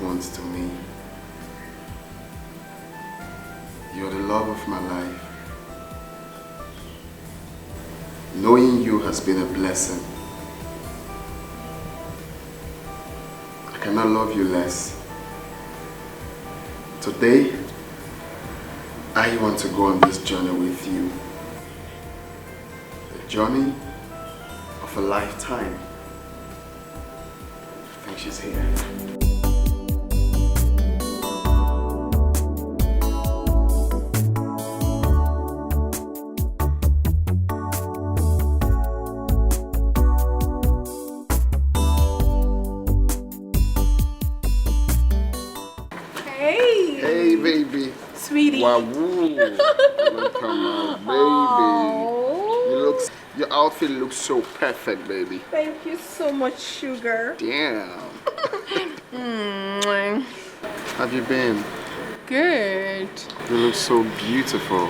once to me. You're the love of my life. Knowing you has been a blessing. I cannot love you less. Today, I want to go on this journey with you. The journey of a lifetime. I think she's here. Sweetie. Wow, welcome now, baby. Your outfit looks so perfect, baby. Thank you so much, sugar. Damn. Have you been? Good. You look so beautiful.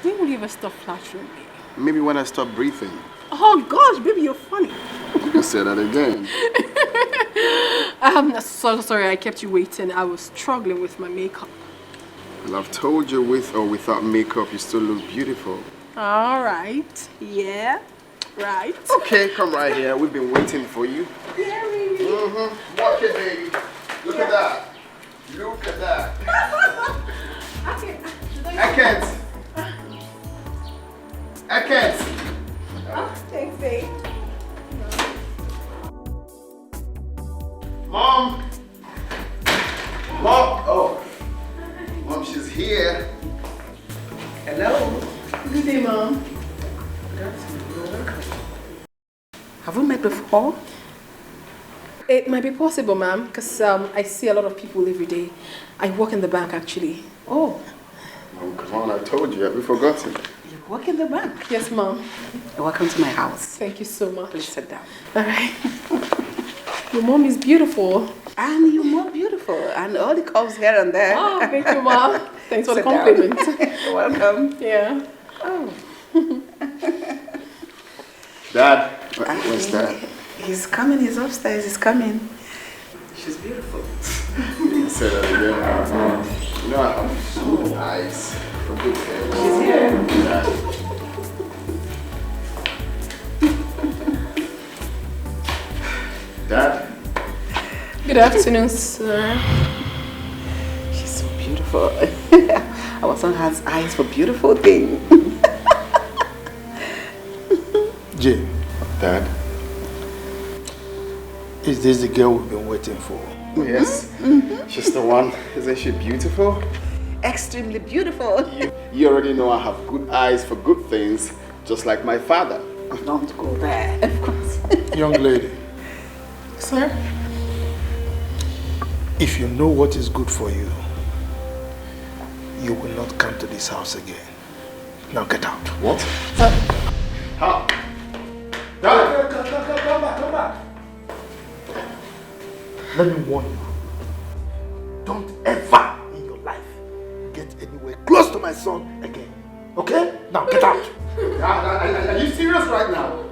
When will you ever stop flattering me? Maybe when I stop breathing. Oh gosh, baby, you're funny. You can say that again. I'm so sorry I kept you waiting. I was struggling with my makeup. Well, I've told you with or without makeup, you still look beautiful. All right. Yeah. Right. Okay, come right here. We've been waiting for you. Yeah, baby. Walk it, baby. Look at that. Look at that. I can't. Oh, thanks, babe. Mom. Oh. Mom, she's here. Hello. Good day, Mom. Have we met before? It might be possible, ma'am, because I see a lot of people every day. I work in the bank, actually. Oh. Mom, come on, I told you. Have you forgotten? You work in the bank? Yes, Mom. Welcome to my house. Thank you so much. Please sit down. All right. Your mom is beautiful. And you're more beautiful. And all the curves here and there. Oh, thank you, Mom. Thanks for the Sit down. compliment. You're welcome. Yeah. Oh. Dad, where's Dad? He's coming. He's upstairs. He's coming. She's beautiful. You can say that again. You know I have good eyes for good hair. She's here. Dad? Good afternoon, sir. She's so beautiful. Our son has eyes for beautiful things. Jay, Dad? is this the girl we've been waiting for? Yes. She's the one. Isn't she beautiful? Extremely beautiful. You already know I have good eyes for good things, just like my father. Don't go there, of course. Young lady, Sir? if you know what is good for you, you will not come to this house again. Now get out. What? How? Dad! Come back. Let me warn you. Don't ever in your life get anywhere close to my son again. Okay? Now get out. Dad, are you serious right now?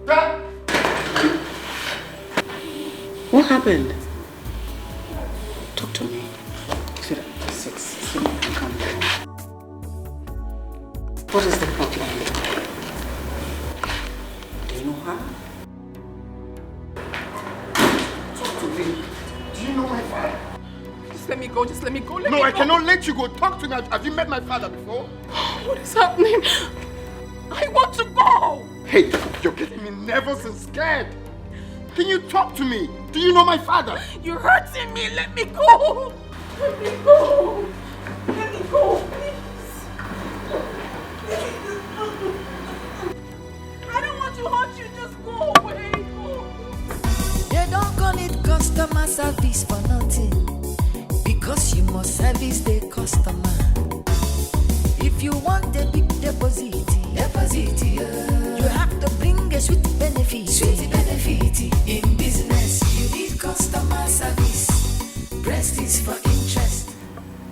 Dad! What happened? Talk to me. Sit down. Sit down. Come down. What is the problem? Do you know her? Talk to me. Do you know my father? Just let me go. Just let me go. Let No, me I go. cannot let you go. Talk to me. Have you met my father before? What is happening? I want to go. Hey, you're getting me nervous and scared. Can you talk to me? Do you know my father? You're hurting me. Let me go. Let me go. Let me go, please. I don't want to hurt you. Just go away. Go. They don't call it customer service for nothing, because you must service the customer. If you want a big deposit, you have to bring a sweet benefit. In business, you need customer service. Breast is for interest.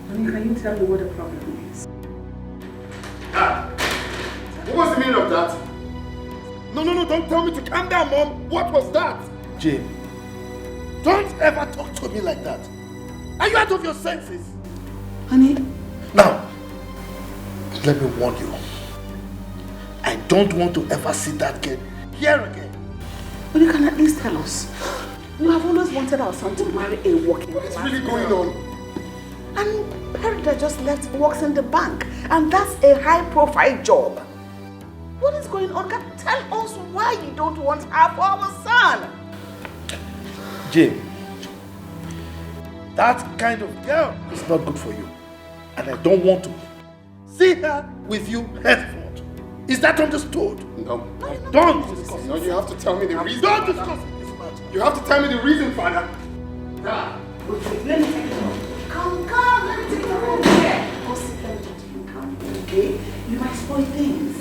Honey, can you tell me what the problem is? Dad, what was the meaning of that? No, don't tell me to calm down, Mom. What was that? Jim, Don't ever talk to me like that. Are you out of your senses? Honey. Now, let me warn you. I don't want to ever see that girl here again. But you can at least tell us. You have always wanted our son to marry a working What's class really going girl. on? And Perry that just left works in the bank. And that's a high-profile job. What is going on? Tell us why you don't want her for our son. Jim, that kind of girl is not good for you. And I don't want to see her with you henceforth. Is that understood? No. Don't discuss No, you have to tell me the reason. Don't Father. discuss this matter. You have to tell me the reason, Father. Let me take it off. Come, let me take it off. Here. Go sit, let me talk to you. Come, okay? You might spoil things.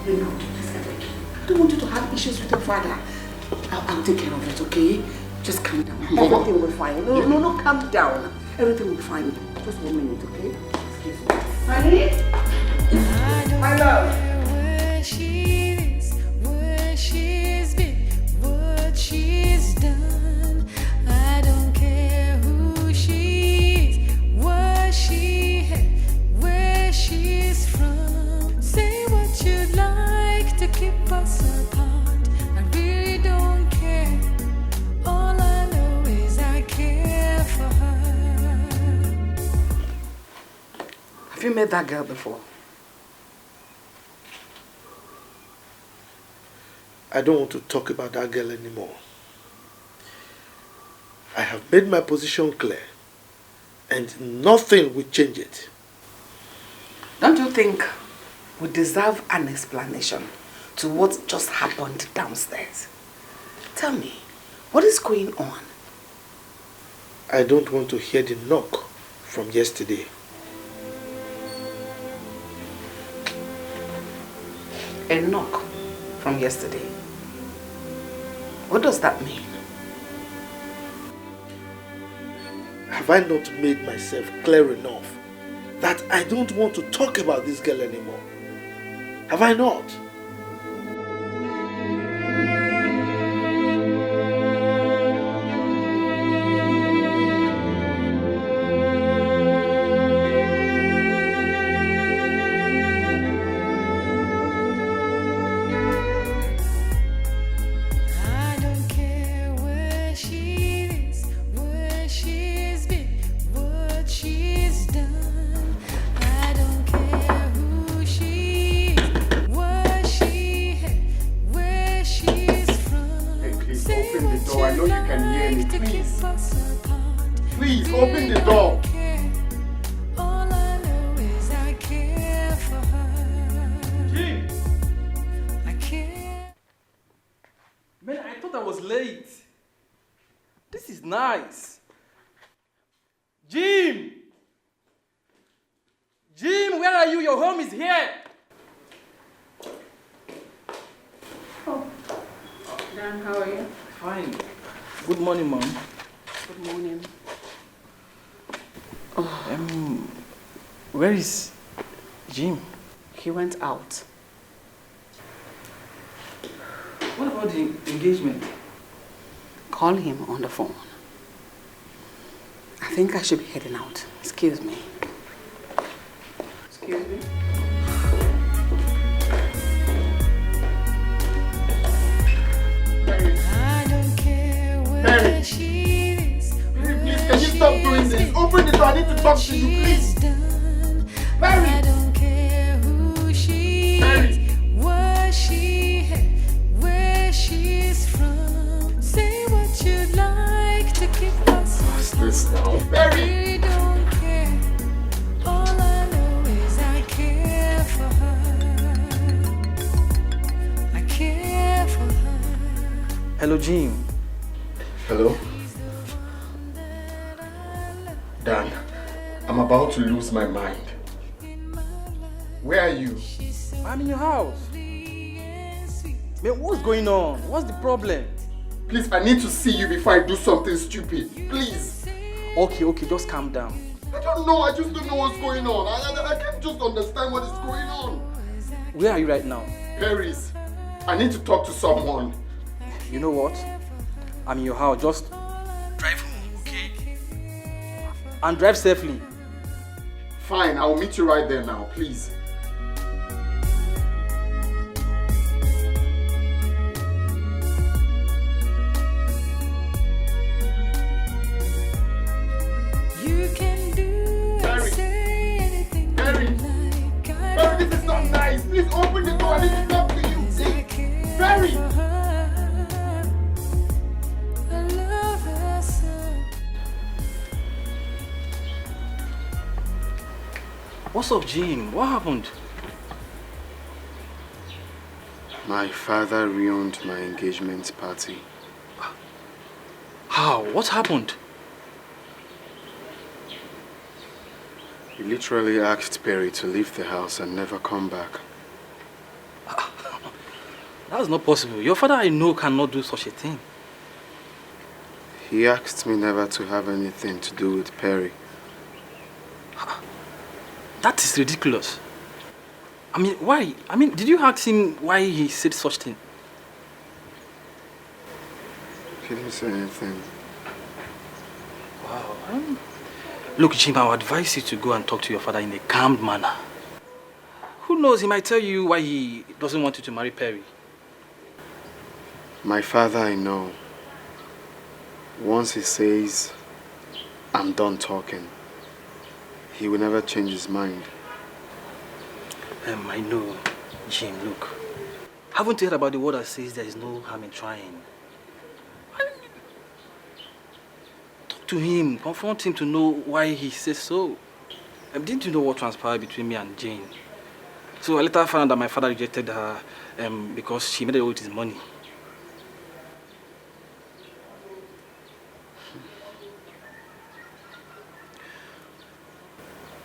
Let me go to this Frederick. I don't want you to have issues with your father. I'll take care of it, okay? Just calm down. Everything will be fine. No, calm down. Everything will be fine. Just 1 minute, okay? Excuse me. Honey? My love. Where she is, where she's been, what she's done. I don't care who she is, what she had, where she's from. Say what you'd like to keep us apart. I really don't care. All I know is I care for her. Have you met that girl before? I don't want to talk about that girl anymore. I have made my position clear, and nothing will change it. Don't you think we deserve an explanation to what just happened downstairs? Tell me, what is going on? I don't want to hear the knock from yesterday. A knock from yesterday. What does that mean? Have I not made myself clear enough that I don't want to talk about this girl anymore? Have I not? I don't care where she is, where she's been, what she's done. I don't care who she is, what she had, where she's from. Hey, please Say open the what door. I know you you'd can hear me. like to Please. keep us apart. Please, open the door. All I know is I care for her. Jim! I care. Man, I thought I was late. This is nice. Jim! Jim, where are you? Your home is here. Dan, how are you? Fine. Good morning, Mom. Good morning. Where is Jim? He went out. What about the engagement? Call him on the phone. I think I should be heading out. Excuse me. Excuse me. I don't care where Mary. she is. Please, can you stop doing this? Open the door. I need to talk to you, please. Mary. I don't care who she Mary. is, what she had, where she's from. Say what you'd like to keep us What's this now? I Mary. really don't care. All I know is I care for her. I care for her. Hello, Jim. Hello? Dan, I'm about to lose my mind. Where are you? I'm in your house. Man, what's going on? What's the problem? Please, I need to see you before I do something stupid. Please. Okay, just calm down. I don't know. I just don't know what's going on. I can't just understand what is going on. Where are you right now? Paris, I need to talk to someone. You know what? I'm in your house. Just drive home, okay? And drive safely. Fine, I'll meet you right there now, please. You can do Barry. and say anything Barry. you like. Barry, this is not nice. Please open the door. I need to talk to you. Please. Barry! I love her so. What's up, Jane? What happened? My father ruined my engagement party. How? What happened? He literally asked Perry to leave the house and never come back. That's not possible. Your father, I know, cannot do such a thing. He asked me never to have anything to do with Perry. That is ridiculous. I mean, why? I mean, did you ask him why he said such thing? He didn't say anything. Wow. Look, Jim, I would advise you to go and talk to your father in a calm manner. Who knows, he might tell you why he doesn't want you to marry Perry. My father, I know. Once he says, I'm done talking, he will never change his mind. I know, Jim, look. Haven't you heard about the word that says there is no harm in trying? Talk to him, confront him to know why he says so. Didn't you know what transpired between me and Jane? So I later found out that my father rejected her because she made it with his money.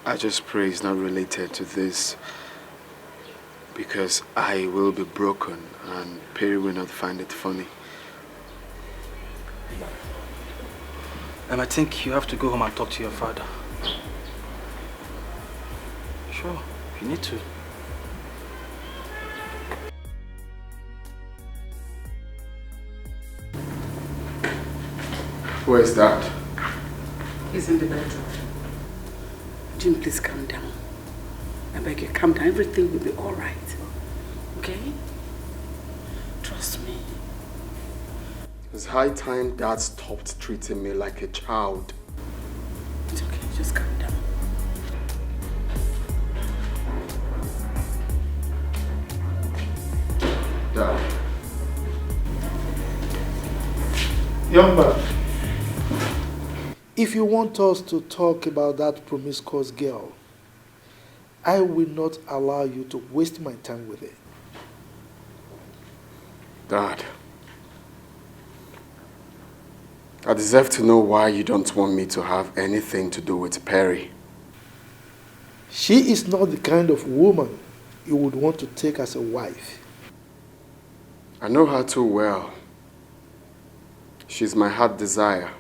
I just pray it's not related to this, because I will be broken and Perry will not find it funny. I think you have to go home and talk to your father. Sure, you need to. Where is that? He's in the bedroom. Jim, please calm down. I beg you, calm down. Everything will be all right. Okay? Trust me. It's high time Dad stopped treating me like a child. It's okay, just calm down. Dad. Young man, if you want us to talk about that promiscuous girl, I will not allow you to waste my time with it. Dad. I deserve to know why you don't want me to have anything to do with Perry. She is not the kind of woman you would want to take as a wife. I know her too well. She's my heart desire.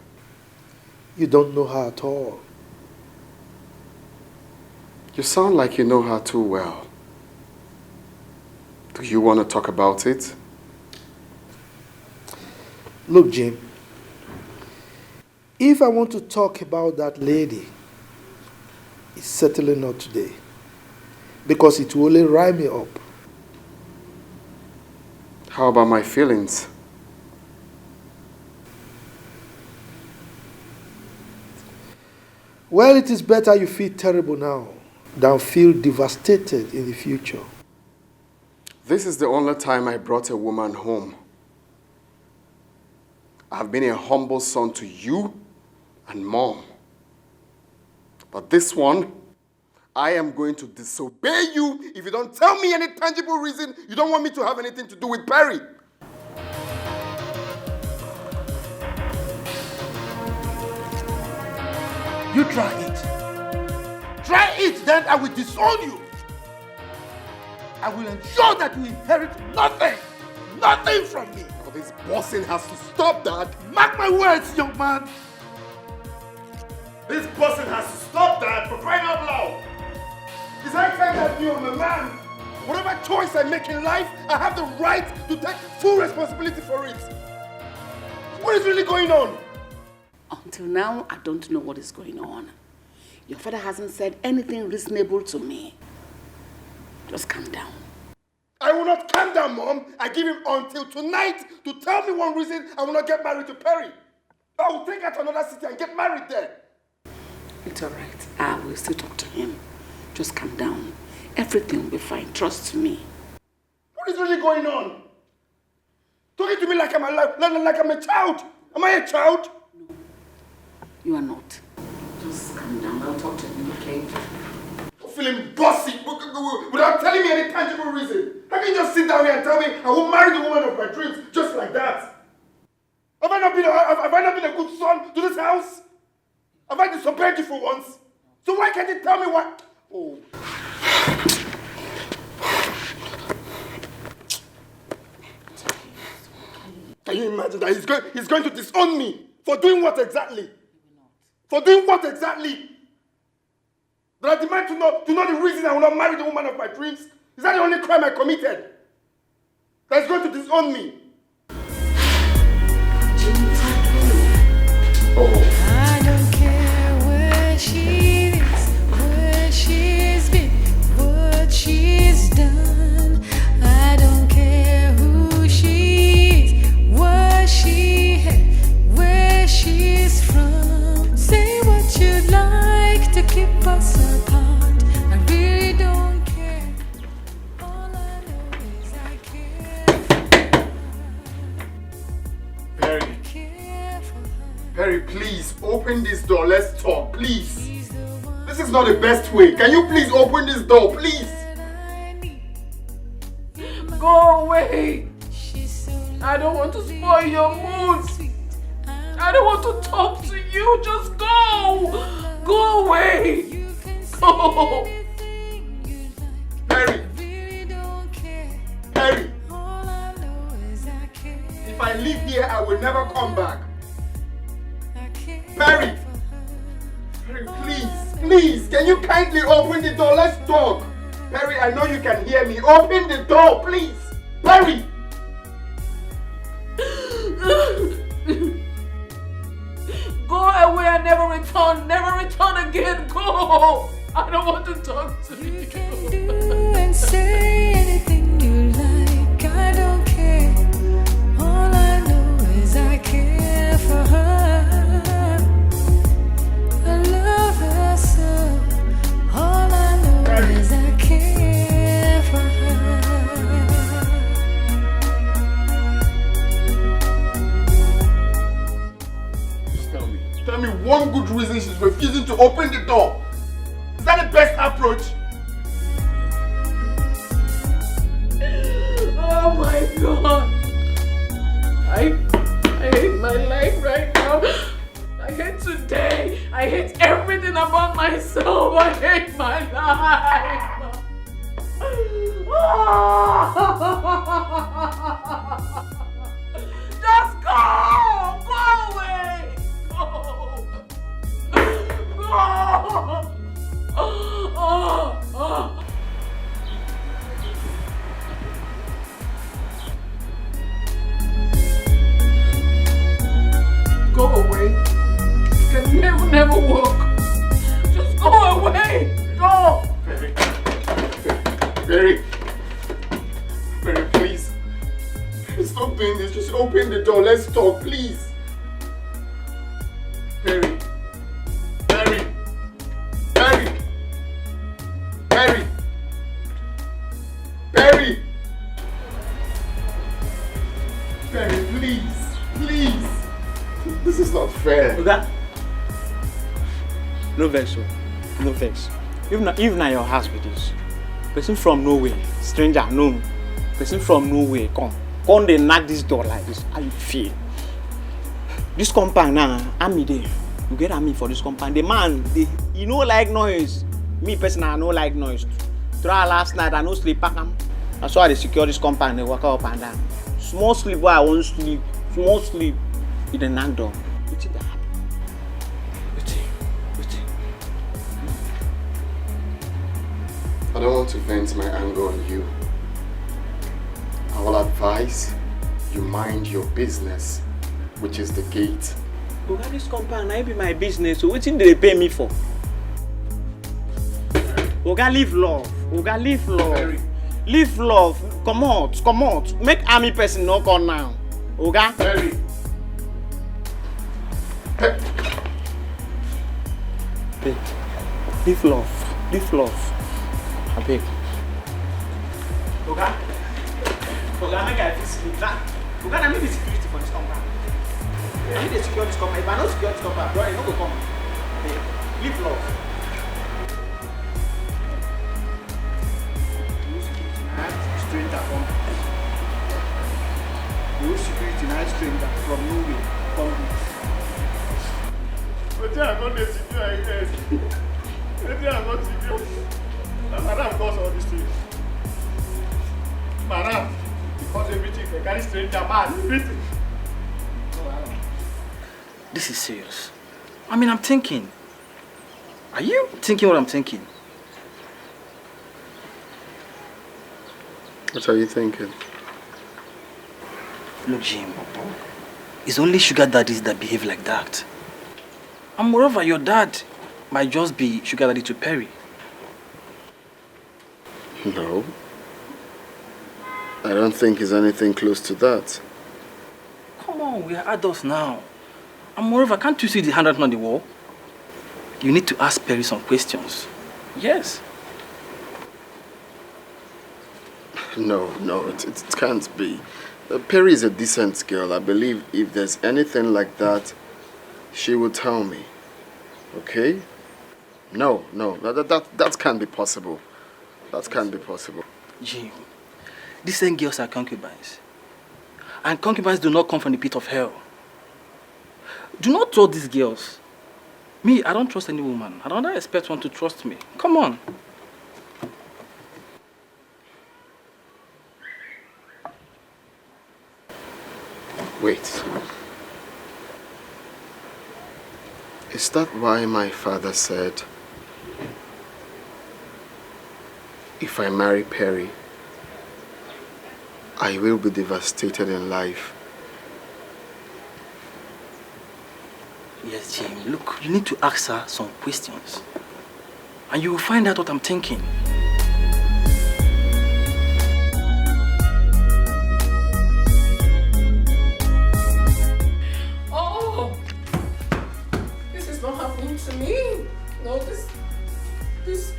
You don't know her at all. You sound like you know her too well. Do you want to talk about it? Look, Jim, if I want to talk about that lady, it's certainly not today, because it will only rile me up. How about my feelings? Well, it is better you feel terrible now than feel devastated in the future. This is the only time I brought a woman home. I've been a humble son to you and Mom. But this one, I am going to disobey you if you don't tell me any tangible reason you don't want me to have anything to do with Perry. You try it. Try it, then I will disown you. I will ensure that you inherit nothing. Nothing from me. Oh, this bossing has to stop, Dad. Mark my words, young man. This bossing has to stop, Dad, for crying out loud. It's high time that you, I'm a man. Whatever choice I make in life, I have the right to take full responsibility for it. What is really going on? Until now, I don't know what is going on. Your father hasn't said anything reasonable to me. Just calm down. I will not calm down, Mom. I give him until tonight to tell me one reason I will not get married to Perry. I will take her to another city and get married there. It's all right. I will still talk to him. Just calm down. Everything will be fine. Trust me. What is really going on? Talking to me like I'm a child. Am I a child? No, you are not. Just calm down. I'll talk to him, okay? I'm feeling bossy without telling me any tangible reason. How can you just sit down here and tell me I will marry the woman of my dreams just like that? Have I not been a good son to this house? Have I disobeyed you for once? So why can't you tell me what? Oh. Can you imagine that he's going to disown me? For doing what exactly? For doing what exactly? That I demand to know the reason I will not marry the woman of my dreams? Is that the only crime I committed? That is going to disown me? Oh. I don't care where she is, where she's been, what she's done. I don't care who she is, what she had, where she's from. Say what you'd like to keep us apart. I really don't care. All I know is I care. Perry. Perry, please, open this door. Let's talk, please. This is not the best way. Can you please open this door, please? Go away. I don't want to spoil your mood. I don't want to talk to you. Just go. Go away. Go. Perry. Perry. If I leave here, I will never come back. Perry! Perry, please, can you kindly open the door? Let's talk. Perry, I know you can hear me. Open the door, please. Perry! Go away and never return. Never return again. Go. I don't want to talk to you. You can do and say anything you like. I don't care. All I know is I care for her. I love her so. All I know is I care for her. Just tell me one good reason she's refusing to open the door. Is that the best approach? Oh my God. I hate my life right now. I hate today. I hate everything about myself. I hate my life. Just go! Go away! Go! Go! Go away. It can never work. Just go away. Go. Perry, please. Stop doing this. Just open the door. Let's talk, please. Perry. Perry, please. This is not fair. Oga, no vex, no vex. Even na your house with this. Person from nowhere, stranger known. Person from nowhere, come they knock this door like this. How you feel? This compound now, I'm there. You get at me for this compound. The man, you know like noise. Me personally, I no like noise. Try last night, I no sleep pack am. That's why they secure this compound. They walk up and down. Small sleep where I won't sleep. Small sleep. You the knock door. What's that? I don't want to vent my anger on you. I will advise you mind your business, which is the gate. Oga, this compound na be my business. So wetin they pay me for? Oga, live love. Oga, live love. Perry. Live love. Come out. Make army person knock on now. Oga. Perry. Hey, live love. I beg. Oga, make I fix sleep. Oga, na me the security for this compound. I need to secure this compound. If I don't secure this compound, bro, you no go come. Hey, live love. You security night stranger from nowhere. Come. But I got the secure again. Maybe I got secure. Madam cause all these things. Madam, because everything they carry stranger man, everything. This is serious. I mean, I'm thinking. Are you thinking what I'm thinking? What are you thinking? Look, Jim. It's only sugar daddies that behave like that. And moreover, your dad might just be sugar daddy to Perry. No. I don't think it's anything close to that. Come on, we are adults now. And moreover, can't you see the handwriting on the wall? You need to ask Perry some questions. Yes. No, it can't be. Perry is a decent girl. I believe if there's anything like that, she will tell me. Okay? No, that can't be possible. That can't be possible. Jim, these same girls are concubines. And concubines do not come from the pit of hell. Do not trust these girls. Me, I don't trust any woman. I don't expect one to trust me. Come on. Wait. Is that why my father said, if I marry Perry, I will be devastated in life? Yes, Jim. Look, you need to ask her some questions. And you will find out what I'm thinking. Oh! This is not happening to me. No, this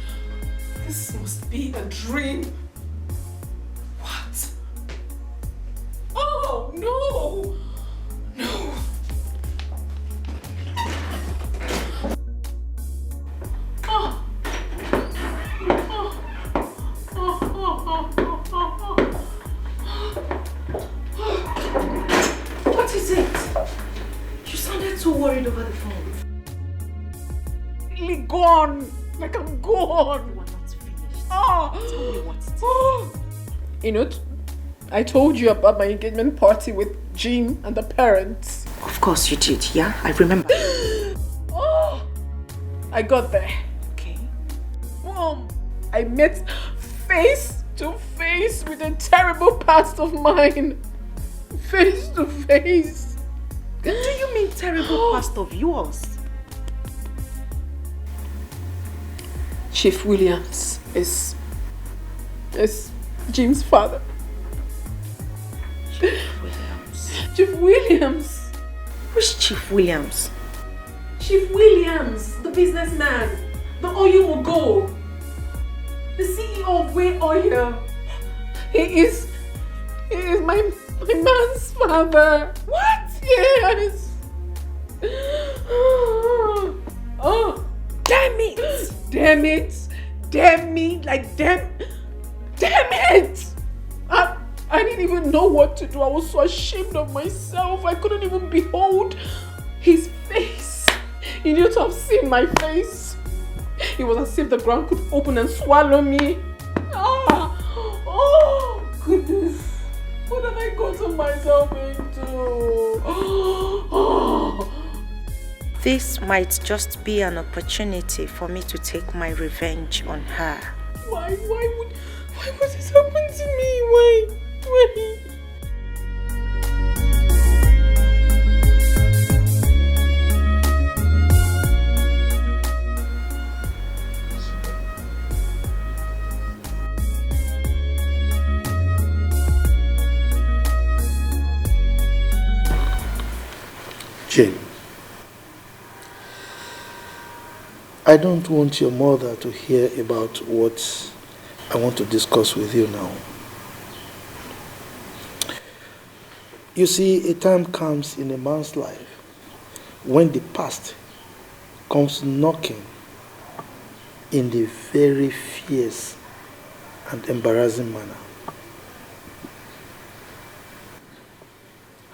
must be a dream. What? Oh, no! No! What is it? You sounded so worried over the phone. Really gone. Like I'm gone. You are not finished. Oh. Tell me what's it. You know, I told you about my engagement party with Jim and the parents. Of course you did, yeah? I remember. Oh, I got there. Okay. Mom, I met face to face with a terrible past of mine. Face to face. Do you mean terrible past of yours? Chief Williams is Jim's father. Chief Williams. Which Chief Williams? Chief Williams, the businessman, the oil mogul, the CEO of Way Oil. He is my man's father. What? Yes. Oh, damn it! Damn it! Damn me! Like damn it! I didn't even know what to do. I was so ashamed of myself. I couldn't even behold his face. You need to have seen my face. It was as if the ground could open and swallow me. Oh, goodness. What have I gotten myself into? This might just be an opportunity for me to take my revenge on her. Why would this happen to me? Why? I don't want your mother to hear about what I want to discuss with you now. You see, a time comes in a man's life when the past comes knocking in a very fierce and embarrassing manner.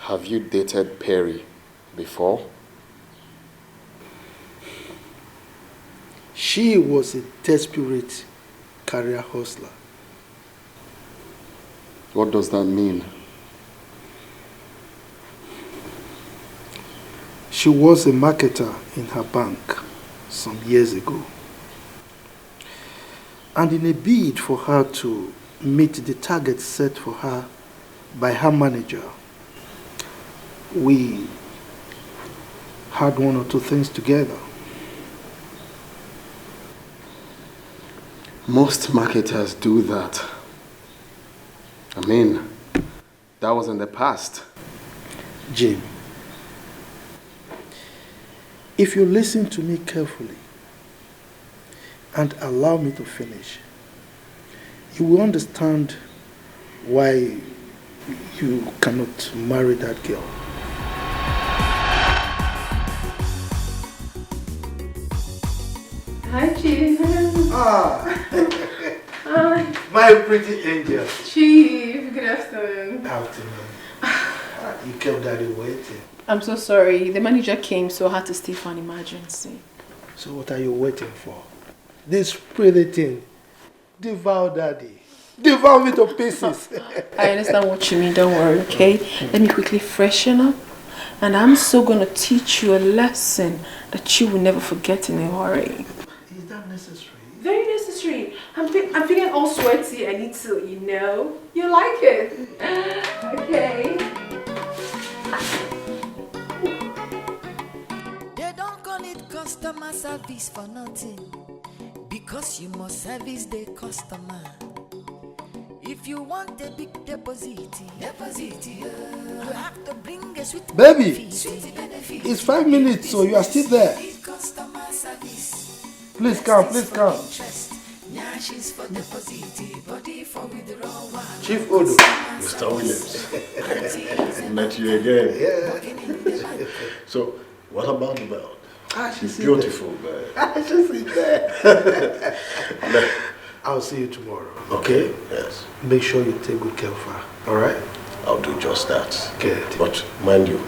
Have you dated Perry before? She was a desperate career hustler. What does that mean? She was a marketer in her bank some years ago. And in a bid for her to meet the target set for her by her manager, we had one or two things together. Most marketers do that. I mean, that was in the past. Jim, if you listen to me carefully and allow me to finish, you will understand why you cannot marry that girl. Hi, Chief. Hi. My pretty angel. Chief, good afternoon. Afternoon. You kept daddy waiting. I'm so sorry. The manager came, so I had to stay for an emergency. So what are you waiting for? This pretty thing. Devour daddy. Devour me to pieces. I understand what you mean. Don't worry, okay? Let me quickly freshen up. And I'm so going to teach you a lesson that you will never forget in a hurry. Is that necessary? Very necessary. I'm feeling all sweaty. I need to, you know. You like it? Okay. They don't call it customer service for nothing, because you must service the customer. If you want a big deposit, you have to bring a sweet Baby, benefit. it's 5 minutes, so you are still there. Customer service. Please come, please come. Nyashes for deposit, body for withdrawal. Chief Odo. Mr. Williams, met you again. Yeah. So, what about the belt? She's Beautiful girl. She's in there. I'll see you tomorrow. Okay? Yes. Make sure you take good care of her. All right? I'll do just that. Good. But mind you,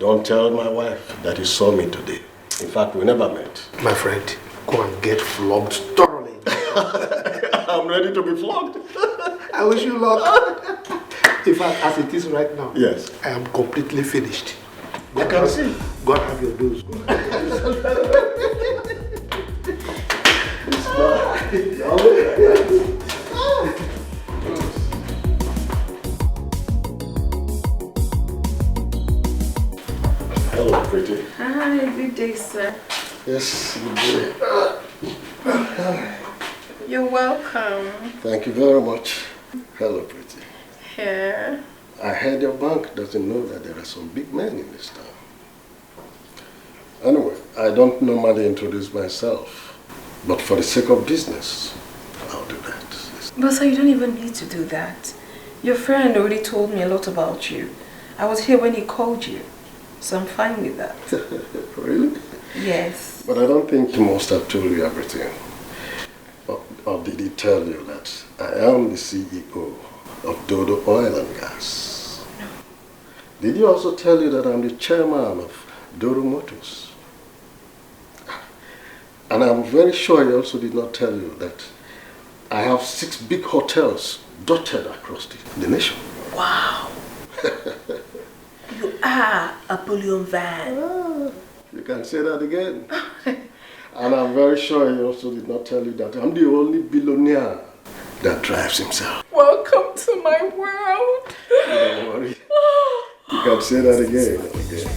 don't tell my wife that you saw me today. In fact, we never met. My friend, go and get flogged thoroughly. I'm ready to be flogged. I wish you luck. In fact, as it is right now, Yes. I am completely finished. I can see. Go and have your dose. Hello, pretty. Hi, good day, sir. Yes, good day. You're welcome. Thank you very much. Hello, pretty. Here. I heard your bank doesn't know that there are some big men in this town. Anyway, I don't normally introduce myself, but for the sake of business, I'll do that. But sir, you don't even need to do that. Your friend already told me a lot about you. I was here when he called you, so I'm fine with that. Really? Yes. But I don't think he must have told you everything. Or did he tell you that I am the CEO of Dodo Oil and Gas? No. Did he also tell you that I'm the chairman of Dodo Motors? And I'm very sure he also did not tell you that I have 6 big hotels dotted across the nation. Wow. You are a bullion van. You can say that again. And I'm very sure he also did not tell you that I'm the only billionaire that drives himself. Welcome to my world. Don't worry. You can say that again and again.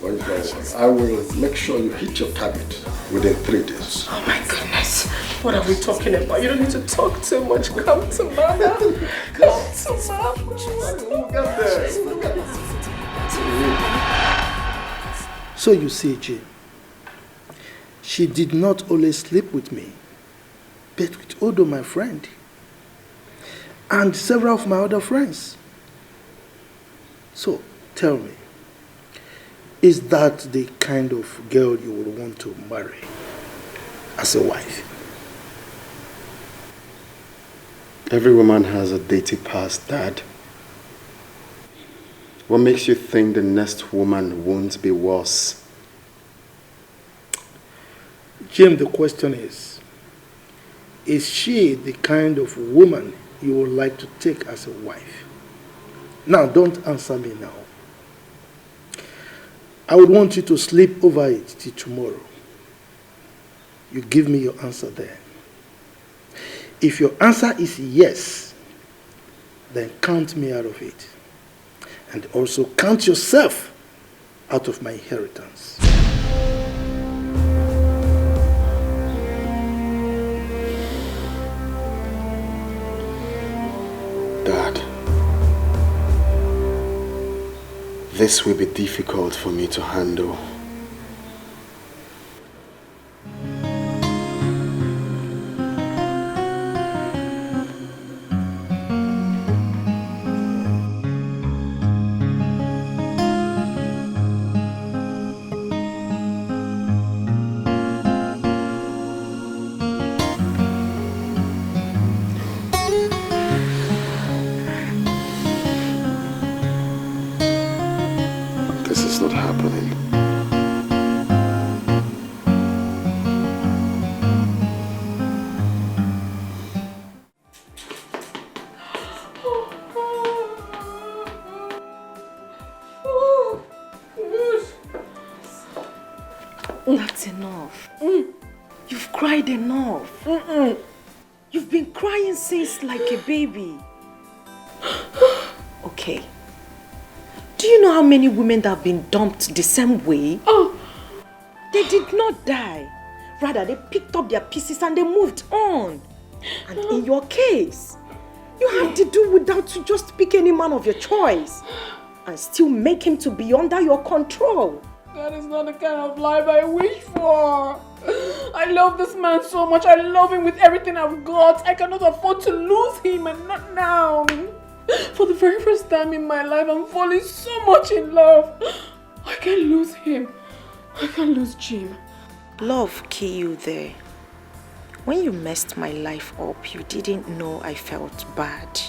But don't worry. I will make sure you hit your target within 3 days. Oh my goodness. What are we talking about? You don't need to talk too much. Come to mama. Come to mama. We'll get there. We'll get there. So you see, Jim, She did not only sleep with me, but with Odo, my friend, and several of my other friends. So, tell me, is that the kind of girl you would want to marry as a wife? Every woman has a dirty past, Dad. What makes you think the next woman won't be worse? Jim, the question is she the kind of woman you would like to take as a wife? Now, don't answer me now. I would want you to sleep over it till tomorrow. You give me your answer then. If your answer is yes, then count me out of it. And also count yourself out of my inheritance. Dad, this will be difficult for me to handle. That's enough. You've cried enough. You've been crying since like a baby. Okay. Do you know how many women that have been dumped the same way? Oh, they did not die. Rather, they picked up their pieces and they moved on. And in your case, you have to do without to just pick any man of your choice and still make him to be under your control. That is not the kind of life I wish for. I love this man so much. I love him with everything I've got. I cannot afford to lose him, and not now. For the very first time in my life, I'm falling so much in love. I can't lose him. I can't lose Jim. Love killed you there. When you messed my life up, you didn't know I felt bad.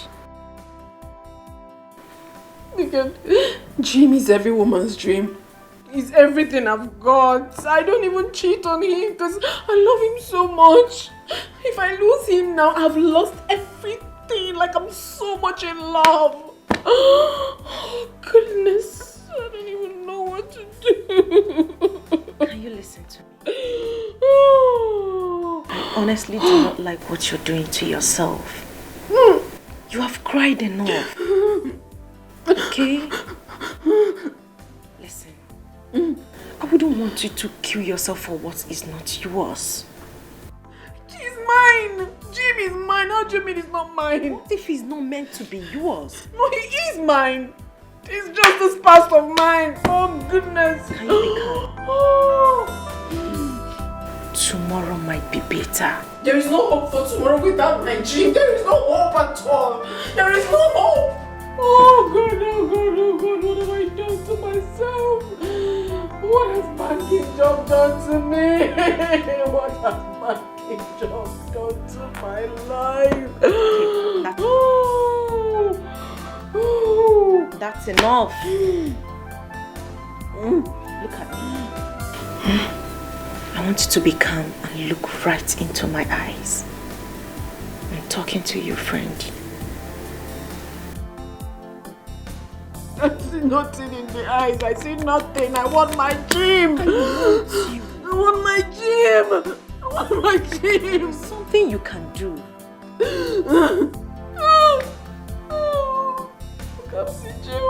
Because Jim is every woman's dream. He's everything I've got. I don't even cheat on him because I love him so much. If I lose him now, I've lost everything. Like I'm so much in love. Oh, goodness. I don't even know what to do. Can you listen to me? I honestly do not like what you're doing to yourself. You have cried enough. Okay? Listen. I wouldn't want you to kill yourself for what is not yours. He's mine. Jim is mine. How do you mean he's not mine? What if he's not meant to be yours? No, he is mine. He's just this past of mine. Oh, goodness. Can you be calm? Tomorrow might be better. There is no hope for tomorrow without my Jim. There is no hope at all. There is no hope. Oh, God, oh, God, oh, God. What have I done to myself? What has banking job done to me? What has banking job done to my life? That's enough. Look at me. I want you to be calm and look right into my eyes. I'm talking to you, friend. I see nothing in the eyes. I see nothing. I want my Jim. I want my Jim. I want my Jim. Something you can do. Come see Jim.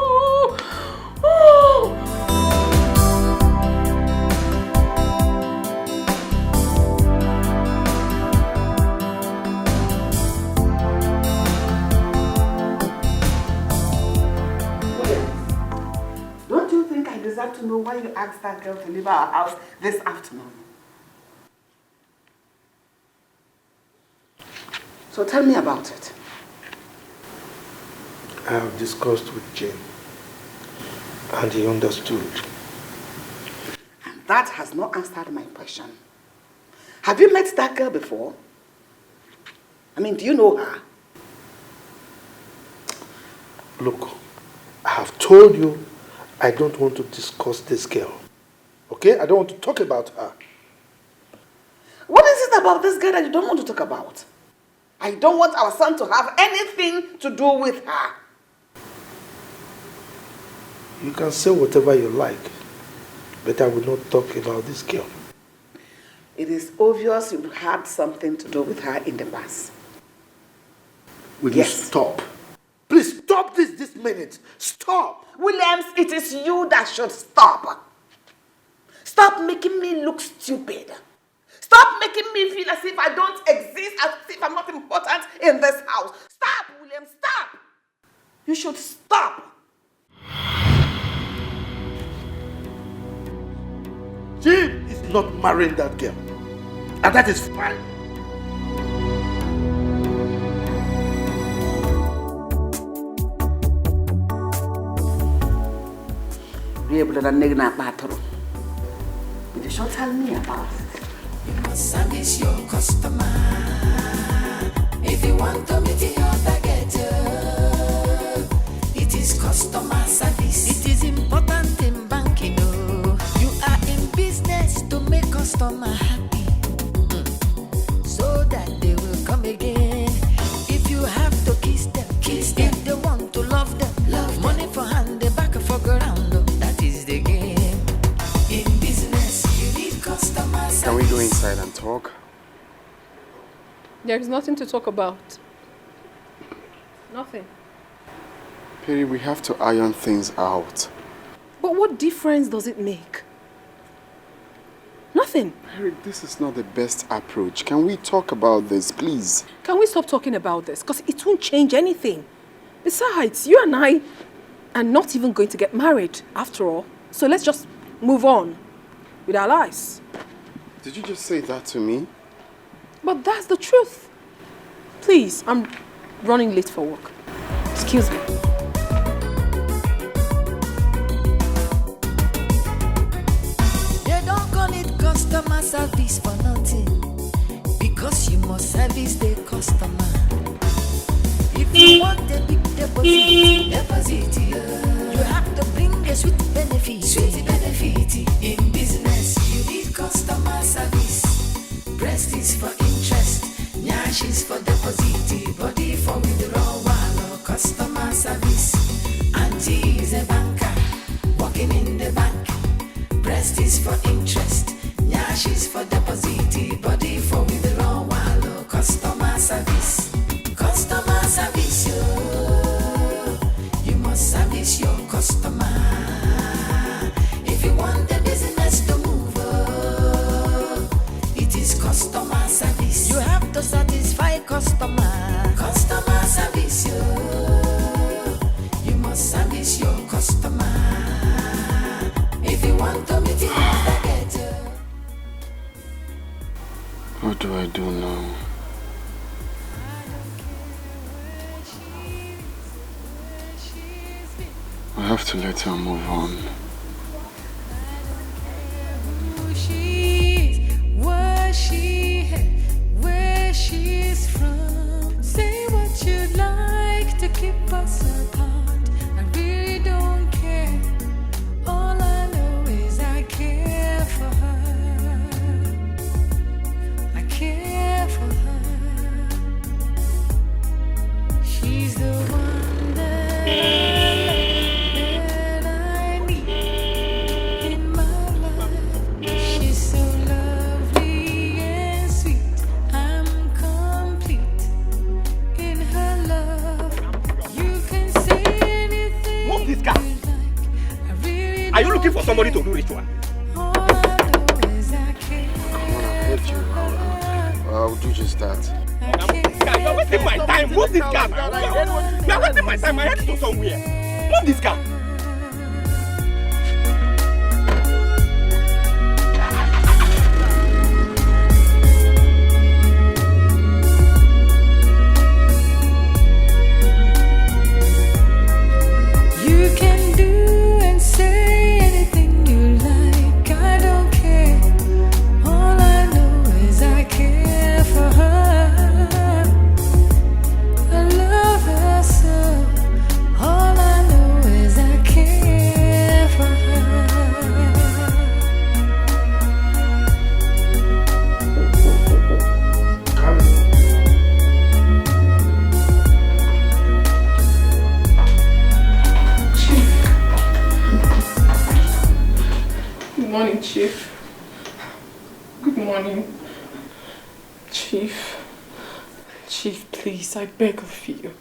Don't you think I deserve to know why you asked that girl to leave our house this afternoon? So tell me about it. I have discussed with Jane, and he understood. And that has not answered my question. Have you met that girl before? I mean, do you know her? Look, I have told you I don't want to discuss this girl. Okay? I don't want to talk about her. What is it about this girl that you don't want to talk about? I don't want our son to have anything to do with her. You can say whatever you like, but I will not talk about this girl. It is obvious you had something to do with her in the past. Will you stop? Please stop this minute. Stop. Williams, it is you that should stop. Stop making me look stupid. Stop making me feel as if I don't exist, as if I'm not important in this house. Stop, William, stop. You should stop. Jim is not marrying that girl. And that is fine. You should tell me about it. You must service your customer. If you want to meet your target, it is customer service. It is important in banking. You are in business to make customer happy, so that they will come again. If you have to kiss them. If they want to love them, money for hand, the back for ground. That is the game. In business, you need customer service. Can we go inside and talk? There is nothing to talk about. Nothing. Perry, we have to iron things out. But what difference does it make? Nothing. Perry, this is not the best approach. Can we talk about this, please? Can we stop talking about this? Because it won't change anything. Besides, you and I are not even going to get married after all. So let's just move on with our lives. Did you just say that to me? But that's the truth. Please, I'm running late for work. Excuse me. They don't call it customer service for nothing, because you must service the customer. If you want a big deposit, you have to bring a sweet benefit. In business, you need customer service. Breast is for interest, nyash is for deposit, body for withdrawal. Customer service. Auntie is a banker, working in the bank. Breast is for interest, nyash is for deposit, body for withdrawal. Customer service. Customer service, you must service your customer. If you want the business to move, it is customer service. You have to satisfy customer. Customer service, you must service your customer. If you want to meet your target. What do I do now? I have to let her move on. Where she's from. Say what you'd like to keep us apart. I really don't care. All I know is I care for her. I care for her. She's the one that I need in my life. She's so lovely and sweet. I'm complete in her love. You can say anything. Move this car. Are you looking for somebody to do ritual? All I know is I care. Come on, I've heard you. I'll do just that. You're wasting my time. Move this car. You're wasting my time. I have to go somewhere. Move this car. morning. Chief, please, I beg of you.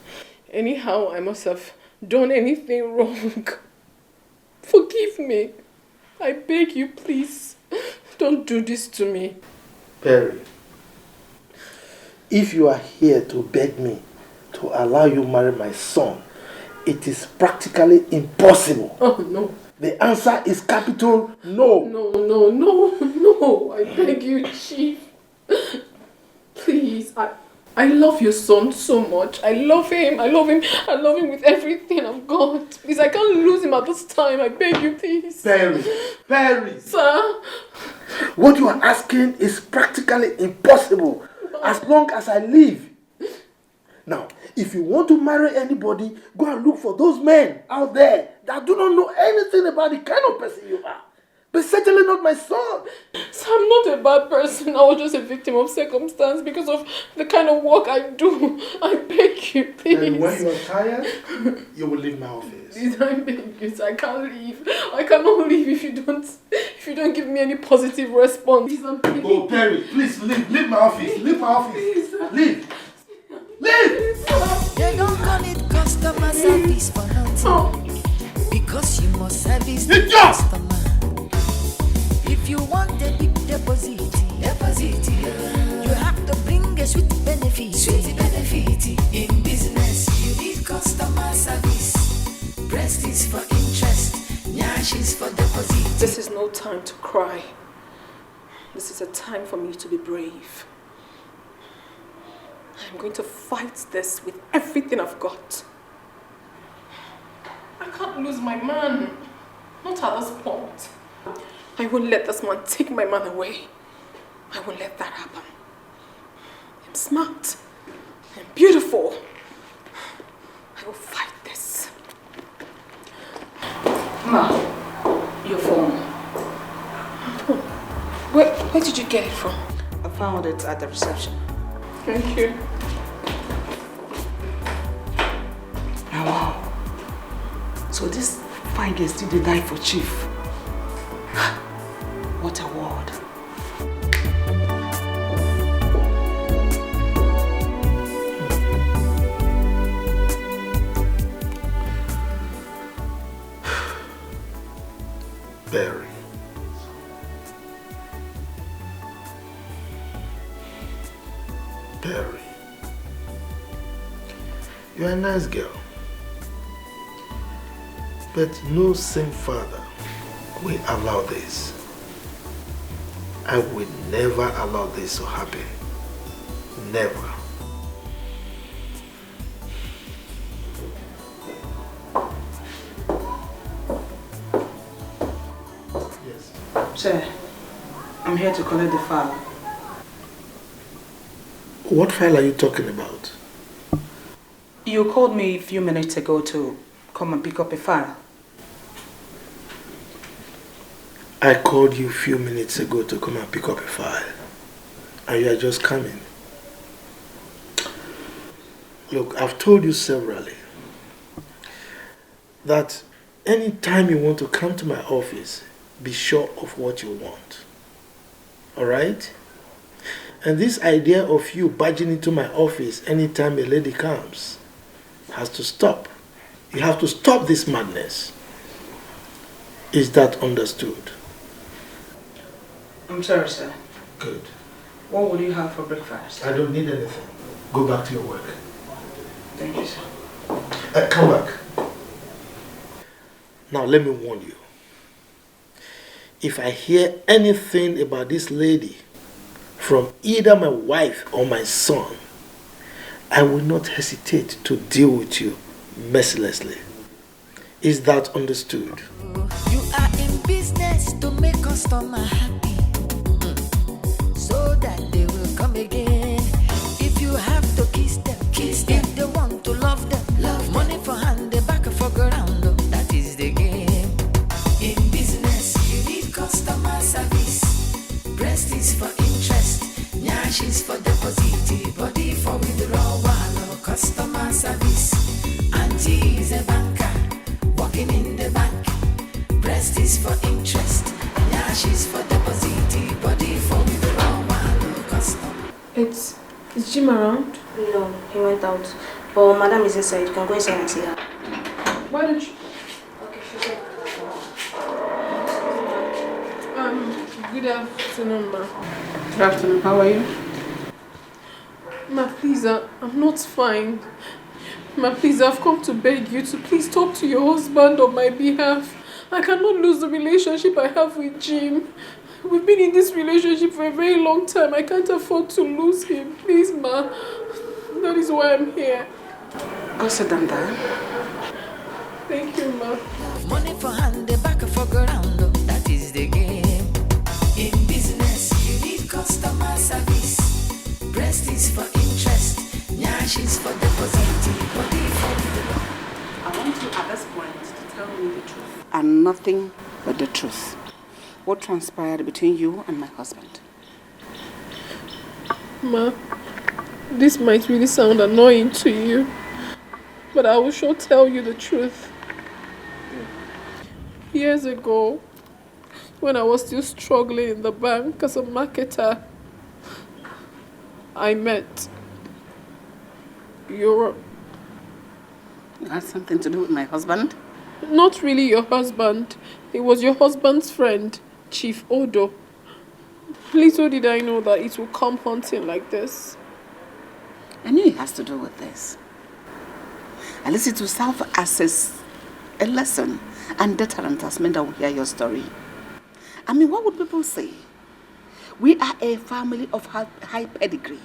Anyhow, I must have done anything wrong. Forgive me. I beg you, please. Don't do this to me. Perry, if you are here to beg me to allow you marry my son, it is practically impossible. Oh, no. The answer is capital no. No. I beg you, Chief. Please, I love your son so much. I love him with everything I've got. Please, I can't lose him at this time. I beg you, please. Perry. Sir? What you are asking is practically impossible as long as I live. Now, if you want to marry anybody, go and look for those men out there that do not know anything about the kind of person you are. But certainly not my son. So I'm not a bad person. I was just a victim of circumstance because of the kind of work I do. I beg you, please. And when you are tired, you will leave my office. Please, I beg you, I can't leave. I cannot leave if you don't give me any positive response. Please, I'm begging. Oh, Perry, please leave my office. Leave my office. Please, Leave. They don't call it customer service for nothing. Because you must service the customer. If you want a big deposit, you have to bring a sweet benefit. In business, you need customer service. Breast is for interest, nyash is for deposit. This is no time to cry. This is a time for me to be brave. I'm going to fight this with everything I've got. I can't lose my man. Not at this point. I won't let this man take my man away. I won't let that happen. I'm smart. I'm beautiful. I will fight this. Ma, your phone. Where did you get it from? I found it at the reception. Thank you. Now, wow. So this fine girl still did die for Chief. What a word. Perry. Perry. You're a nice girl. But no same father will allow this. I will never allow this to happen. Never. Yes. Sir, I'm here to collect the file. What file are you talking about? You called me a few minutes ago to come and pick up a file. I called you a few minutes ago to come and pick up a file. And you are just coming. Look, I've told you severally that anytime you want to come to my office, be sure of what you want. Alright? And this idea of you barging into my office anytime a lady comes has to stop. You have to stop this madness. Is that understood? I'm sorry, sir. Good. What will you have for breakfast? I don't need anything. Go back to your work. Thank you, sir. Come back. Now let me warn you. If I hear anything about this lady from either my wife or my son, I will not hesitate to deal with you mercilessly. Is that understood? You are in business to make customer happy, so that they will come again. If you have to kiss them. If they want to love them, money for hand, they back for ground. That is the game. In business, you need customer service. Breast is for interest, nyash is for deposit, body for withdrawal. Customer service. Auntie is a banker, working in the bank. Breast is for interest, nyash is for deposit, body for withdrawal. Is Jim around? No, he went out. But Madam is inside. You can go inside and see her. Why don't you... Okay, she's there. Good afternoon, ma. Good afternoon. How are you? Ma, please, I'm not fine. Ma, please, I've come to beg you to please talk to your husband on my behalf. I cannot lose the relationship I have with Jim. We've been in this relationship for a very long time. I can't afford to lose him. Please, ma. That is why I'm here. Go sit down there. Thank you, ma. Money for hand, the back for ground. That is the game. In business, you need customer service. Breast is for interest. Nyash is for deposit. Body for the... I want you at this point to tell me the truth. And nothing but the truth. What transpired between you and my husband? Ma, this might really sound annoying to you, but I will sure tell you the truth. Years ago, when I was still struggling in the bank as a marketer, I met your... It had something to do with my husband? Not really your husband. It was your husband's friend, Chief Odo. Little did I know that it would come hunting like this. I knew it has to do with this. At least it will serve as a lesson and deterrent as men that will hear your story. I mean, what would people say? We are a family of high pedigree.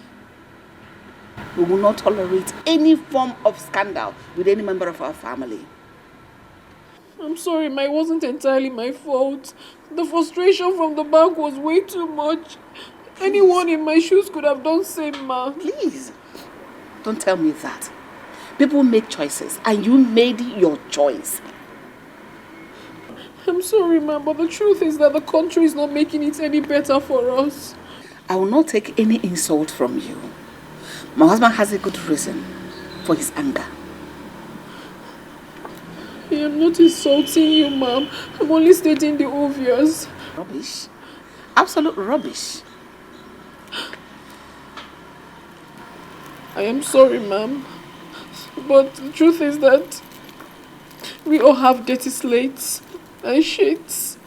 We will not tolerate any form of scandal with any member of our family. I'm sorry, ma, it wasn't entirely my fault. The frustration from the bank was way too much. Please. Anyone in my shoes could have done same, ma. Please, don't tell me that. People make choices, and you made your choice. I'm sorry, ma, but the truth is that the country is not making it any better for us. I will not take any insult from you. My husband has a good reason for his anger. I am not insulting you, ma'am. I'm only stating the obvious. Rubbish. Absolute rubbish. I am sorry, ma'am. But the truth is that we all have dirty slates and sheets.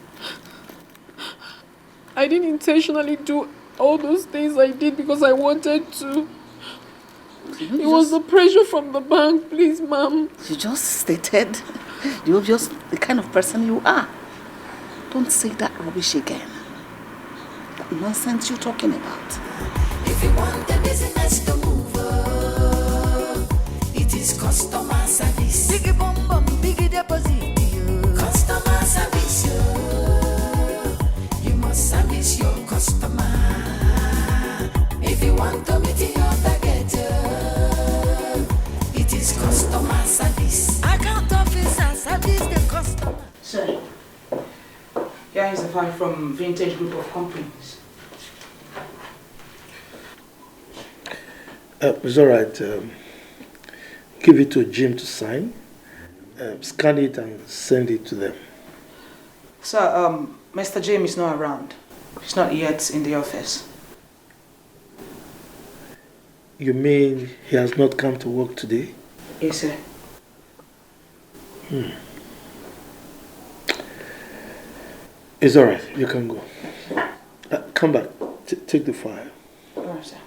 I didn't intentionally do all those things I did because I wanted to. It was the pressure from the bank, please, ma'am. You just stated the obvious, the kind of person you are. Don't say that rubbish again. That nonsense you're talking about. If you want the business to move, it is customer service. Biggie bum bum, biggie deposit. Customer service. You must service your customer. If you want to meet your target, it is customer service. Account officer service the customer. Sir, here is a file from Vintage Group of Companies. It's all right. Give it to Jim to sign. Scan it and send it to them. Sir, Mr. James is not around. He's not yet in the office. You mean he has not come to work today? Yes, sir. It's all right. You can go. Come back. Take the file. All right, sir.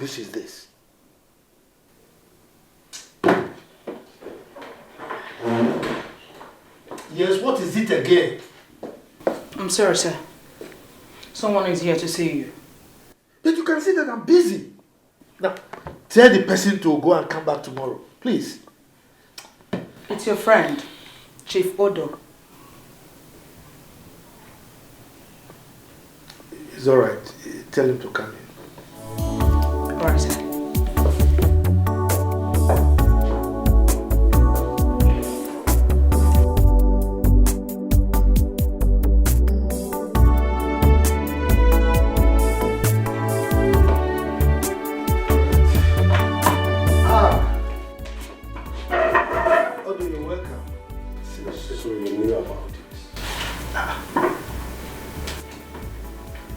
rubbish is this? Yes, what is it again? I'm sorry, sir. Someone is here to see you. But you can see that I'm busy. Now, tell the person to go and come back tomorrow, please. It's your friend, Chief Odo. It's all right. Tell him to come in. All right, sir.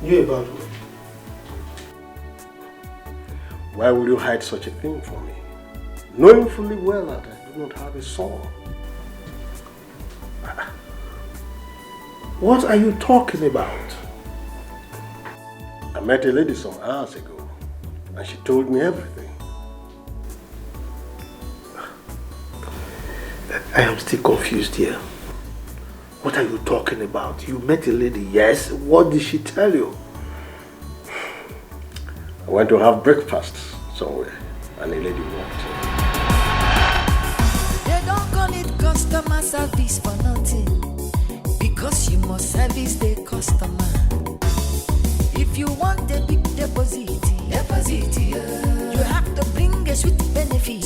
Knew about what? Why would you hide such a thing from me? Knowing fully well that I do not have a son. What are you talking about? I met a lady some hours ago and she told me everything. I am still confused here. What are you talking about? You met a lady, yes. What did she tell you? I went to have breakfast somewhere and a lady walked in. They don't call it customer service for nothing, because you must service the customer. If you want a big deposit, you have to bring a sweet benefit.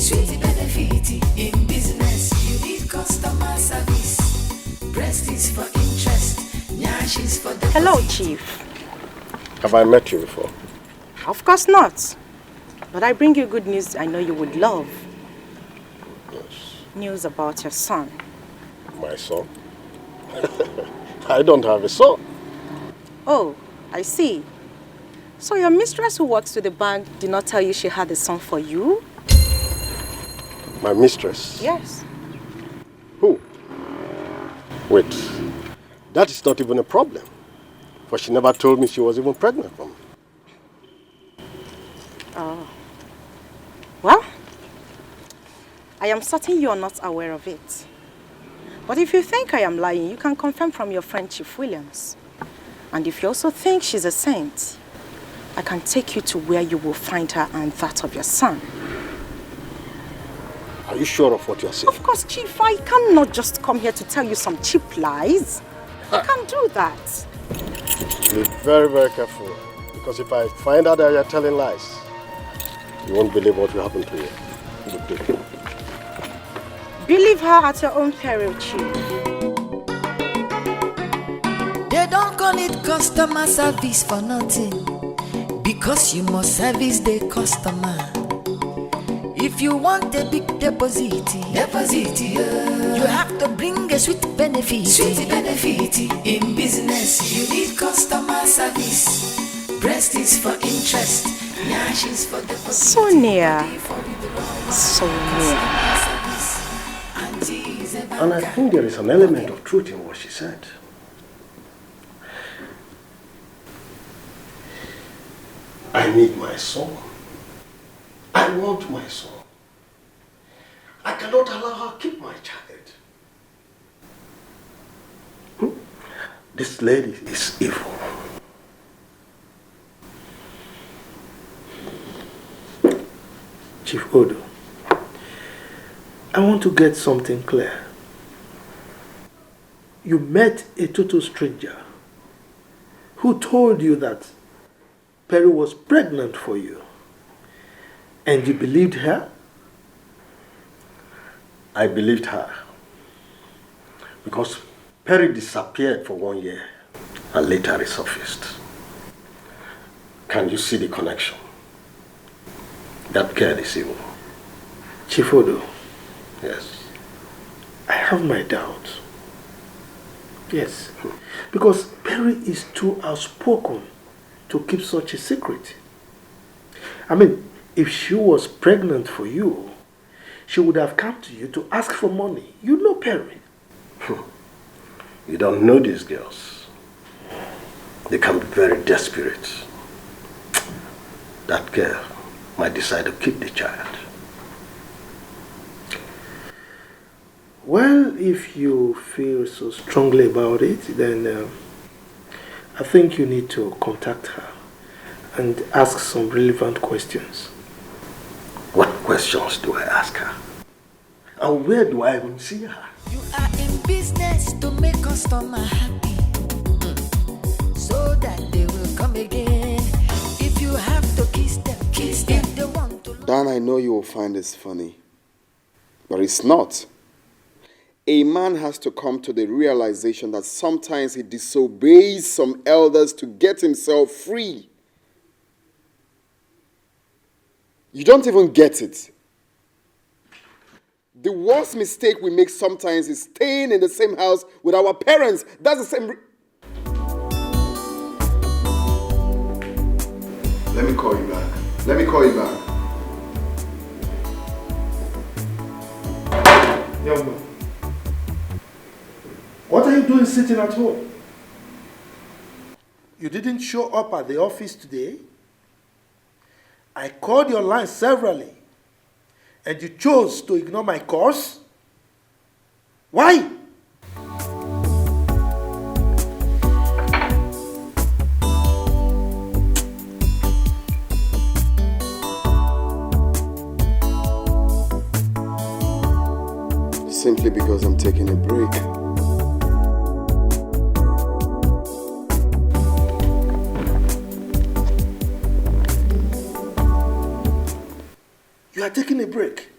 In business, you need customer service. Breast is for interest, nyash is for deposit. Hello, Chief. Have I met you before? Of course not. But I bring you good news I know you would love. Yes. News about your son. My son? I don't have a son. Oh, I see. So your mistress who works with the bank did not tell you she had a son for you? My mistress? Yes. Who? Wait, that is not even a problem. For she never told me she was even pregnant for me. Oh. Well, I am certain you are not aware of it. But if you think I am lying, you can confirm from your friend Chief Williams. And if you also think she's a saint, I can take you to where you will find her and that of your son. Are you sure of what you are saying? Of course, Chief. I cannot just come here to tell you some cheap lies. I can't do that. Be very, very careful. Because if I find out that you are telling lies, you won't believe what will happen to you. Good day. Believe her at your own peril, Chief. They don't call it customer service for nothing, because you must service the customer. If you want a big deposit, you have to bring a sweet benefit. In business, you need customer service. Breast is for interest, nyash is for deposit. So near. So near. And I think there is an element of truth in what she said. I need my son. I want my son. I cannot allow her to keep my child. This lady is evil. Chief Odo, I want to get something clear. You met a total stranger who told you that Perry was pregnant for you, and you believed her? I believed her because Perry disappeared for 1 year and later resurfaced. Can you see the connection? That girl is evil. Chief Odo, Yes. I have my doubts. Yes, because Perry is too outspoken to keep such a secret. I mean, if she was pregnant for you, she would have come to you to ask for money. You know Perry. You don't know these girls. They can be very desperate. That girl might decide to keep the child. Well, if you feel so strongly about it, then I think you need to contact her and ask some relevant questions. What questions do I ask her? And where do I even see her? You are in business to make customer happy, so that they will come again. If you have to kiss them, kiss them. If they want to. Dan, I know you will find this funny, but it's not. A man has to come to the realization that sometimes he disobeys some elders to get himself free. You don't even get it. The worst mistake we make sometimes is staying in the same house with our parents. That's the same. Let me call you back. Let me call you back. Young man, what are you doing sitting at home? You didn't show up at the office today. I called your line severally, and you chose to ignore my calls? Why? Simply because I'm taking a break. You are taking a break.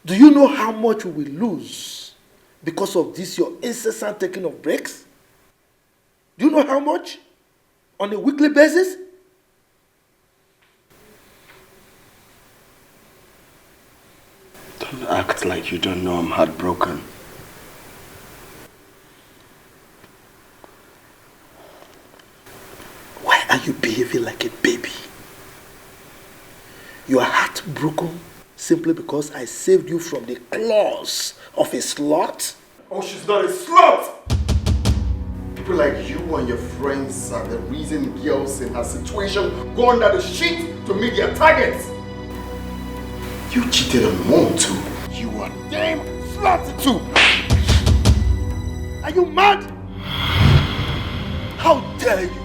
Do you know how much we will lose because of this, your incessant taking of breaks? Do you know how much? On a weekly basis? Don't act like you don't know I'm heartbroken. Why are you behaving like a baby? You are heartbroken simply because I saved you from the claws of a slut? Oh, she's not a slut! People like you and your friends are the reason girls in her situation go under the sheet to meet their targets. You cheated on Mom too. You are damn slut too. Are you mad? How dare you?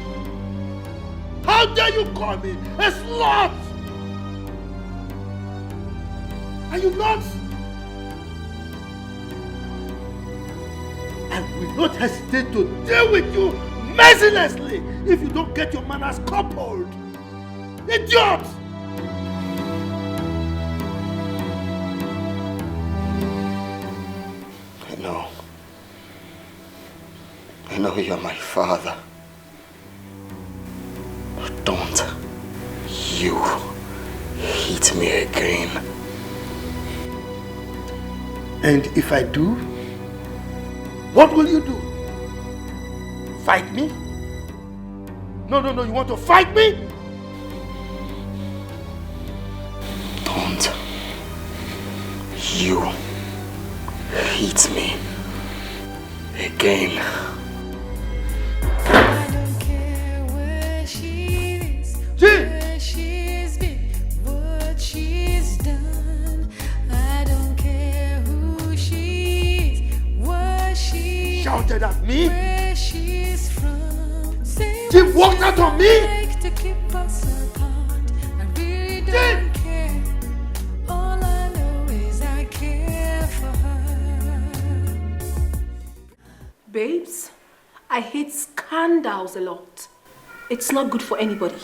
How dare you call me a slut? Are you nuts? I will not hesitate to deal with you mercilessly if you don't get your manners coupled. Idiot! I know you're my father. But don't you hit me again. And if I do, what will you do? Fight me? No, you want to fight me? Don't you hit me again. I don't care where she is, where she's been, what she's done. I don't care who she is, what she shouted at me. Where she's from. She walked out on me. Like to keep us apart. I really don't care. All I know is I care for her. Babes, I hate scandals a lot. It's not good for anybody.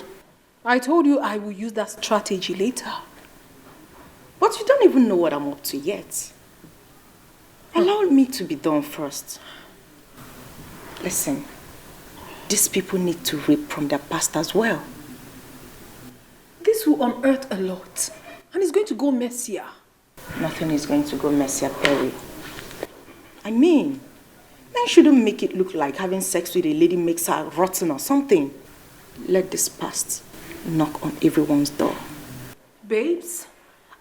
I told you I will use that strategy later. But you don't even know what I'm up to yet. Allow me to be done first. Listen, these people need to reap from their past as well. This will unearth a lot. And it's going to go messier. Nothing is going to go messier, Perry. I mean, men shouldn't make it look like having sex with a lady makes her rotten or something. Let this past knock on everyone's door. Babes,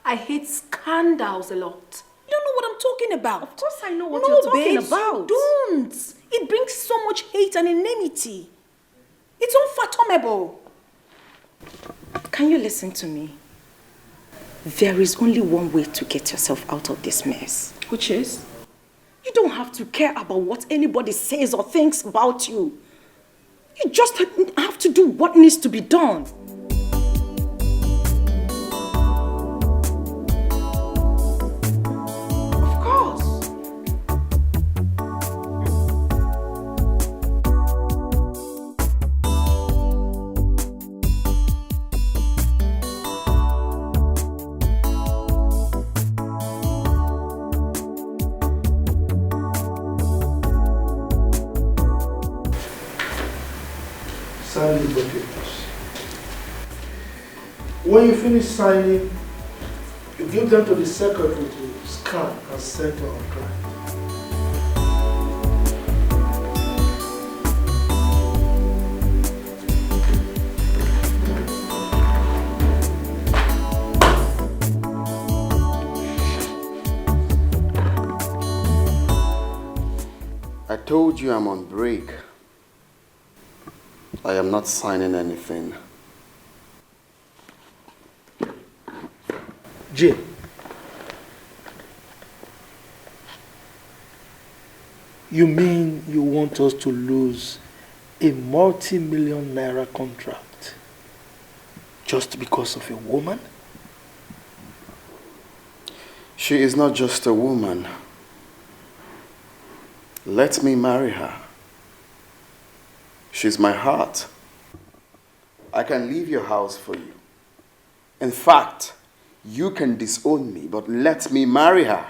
I hate scandals a lot. You don't know what I'm talking about. Of course I know what No, you're talking babes, about. Don't. It brings so much hate and enmity. It's unfathomable. Can you listen to me? There is only one way to get yourself out of this mess. Which is? You don't have to care about what anybody says or thinks about you. You just have to do what needs to be done. Of course. Sign the documents. When you finish signing, you give them to the secretary to scan and send to our client. I told you I'm on break. I am not signing anything. Jay, you mean you want us to lose a multi-million naira contract just because of a woman? She is not just a woman. Let me marry her. She's my heart. I can leave your house for you. In fact, you can disown me, but let me marry her.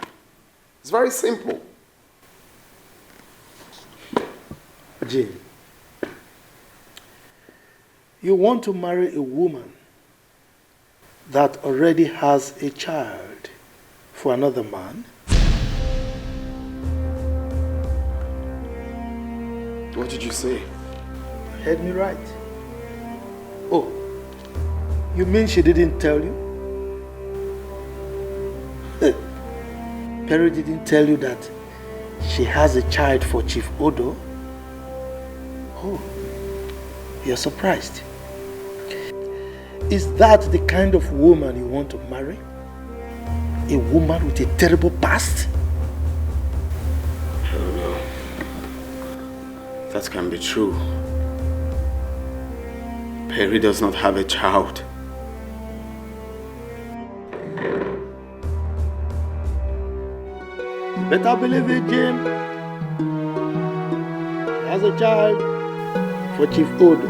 It's very simple. Jane, you want to marry a woman that already has a child for another man? What did you say? You heard me right. Oh, you mean she didn't tell you? Perry didn't tell you that she has a child for Chief Odo? Oh, you're surprised. Is that the kind of woman you want to marry? A woman with a terrible past? I don't know. That can be true. Perry does not have a child. You better believe it, Jim. She has a child for Chief Odo.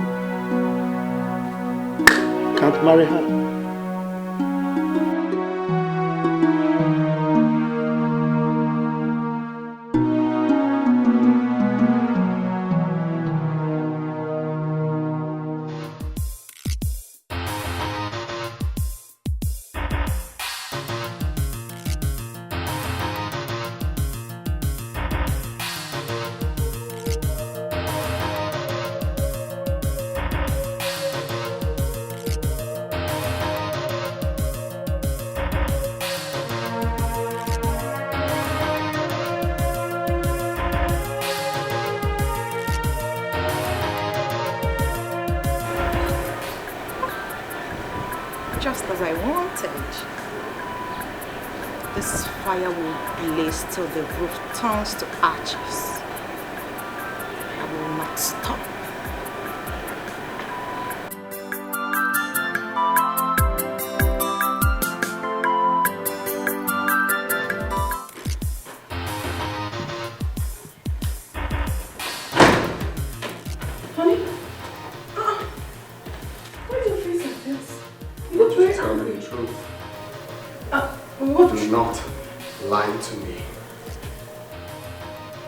Can't marry her. Just as I wanted. This fire will blaze till the roof turns to ashes. I will not stop. Honey? Why is your face like this? You look very Tell me angry. the truth. What? Do not lie to me.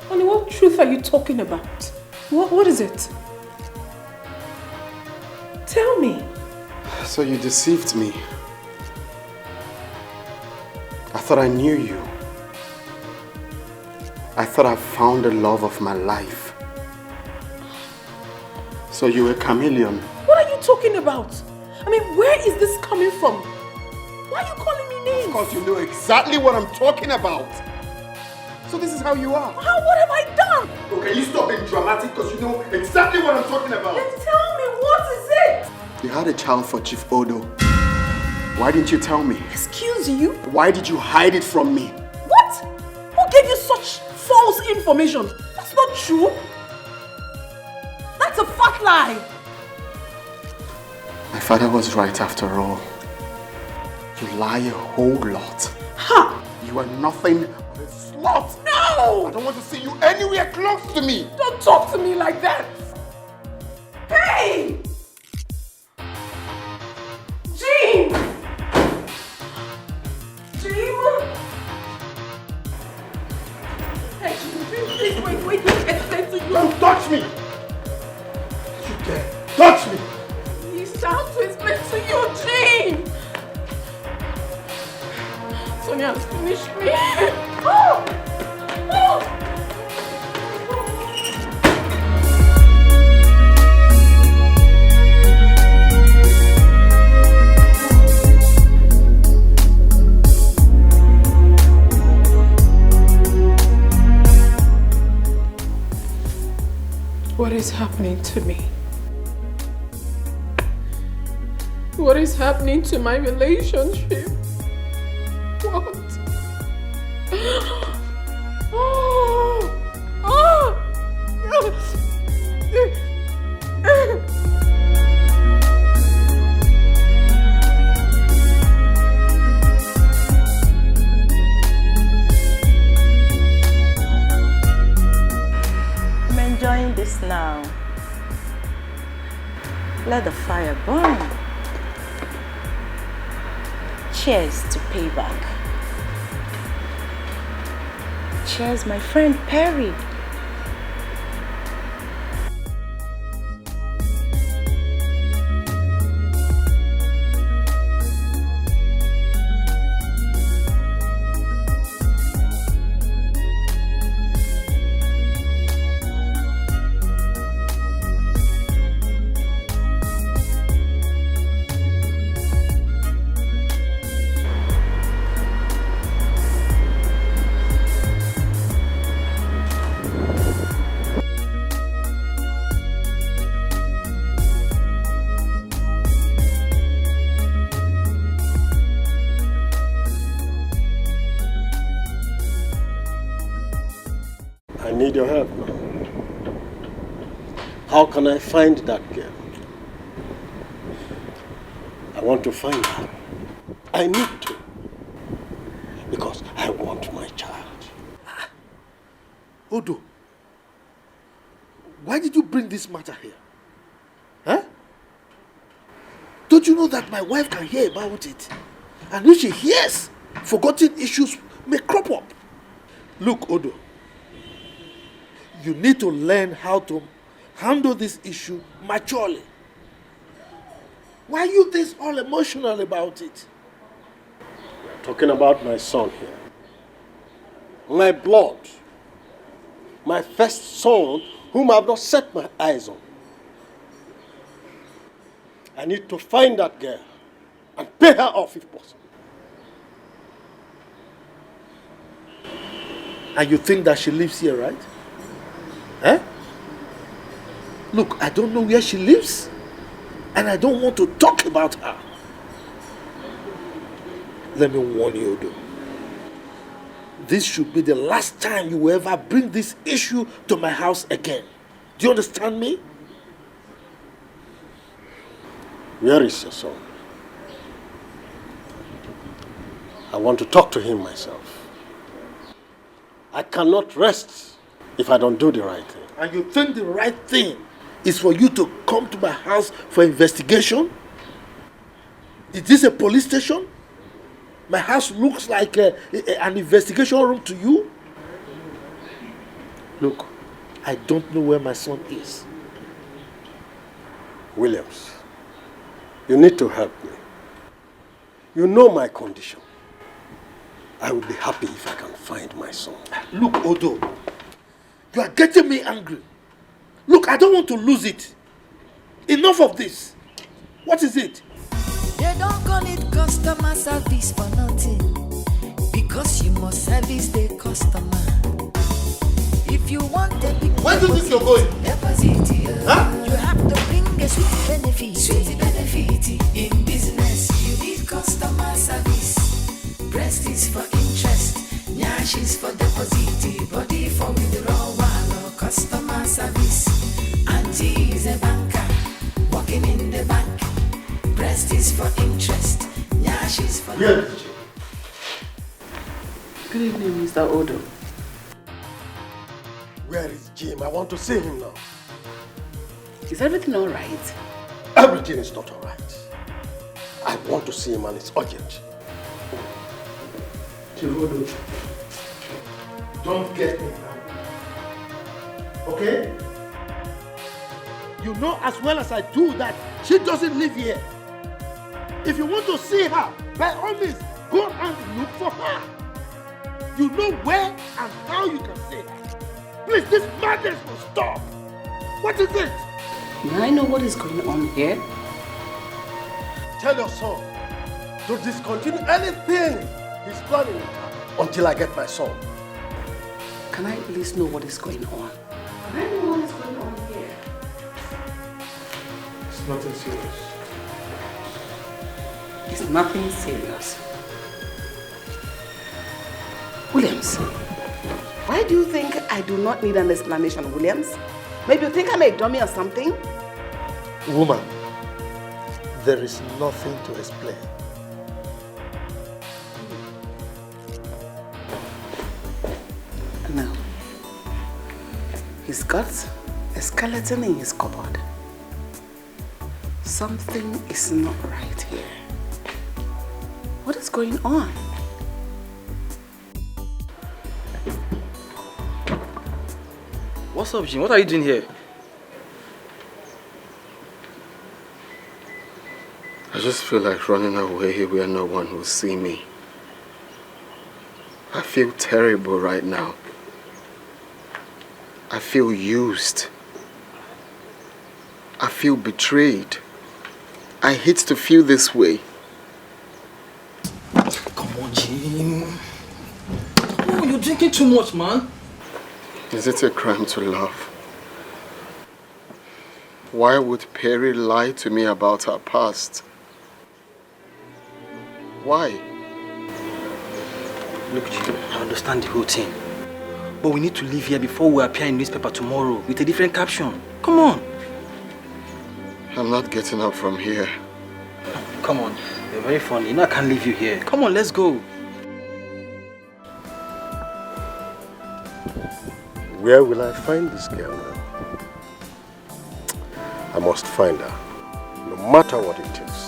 Honey, what truth are you talking about? What is it? Tell me. So you deceived me. I thought I knew you. I thought I found the love of my life. So you were a chameleon. What are you talking about? I mean, where is this coming from? Why are you calling me names? Of course you know exactly what I'm talking about. So this is how you are. What have I done? Okay, you stop being dramatic because you know exactly what I'm talking about. Then tell me, what is it? You had a child for Chief Odo. Why didn't you tell me? Excuse you? Why did you hide it from me? What? Who gave you such false information? That's not true. That's a fat lie. My father was right after all. You lie a whole lot. Ha! You are nothing but a slut. No! I don't want to see you anywhere close to me. Don't talk to me like that. Hey! Jean! Jean! Hey, please, wait, let me explain to you. Don't touch me! You dare touch me! He's trying to explain to you, Jean! Sonia has finished me. Oh! Oh! What is happening to me? What is happening to my relationship? What? I'm enjoying this now. Let the fire burn. Cheers to payback. Cheers, my friend Perry. I need your help now. How can I find that girl? I want to find her. I need to. Because I want my child. Odo, why did you bring this matter here? Huh? Don't you know that my wife can hear about it? And if she hears, forgotten issues may crop up. Look, Odo, you need to learn how to handle this issue maturely. Why are you this all emotional about it? We're talking about my son here. My blood. My first son, whom I've not set my eyes on. I need to find that girl and pay her off if possible. And you think that she lives here, right? Eh? Look, I don't know where she lives, and I don't want to talk about her. Let me warn you, Odo. This should be the last time you will ever bring this issue to my house again. Do you understand me? Where is your son? I want to talk to him myself. I cannot rest if I don't do the right thing. And you think the right thing is for you to come to my house for investigation? Is this a police station? My house looks like an investigation room to you? Look, I don't know where my son is. Williams, you need to help me. You know my condition. I will be happy if I can find my son. Look, Odo, you are getting me angry. Look, I don't want to lose it. Enough of this. What is it? They don't call it customer service for nothing, because you must service the customer. If you want a big Where do you think you're going? deposit, Huh? you have to bring a sweet benefit. benefit. Sweet benefit. In business, you need customer service. Breast is for interest. Nyash is for deposit. Body for withdrawal. Customer service. Auntie is a banker. Working in the bank. Breast is for interest. Nyash is for... Yes. Good evening, Mr. Odo. Where is Jim? I want to see him now. Is everything all right? Everything is not all right. I want to see him and it's urgent. Chivodo, don't get me angry. Okay? You know as well as I do that she doesn't live here. If you want to see her, by all means, go and look for her. You know where and how you can see her. Please, this madness will stop. What is it? May I know what is going on here? Tell your son to discontinue anything he's planning until I get my son. Can I at least know what is going on? Can I know what is going on here? It's nothing serious. It's nothing serious. Williams, why do you think I do not need an explanation, Williams? Maybe you think I'm a dummy or something? Woman, there is nothing to explain. No. He's got a skeleton in his cupboard. Something is not right here. What is going on? What's up, Jim? What are you doing here? I just feel like running away where no one will see me. I feel terrible right now. I feel used. I feel betrayed. I hate to feel this way. Come on, Jim. Come on, you're drinking too much, man. Is it a crime to love? Why would Perry lie to me about her past? Why? Look, Jim, I understand the whole thing. But we need to leave here before we appear in newspaper tomorrow with a different caption. Come on. I'm not getting up from here. Come on. You're very funny. You know I can't leave you here. Come on, let's go. Where will I find this girl now? I must find her, no matter what it takes.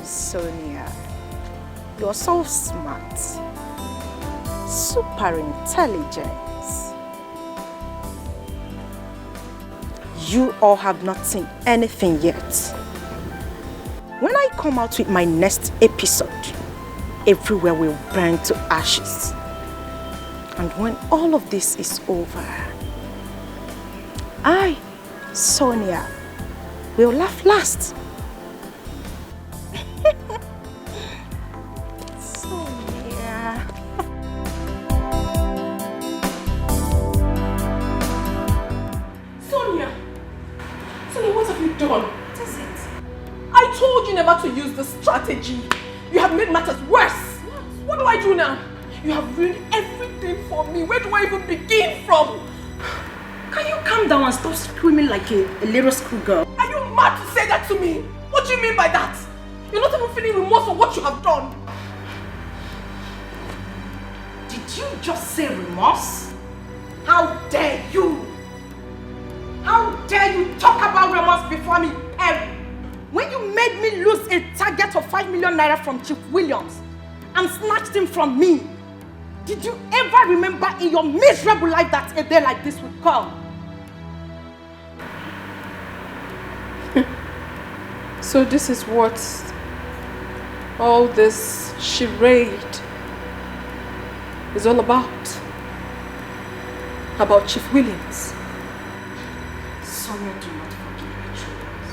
Sonia, you're so smart, super intelligent. You all have not seen anything yet. When I come out with my next episode, everywhere will burn to ashes. And when all of this is over, I, Sonia, will laugh last. Sonia. Sonia, what have you done? What is it? I told you never to use this strategy. You have made matters worse. What do I do now? You have ruined everything for me. Where do I even begin from? Can you calm down and stop screaming like a little schoolgirl? Are you mad to say that to me? What do you mean by that? You're not even feeling remorse for what you have done. Did you just say remorse? How dare you? How dare you talk about remorse before me, Perry? When you made me lose a target of 5 million naira from Chief Williams and snatched him from me, Did you ever remember in your miserable life that a day like this would come? So this is what all this charade is all about. About Chief Williams. Sonia, do not forgive me, Julius.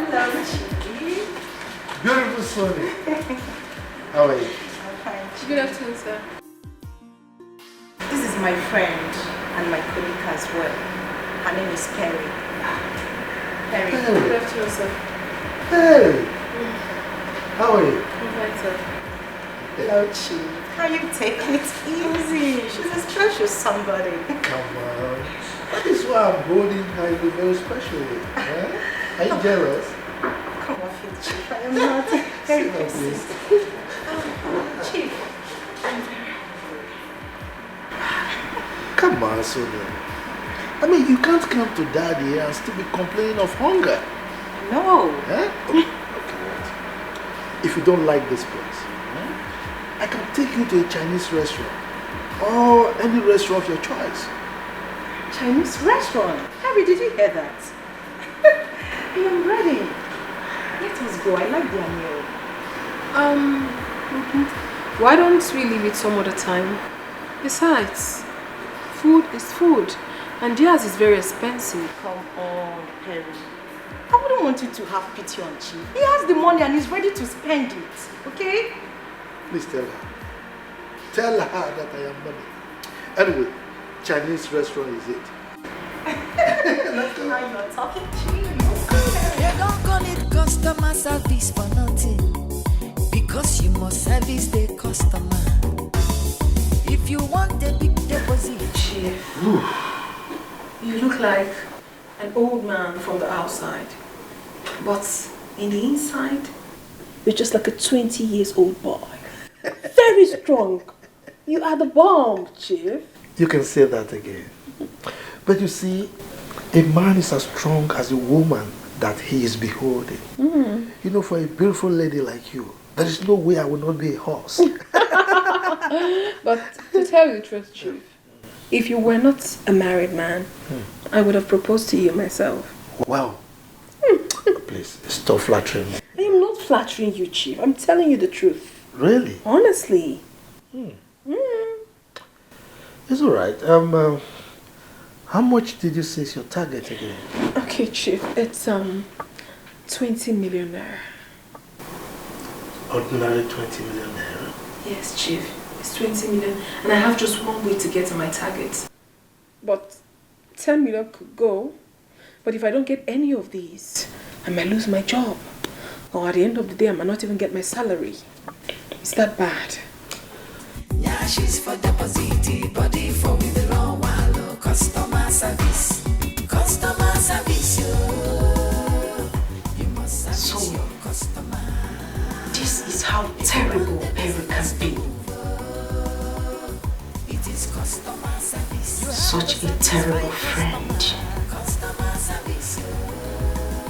Hello, Chief. Beautiful Sonia. How are you? I'm fine. Good afternoon, sir. This is my friend and my colleague as well. Her name is Perry. Perry. Good afternoon, sir. Hey! How are you? I'm fine, sir. Hello, Chief. How you taking it easy? She's a special somebody. Come on. That is why I'm holding her in a very special way. Huh? Are you jealous? Come off it, Chief. I am not. Very pleased. Chief. Come on, Sonia. I mean, you can't come to Daddy and still be complaining of hunger. No. Huh? Okay, wait. If you don't like this place, I can take you to a Chinese restaurant or any restaurant of your choice. Chinese restaurant? Harry, did you hear that? I am ready. Let us go. I like their meal. Why don't we leave it some other time? Besides, food is food, and theirs is very expensive. Come on, Perry. I wouldn't want you to have pity on Chief. He has the money and he's ready to spend it. Okay? Please tell her. Tell her that I am money. Anyway, Chinese restaurant is it. Let's go. Now you're talking, Chief. They don't call it customer service for nothing, because you must service the customer. If you want a big deposit, Chief, you look like an old man from the outside, but in the inside, you're just like a 20 years old boy. Very strong. You are the bomb, Chief. You can say that again. But you see, a man is as strong as a woman that he is beholding. You know, for a beautiful lady like you, there is no way I will not be a horse. But to tell you the truth, Chief, if you were not a married man, I would have proposed to you myself. Wow. Please, stop flattering me. I am not flattering you, Chief. I'm telling you the truth. Really? Honestly. It's all right. How much did you say is your target again? Okay, Chief. It's 20 million naira. Ordinary 20 million naira. Yes, Chief. It's 20 million. And I have just one way to get to my target. But 10 million could go. But if I don't get any of these, I might lose my job. Or at the end of the day, I might not even get my salary. Is that bad? yeah, she's for deposit, body for with the long while. Customer service, you must service your customer. This is how terrible Perry can be. It is customer service. Such a terrible friend. Customer service.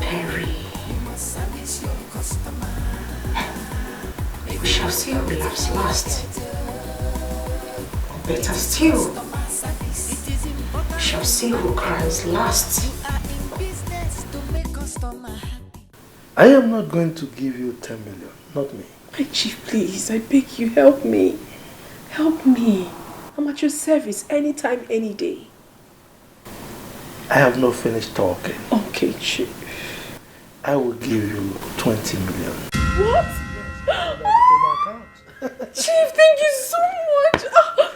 Perry. You must service your customer. We shall see who laughs last. Or better still, we shall see who cries last. I am not going to give you 10 million, not me. My Chief, please, I beg you, help me. Help me. I'm at your service anytime, any day. I have not finished talking. Okay, Chief. I will give you 20 million. What? Chief, thank you so much.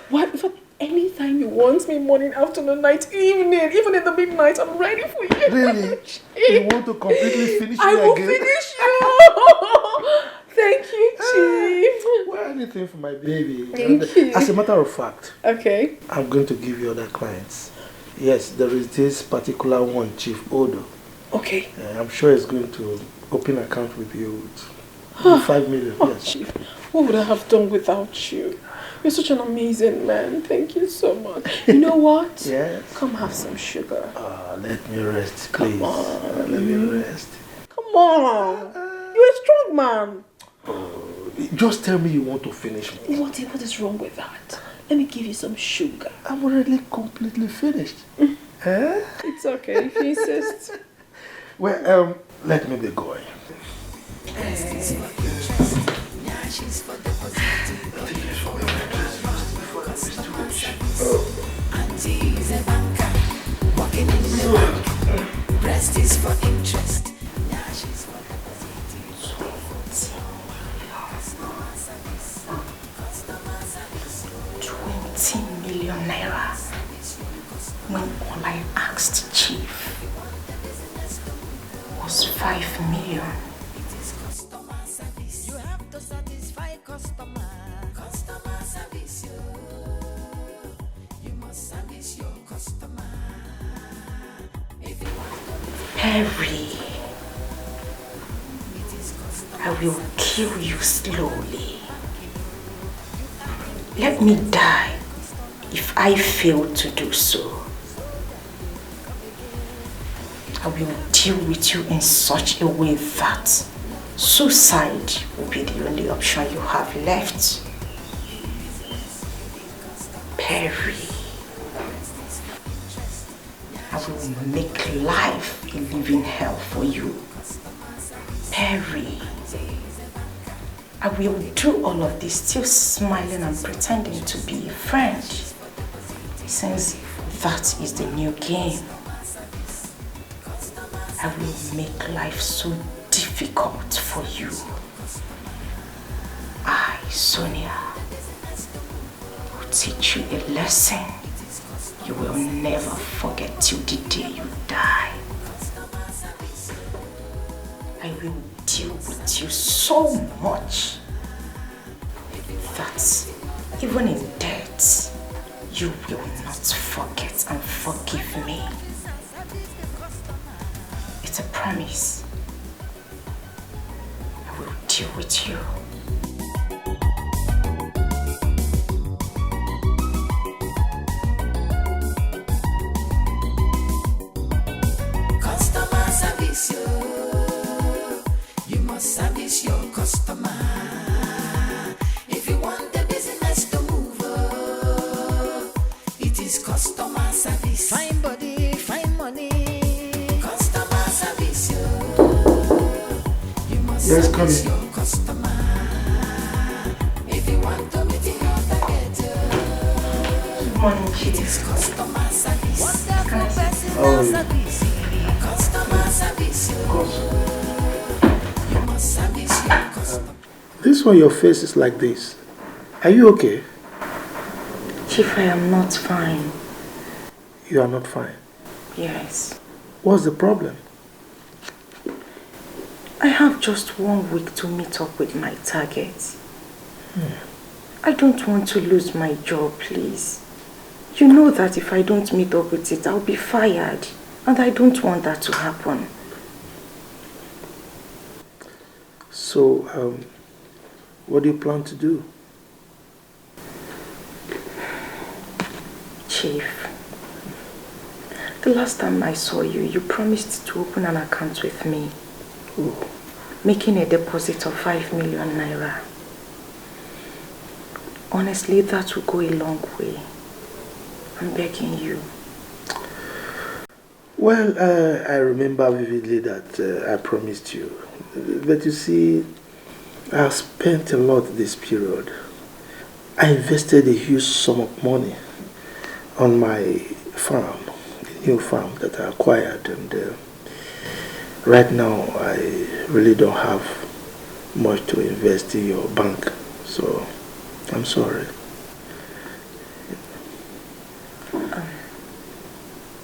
What? In fact, anytime you want me, morning, afternoon, night, evening, even in the midnight, I'm ready for you. Really? You want to completely finish me I will again? finish you. Thank you, Chief. Well, anything for my baby. Thank you. As a matter of fact, Okay. I'm going to give you other clients. Yes, there is this particular one, Chief Odo. Okay. I'm sure he's going to open an account with you 5 million, Oh, yes. Chief, what would I have done without you? You're such an amazing man. Thank you so much. You know what? Yes. Come have some sugar. Let me rest, please. Come on. Let me rest. Come on. You're a strong man. Just tell me you want to finish me. What is wrong with that? Let me give you some sugar. I'm already completely finished. It's okay if you insist. Well, let me be going. Auntie's a banker, working in the bank. Rest is for interest. Now she's for $20 million naira. When all I asked Chief was 5 million. You have to satisfy customer. Customer service. You must service your customer. If you want Perry, I will kill you slowly. Let me die if I fail to do so. I will deal with you in such a way that suicide will be the only option you have left. Perry, I will make life a living hell for you. Perry, I will do all of this still smiling and pretending to be a friend, since that is the new game. I will make life so difficult for you. I, Sonia, will teach you a lesson you will never forget till the day you die. I will deal with you so much that even in death, you will not forget and forgive me. It's a promise. I will deal with you. customer service, you must service your customer. If you want the business to move, it is customer service. Fine body, fine money. Customer service, you must Yes, service come in. your customer. If you want to meet your target, Good morning, it Chief. is customer service. How are Personal you? service, customer service, Of course. you must service your customer. This one, your face is like this. Are you okay? Chief, I am not fine. You are not fine. Yes. What's the problem? I have just 1 week to meet up with my target. I don't want to lose my job, please. You know that if I don't meet up with it, I'll be fired. And I don't want that to happen. So, what do you plan to do? Chief, the last time I saw you, you promised to open an account with me. Oh. Making a deposit of 5 million naira. Honestly, that will go a long way. I'm begging you. Well, I remember vividly that I promised you. But you see, I spent a lot this period. I invested a huge sum of money on my farm, the new farm that I acquired. And right now, I really don't have much to invest in your bank. So, I'm sorry.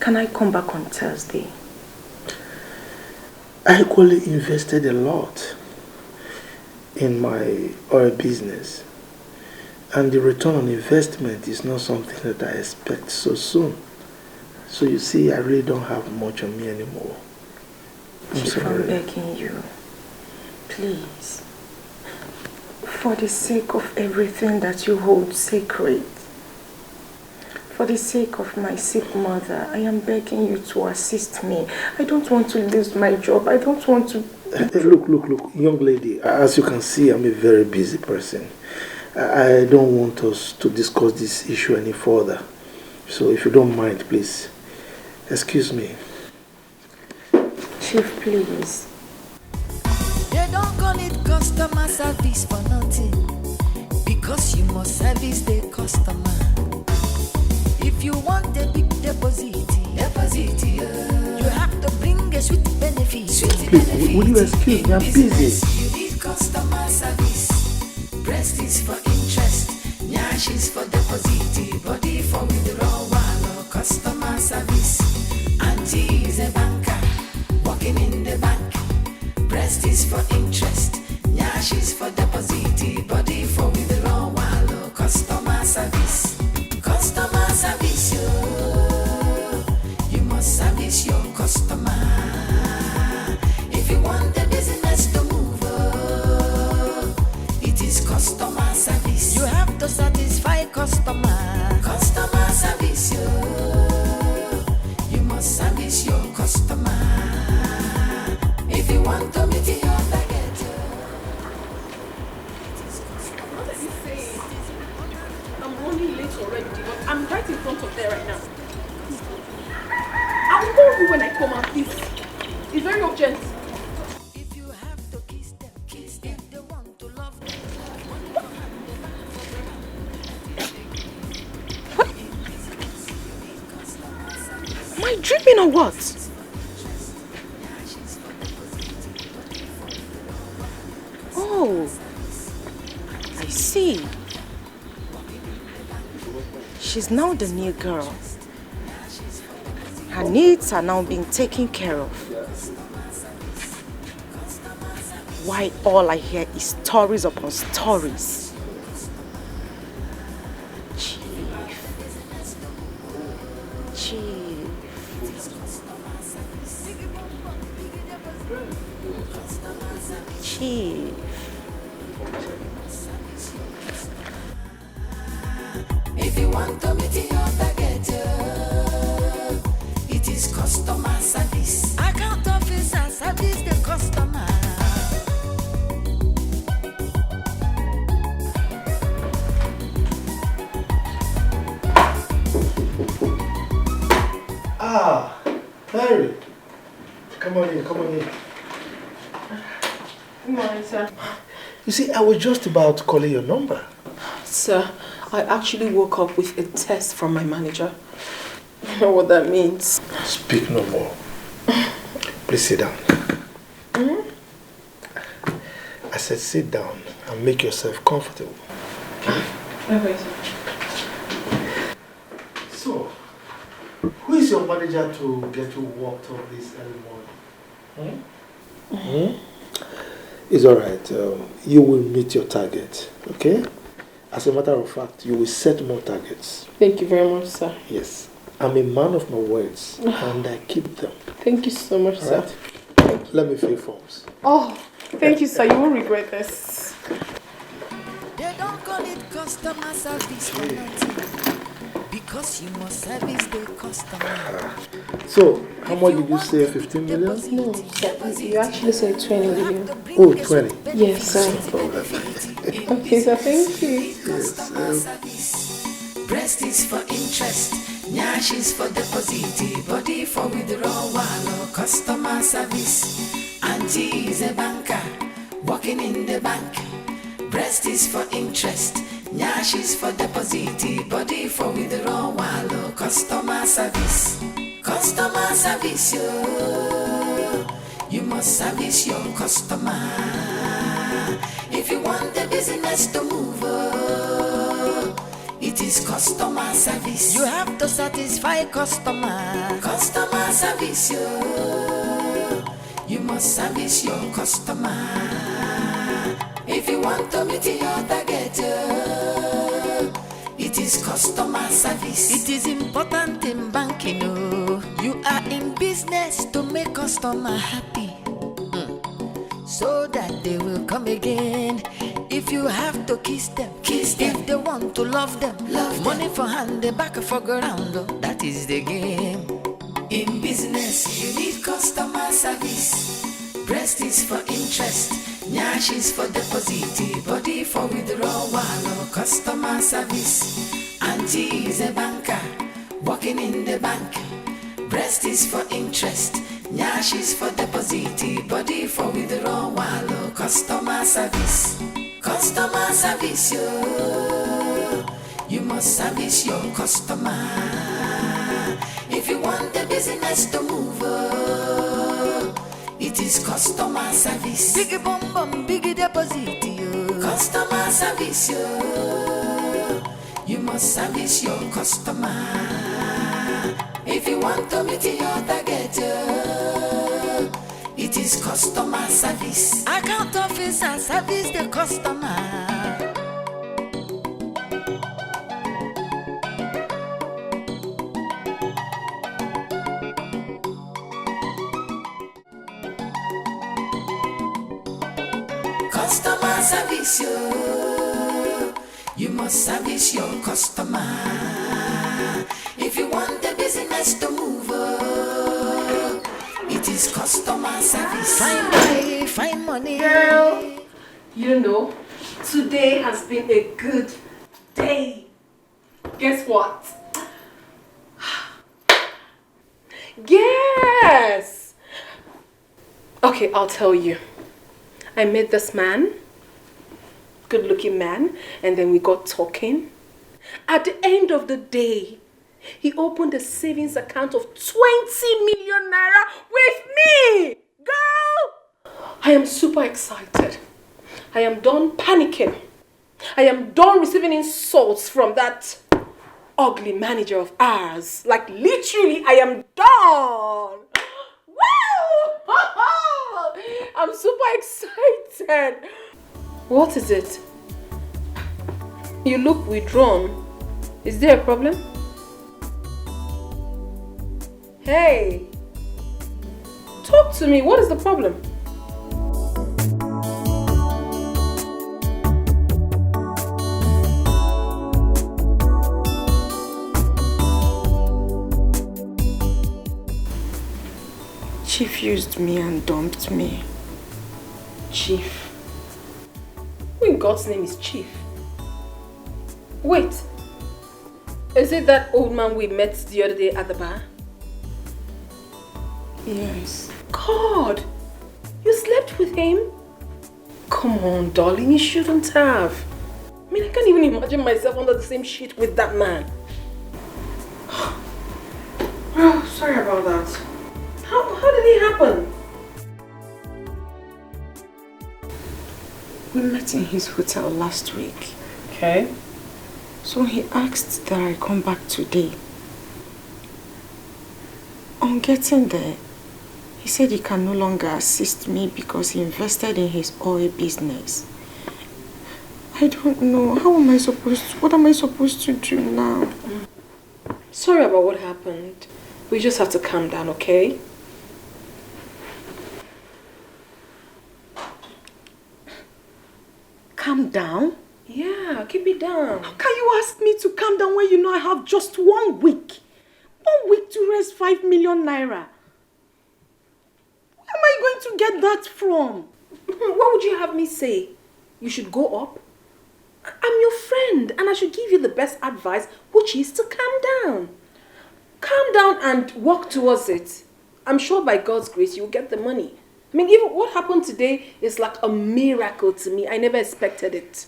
Can I come back on Thursday? I equally invested a lot in my oil business, and the return on investment is not something that I expect so soon. So you see, I really don't have much on me anymore. I'm Chief, sorry. I'm begging you. Please. For the sake of everything that you hold sacred, for the sake of my sick mother, I am begging you to assist me. I don't want to lose my job. I don't want to... Look, young lady, as you can see, I'm a very busy person. I don't want us to discuss this issue any further. So if you don't mind, please, excuse me. Chief, please. They don't call it customer service for nothing, because you must service the customer. If you want a big deposit, you have to bring a sweet benefit. Please, will you excuse me? I'm busy. You need customer service. Breast is for interest, nyash is for deposit, body for withdrawal. Customer service. Auntie is a banker, working in the bank. Breast is for interest, nyash is for deposit, body for withdrawal. Customer service. Customer service, you must service your customer. If you want the business to move, it is customer service. You have to satisfy customer. Customer service, you must service your customer. If you want to meet your target, What are you saying? I'm running late already, but I'm right in front of there right now. I'll call you when I come out, please. It's very urgent. if you have to kiss them, they want to love them. Am I dreaming or what? Oh, I see. She's now the new girl. Her needs are now being taken care of. Why all I hear is stories upon stories. Chief. Chief. If you want to meet your target, it is customer service. Account officer service the customer. Ah, Harry. Come on in. Good morning, sir. You see, I was just about calling your number. Sir, I actually woke up with a test from my manager. You know what that means? Speak no more. Please sit down. I said sit down and make yourself comfortable. Okay, sir. So, who is your manager to get you worked up this early morning? It's alright. You will meet your target, okay? As a matter of fact, you will set more targets. Thank you very much, sir. Yes. I'm a man of my words and I keep them. Thank you so much, sir. Right? Let me fill forms. Oh, thank you, sir. You won't regret this. They don't call it customer service for nothing, because you must service the customer. So, how much did you say? 15 million? No, sir. You actually said 20 million. Oh, 20. Yes, sir. No problem. Okay, sir. Thank you. Yes. Breast is for interest, nyash is for deposit, body for withdrawal. Customer service. Auntie is a banker, working in the bank. Breast is for interest, nyash is for deposit, body for withdrawal. Customer service. Customer service, you must service your customer. If you want the business to move, it is customer service. You have to satisfy customer. Customer service, you must service your customer. If you want to meet your target, it is customer service. It is important in banking, you are in business to make customer happy, so that they will come again. If you have to kiss them. If they want to love them. Money for hand, they back for ground. That is the game. In business, you need customer service. Breast is for interest. Nyash is for deposit. Body for withdrawal. Customer service. Auntie is a banker. Working in the bank. Breast is for interest. Nyash is for deposit. Body for withdrawal. Customer service. Customer service, yo. You must service your customer. If you want the business to move, it is customer service. Biggie bum bum, biggie deposit, yo. Customer service, yo. You must service your customer. If you want to meet your target, yo, it is customer service. Account officer service the customer. Customer service, you must service your customer. If you want the business to move, it is customer service. Fine money, fine money. Girl, you know, today has been a good day. Guess what? Yes! Okay, I'll tell you. I met this man, good looking man, and then we got talking. At the end of the day, he opened a savings account of 20 million naira with me! Girl! I am super excited. I am done panicking. I am done receiving insults from that ugly manager of ours. Like literally, I am done! Woo! I'm super excited. What is it? You look withdrawn. Is there a problem? Hey, talk to me. What is the problem? Chief used me and dumped me. Chief? Who in God's name is Chief? Wait, is it that old man we met the other day at the bar? Yes. God, you slept with him? Come on, darling, you shouldn't have. I mean, I can't even imagine myself under the same sheet with that man. Oh, sorry about that. How did it happen? We met in his hotel last week. Okay. So he asked that I come back today. On getting there, he said he can no longer assist me because he invested in his oil business. I don't know. What am I supposed to do now? Sorry about what happened. We just have to calm down, okay? Calm down? Yeah, keep it down. How can you ask me to calm down when you know I have just 1 week? 1 week to raise 5 million naira. Where am I going to get that from? What would you have me say? You should go up? I'm your friend and I should give you the best advice, which is to calm down. Calm down and walk towards it. I'm sure by God's grace you'll get the money. I mean, even what happened today is like a miracle to me. I never expected it.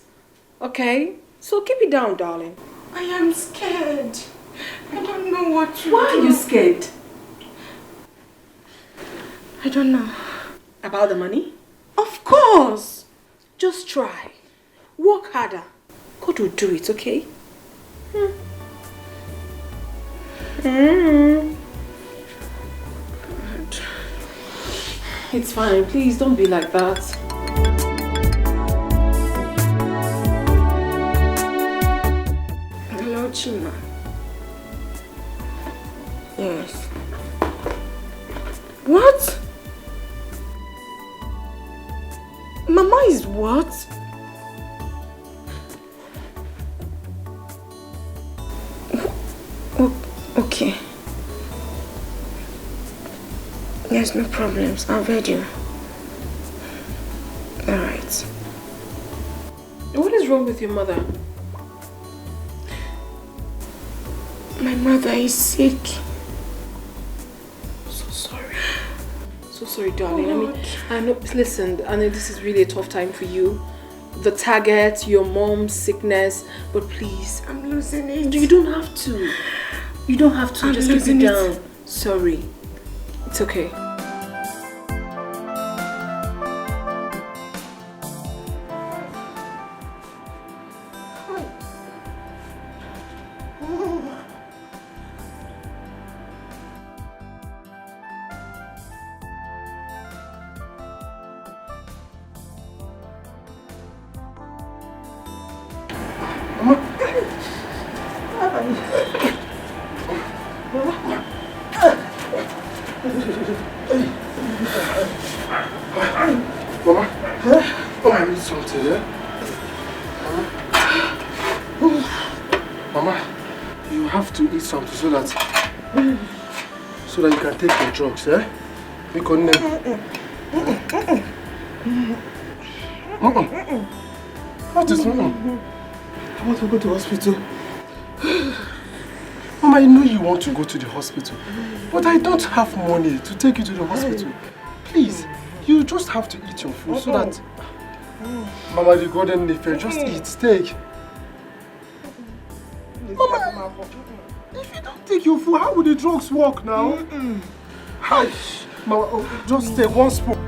Okay? So keep it down, darling. I am scared. I don't know what to do. Why are you scared? I don't know. About the money? Of course. Just try. Work harder. God will do it, okay? It's fine. Please don't be like that. Hello, Chima. Yes. What? Mama is what? There's no problems. I've heard you. Alright. What is wrong with your mother? My mother is sick. So sorry. So sorry, darling. I know, listen, I know this is really a tough time for you. The target, your mom's sickness, but please. I'm losing it. You don't have to. You don't have to. Just keep it down. Sorry. It's okay. So that you can take your drugs, eh? What is wrong? I want to go to the hospital. Mama, I know you want to go to the hospital, but I don't have money to take you to the hospital. Please, you just have to eat your food so that... Mama, the golden nipple, just eat, take. Mama, if you don't take your food, how will the drugs work now? Hi, Mama, just take one spoon.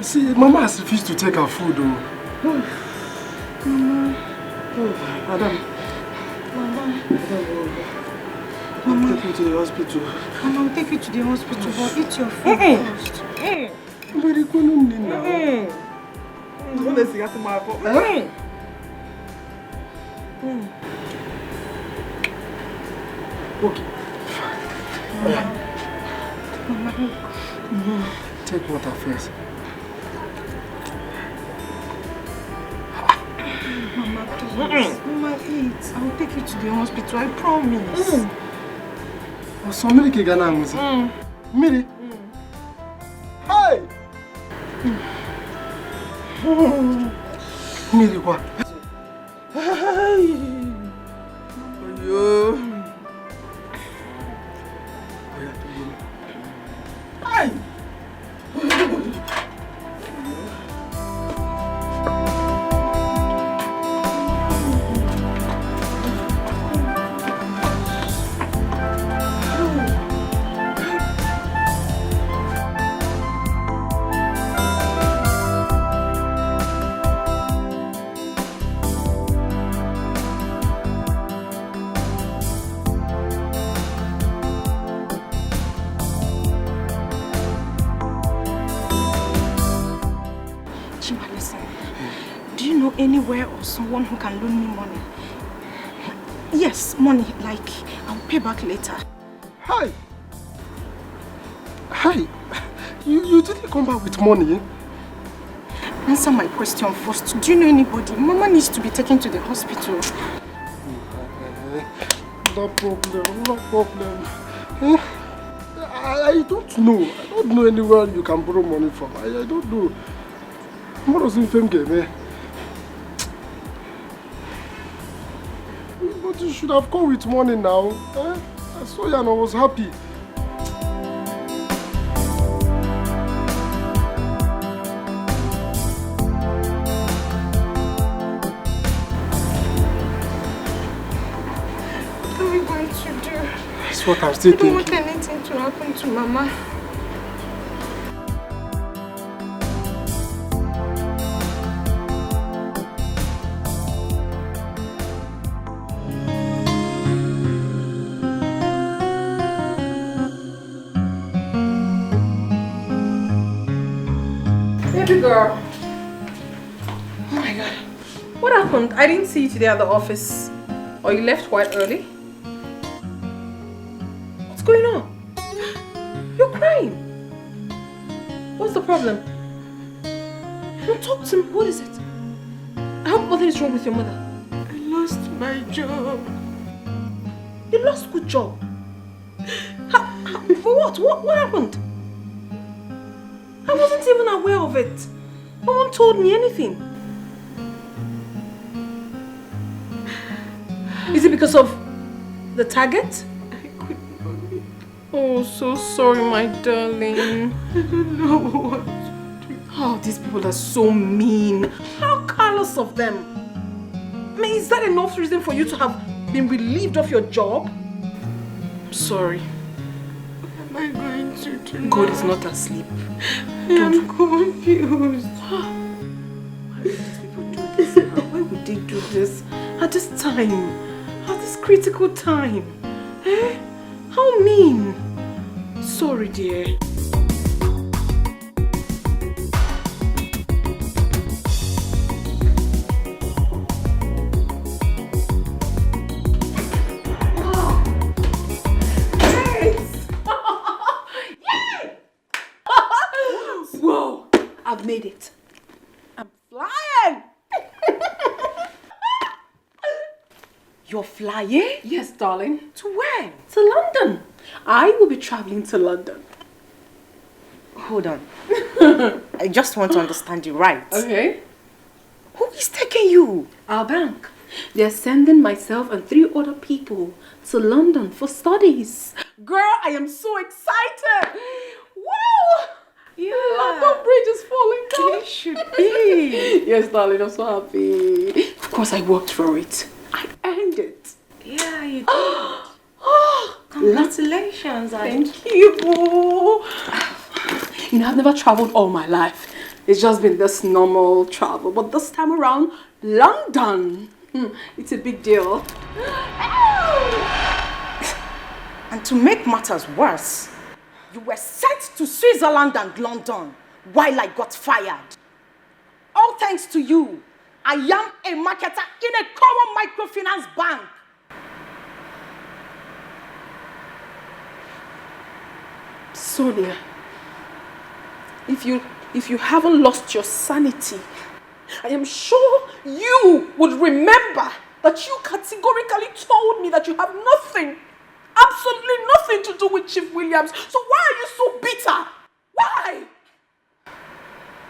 See, Mama has refused to take her food, though. Mama. Madam. Mama. Take me to the hospital. Mama, I'll take you to the hospital, but eat your food first. But you couldn't need now. Okay. Mama. Take water first. Mama, please. Mama, eat. I'll take you to the hospital, I promise. So many Gana music. Miri. Hi. Miri, what? Anywhere or someone who can loan me money. Yes, money, like I'll pay back later. Hi. Hi. You didn't come back with money. Answer my question first. Do you know anybody? Mama needs to be taken to the hospital. No problem, no problem. I don't know. I don't know anywhere you can borrow money from. I don't know. What was in fame game, eh? But you should have come with money now. Eh? I saw you and I was happy. What are we going to do? That's what I'm still thinking. I don't want anything to happen to Mama. girl. Oh my God. What happened? I didn't see you today at the office. Or you left quite early? What's going on? You're crying. What's the problem? No, talk to me. What is it? What is wrong with your mother? I lost my job. You lost good job? For what? What happened? I wasn't even aware of it. No one told me anything. Is it because of the target? Oh, so sorry, my darling. I don't know what to do. Oh, these people are so mean. How careless of them. I mean, is that enough reason for you to have been relieved of your job? I'm sorry. What am I going to do? God is not asleep. I'm confused. Why would these people do this now? Why would they do this at this time? At this critical time? Eh? How mean? Sorry, dear. Whoa! I've made it. I'm flying! You're flying? Yes, darling. To where? To London. I will be traveling to London. Hold on. I just want to understand you right. Okay. Who is taking you? Our bank. They're sending myself and 3 other people to London for studies. Girl, I am so excited. Woo! Yeah. London Bridge is falling down. It should be. Yes, darling, I'm so happy. Of course, I worked for it. I earned it. Yeah, you did. Congratulations. Thank you. You know, I've never traveled all my life. It's just been this normal travel. But this time around, London. It's a big deal. And to make matters worse, you were sent to Switzerland and London while I got fired. All thanks to you, I am a marketer in a common microfinance bank. Sonia, if you haven't lost your sanity, I am sure you would remember that you categorically told me that you have nothing, absolutely nothing to do with Chief Williams. So why are you so bitter? Why?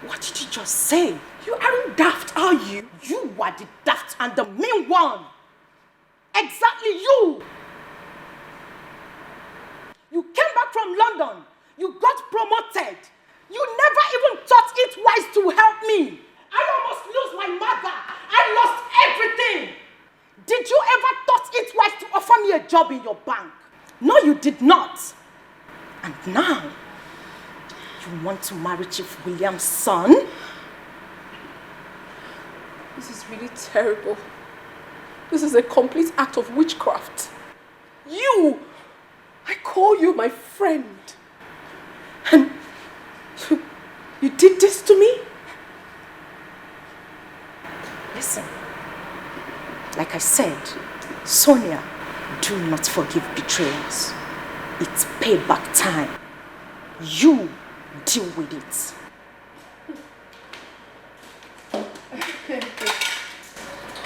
What did you just say? You aren't daft, are you? You are the daft and the mean one. Exactly you. You came back from London. You got promoted. You never even thought it wise to help me. I almost lose my mother. I lost everything. Did you ever thought it wise to offer me a job in your bank? No, you did not. And now, you want to marry Chief William's son? This is really terrible. This is a complete act of witchcraft. I call you my friend. And you did this to me? Listen, like I said, Sonia, do not forgive betrayals. It's payback time. You deal with it.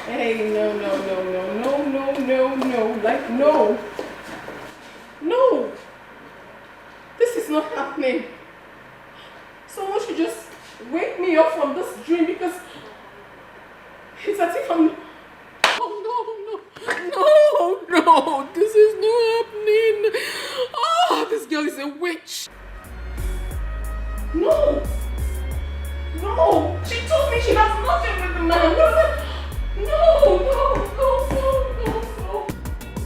Hey, no. Like, no. No. This is not happening. Someone should just wake me up from this dream because it's as if I'm... Oh, no. This is not happening. Oh, this girl is a witch. No. She told me she has nothing with the man. No.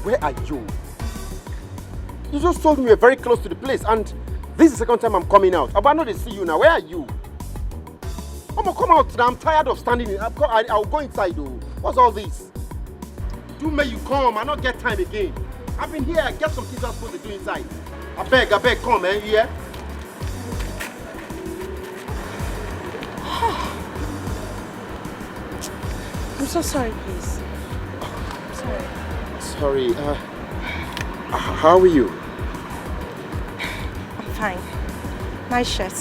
Where are you? You just told me you were very close to the place and this is the second time I'm coming out. But I know they see you now. Where are you? Come out now. I'm tired of standing in. I'll go inside though. What's all this? Do may you come. I not get time again. I've been here. I get some things I'm supposed to do inside. I beg, come, man. You hear? so sorry, please. I'm sorry. Sorry, how are you? I'm fine. Nice shirt.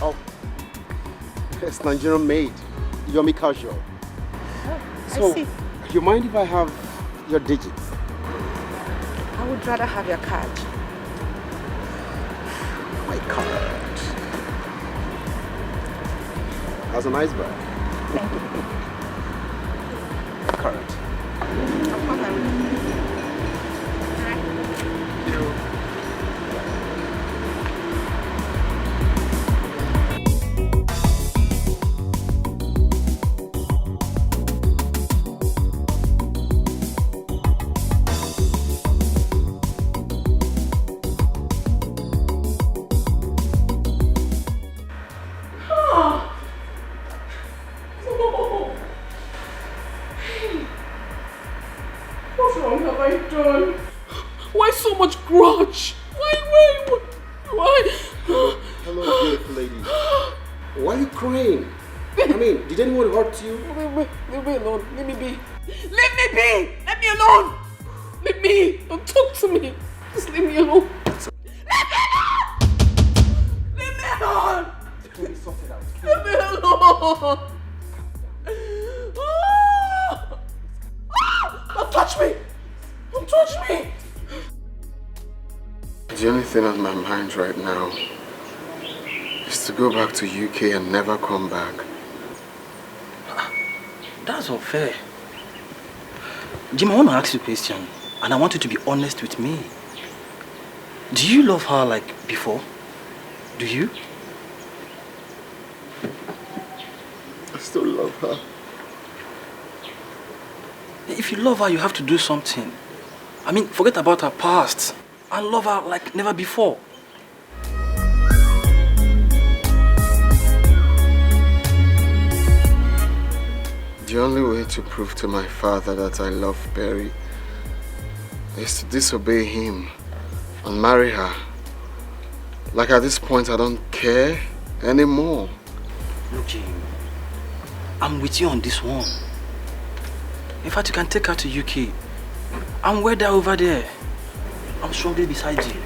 Oh, it's Nigerian made. Yomi casual. Oh, So, I see. you mind if I have your digits? I would rather have your card. My card. That's a nice bag. Thank you. My card. Of course I will. What wrong have I done? Why so much grudge? Why? Hello, beautiful lady. Why are you crying? I mean, did anyone hurt you? Leave me alone. Leave me be. Leave me be! Let me alone! Leave me! Don't talk to me. Just leave me alone. Leave me alone! Let me sort it out. Leave me alone! Don't touch me! Don't touch me! The only thing on my mind right now is to go back to UK and never come back. That's unfair. Jim, I want to ask you a question, and I want you to be honest with me. Do you love her like before? Do you? I still love her. If you love her, you have to do something. I mean, forget about her past and love her like never before. The only way to prove to my father that I love Perry is to disobey him and marry her. Like at this point, I don't care anymore. Look, Jim, I'm with you on this one. In fact, you can take her to UK and wear her over there. I'm strongly beside you.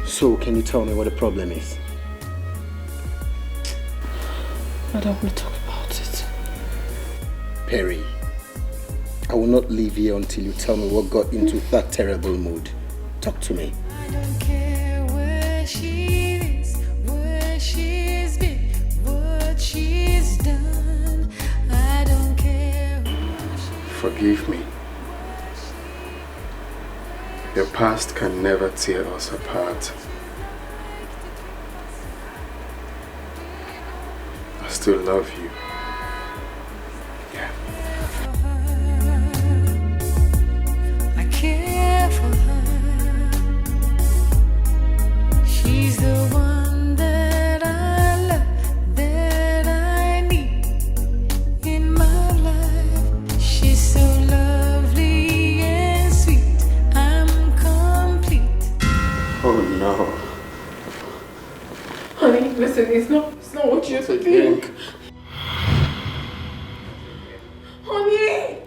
So, can you tell me what the problem is? I don't want to talk about it. Perry, I will not leave here until you tell me what got into that terrible mood. Talk to me. I don't care where she is, where she's been, what she's done. I don't care who she Forgive me. Your past can never tear us apart. I still love you. Yeah. I care for her. She's the one that I love, that I need in my life. She's so lovely and sweet. I'm complete. Oh no. Honey, listen, it's not what you think. Honey!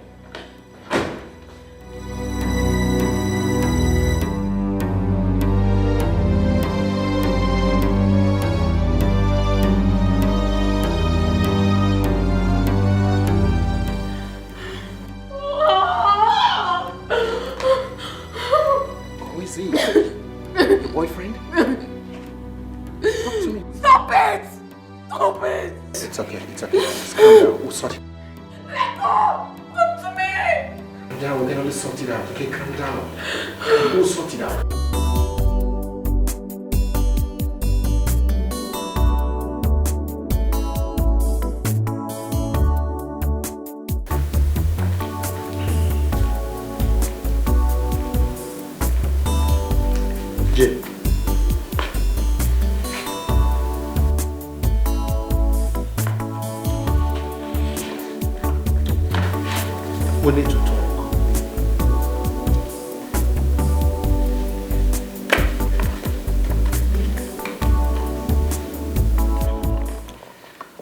Who is he? Your boyfriend? Stop it! Stop it! It's okay. Just calm down. We'll sort it. Let go! Come to me! Calm down. We're gonna sort it out. Okay, calm down. We'll sort it out. Jay. We need to talk.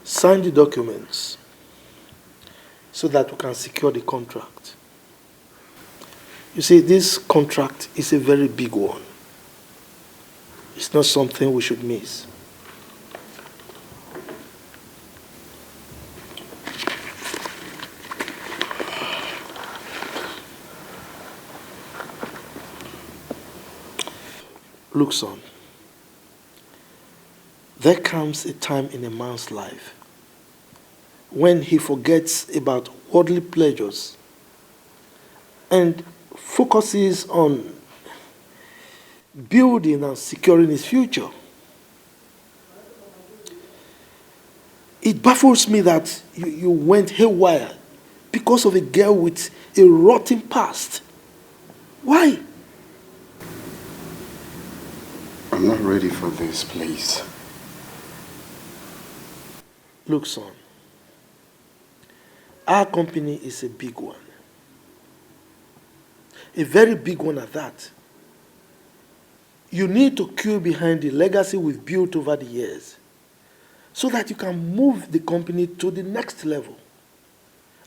Sign the documents so that we can secure the contract. You see, this contract is a very big one. It's not something we should miss. Look, son, there comes a time in a man's life when he forgets about worldly pleasures and focuses on building and securing his future. It baffles me that you went haywire because of a girl with a rotten past. Why? I'm not ready for this, please. Look, son, our company is a big one. A very big one at that. You need to queue behind the legacy we've built over the years so that you can move the company to the next level.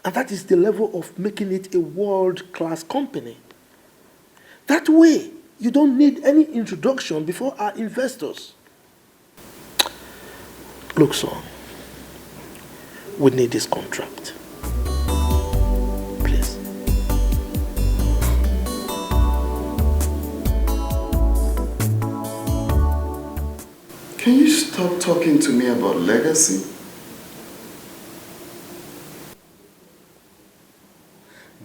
And that is the level of making it a world-class company. That way, you don't need any introduction before our investors. Look, son, we need this contract. Please. Can you stop talking to me about legacy?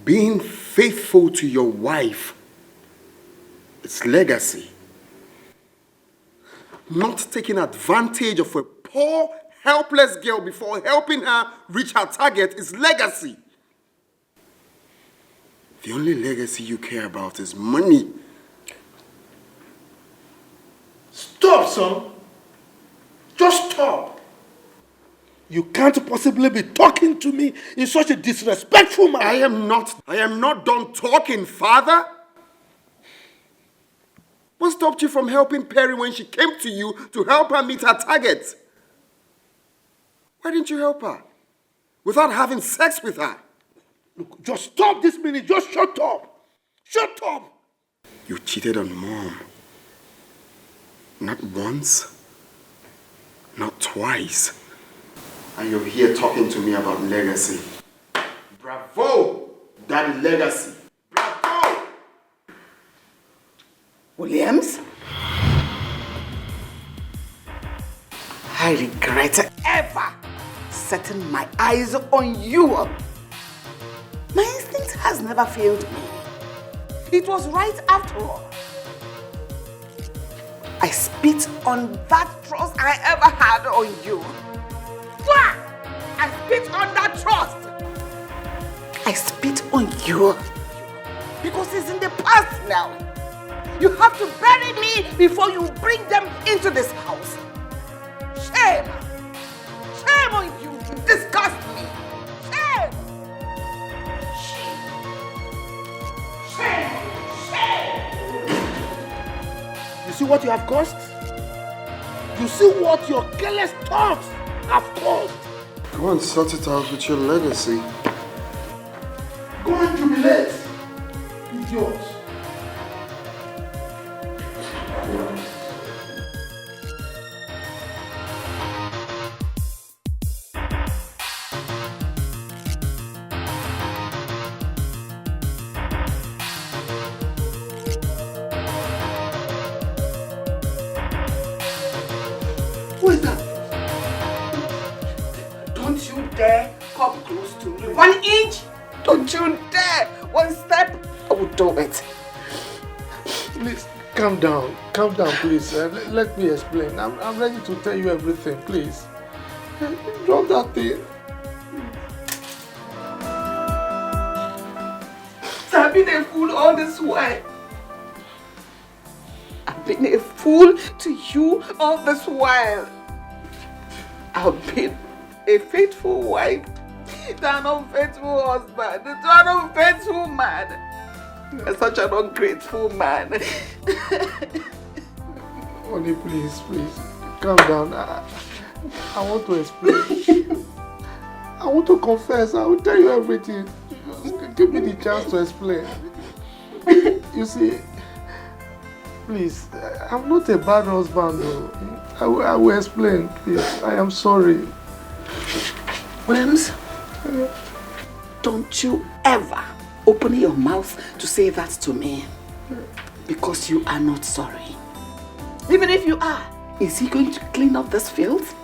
Being faithful to your wife, it's legacy. Not taking advantage of a poor, helpless girl before helping her reach her target is legacy. The only legacy you care about is money. Stop, son. Just stop. You can't possibly be talking to me in such a disrespectful manner. I am not done talking, Father. What stopped you from helping Perry when she came to you to help her meet her target? Why didn't you help her? Without having sex with her? Look, just stop this minute. Just shut up. Shut up. You cheated on Mom. Not once, not twice. And you're here talking to me about legacy. Bravo, Daddy Legacy. Bravo! Williams? I regret ever setting my eyes on you. My instinct has never failed me. It was right after all. I spit on that trust I ever had on you. I spit on that trust. I spit on you because it's in the past now. You have to bury me before you bring them into this house. Shame! Shame on you! You disgust me! Shame! Shame! Shame! You see what you have caused? You see what your careless thoughts have caused? Go and sort it out with your legacy. Go and jubilate, idiots. Who is that? Don't you dare come close to me. 1 inch. Don't you dare. 1 step. I will do it. Please, calm down. Calm down, please. Let me explain. I'm ready to tell you everything, please. Drop that thing. I've been a fool all this while. I've been a fool to you all this while. I've been a faithful wife to an unfaithful husband, to an unfaithful man. You're such an ungrateful man. Honey, please, calm down. I want to explain. I want to confess. I will tell you everything. Just give me the chance to explain. You see, please, I'm not a bad husband though. I will explain, please. I am sorry. Williams, don't you ever open your mouth to say that to me. Because you are not sorry. Even if you are, is he going to clean up this filth?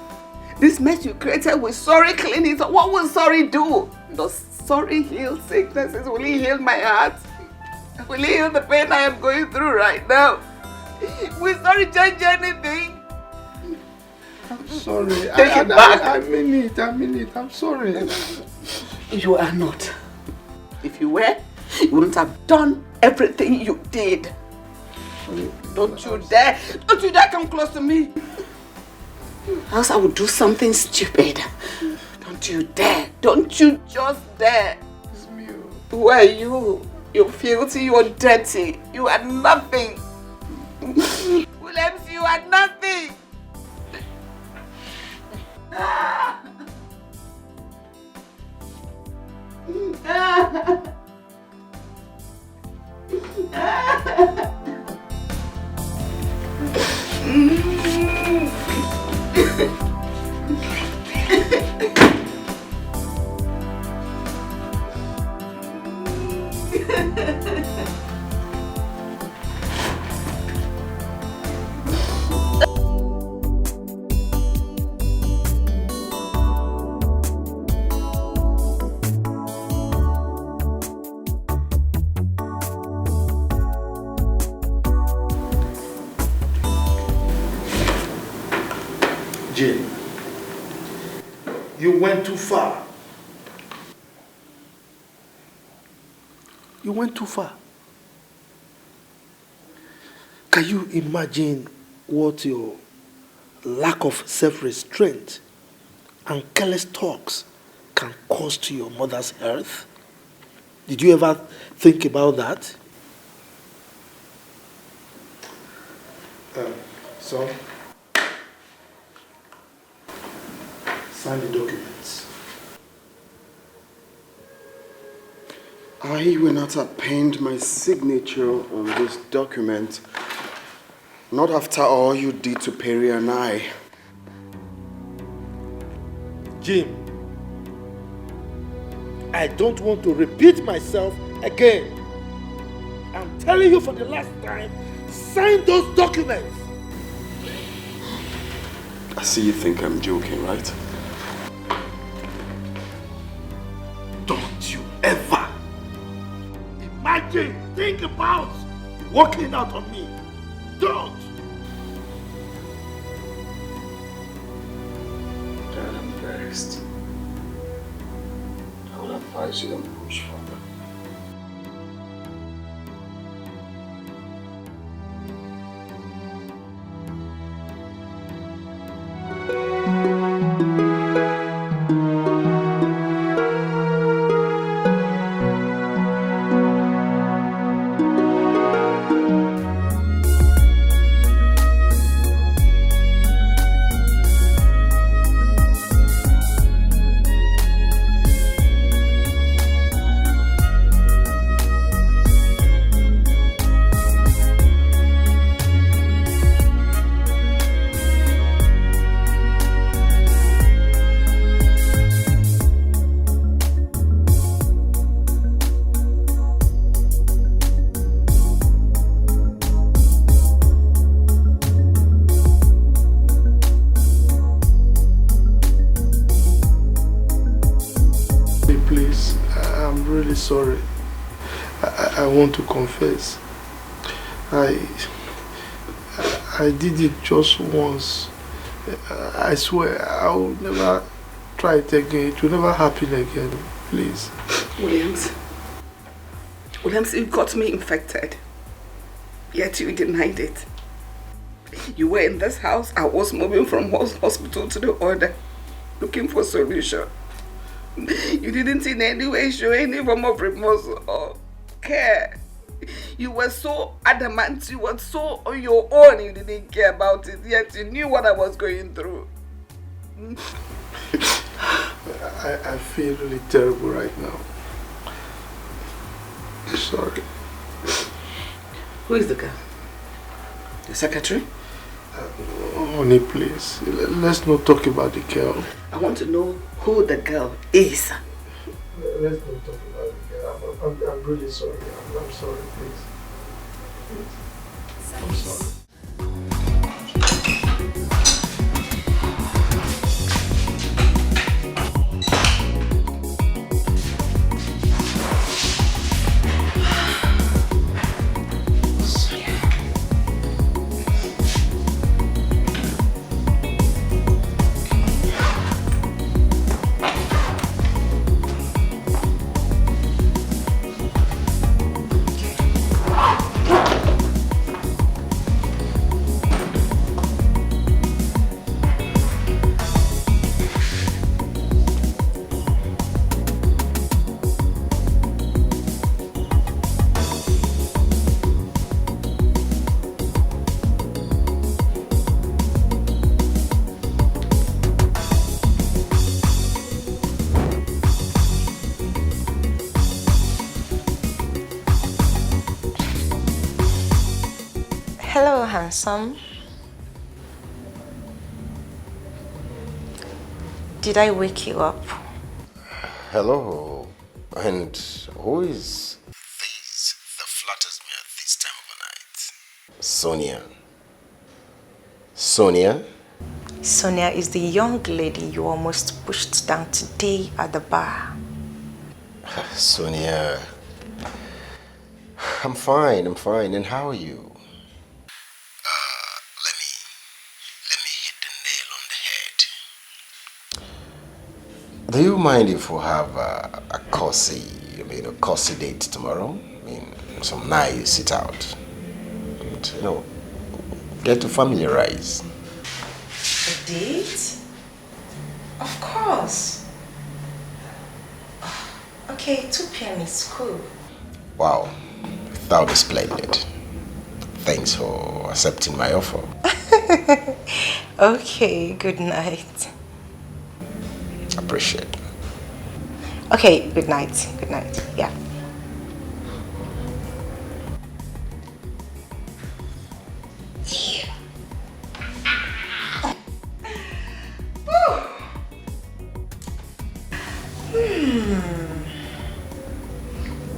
This mess you created with sorry cleaning, what will sorry do? Does sorry heal sicknesses? Will he heal my heart? Will he heal the pain I am going through right now? Will sorry change anything? I'm sorry. Take it back. I mean it. I'm sorry. You are not. If you were, you wouldn't have done everything you did. Don't you dare come close to me. Else I would do something stupid. Don't you dare. Don't you just dare. Who are you? You're filthy, you're dirty. You are nothing. Williams, you are nothing. Jane, you went too far. You went too far. Can you imagine what your lack of self-restraint and careless talks can cause to your mother's health? Did you ever think about that? Son, sign the documents. I will not append my signature on this document, not after all you did to Perry and I. Jim, I don't want to repeat myself again. I'm telling you for the last time, sign those documents. I see you think I'm joking, right? Don't you ever imagine, think about walking out on me. Don't. Dad, I'm vexed. I will advise you don't push further. sorry. I want to confess. I did it just once. I swear I will never try it again. It will never happen again. Please. Williams, you got me infected. Yet you denied it. You were in this house. I was moving from hospital to the other, looking for a solution. You didn't in any way show any form of remorse or care. You were so adamant, you were so on your own, you didn't care about it, yet you knew what I was going through. I feel really terrible right now. Sorry. Who is the girl? The secretary? Honey, please. Let's not talk about the girl. I want to know who the girl is. Let's not talk about the girl. I'm really sorry. I'm sorry, please. I'm sorry. Hello, handsome. Did I wake you up? Hello. And who is this that flatters me at this time of the night? Sonia. Sonia? Sonia is the young lady you almost pushed down today at the bar. Sonia. I'm fine. And how are you? Let me hit the nail on the head. Do you mind if we have a cozy date tomorrow? Some nice sit out. And, get to familiarize. A date? Of course. Okay, 2 p.m. is cool. Wow, that would be splendid. Thanks for accepting my offer. Okay, good night. Appreciate it. Okay, good night. Good night. Yeah.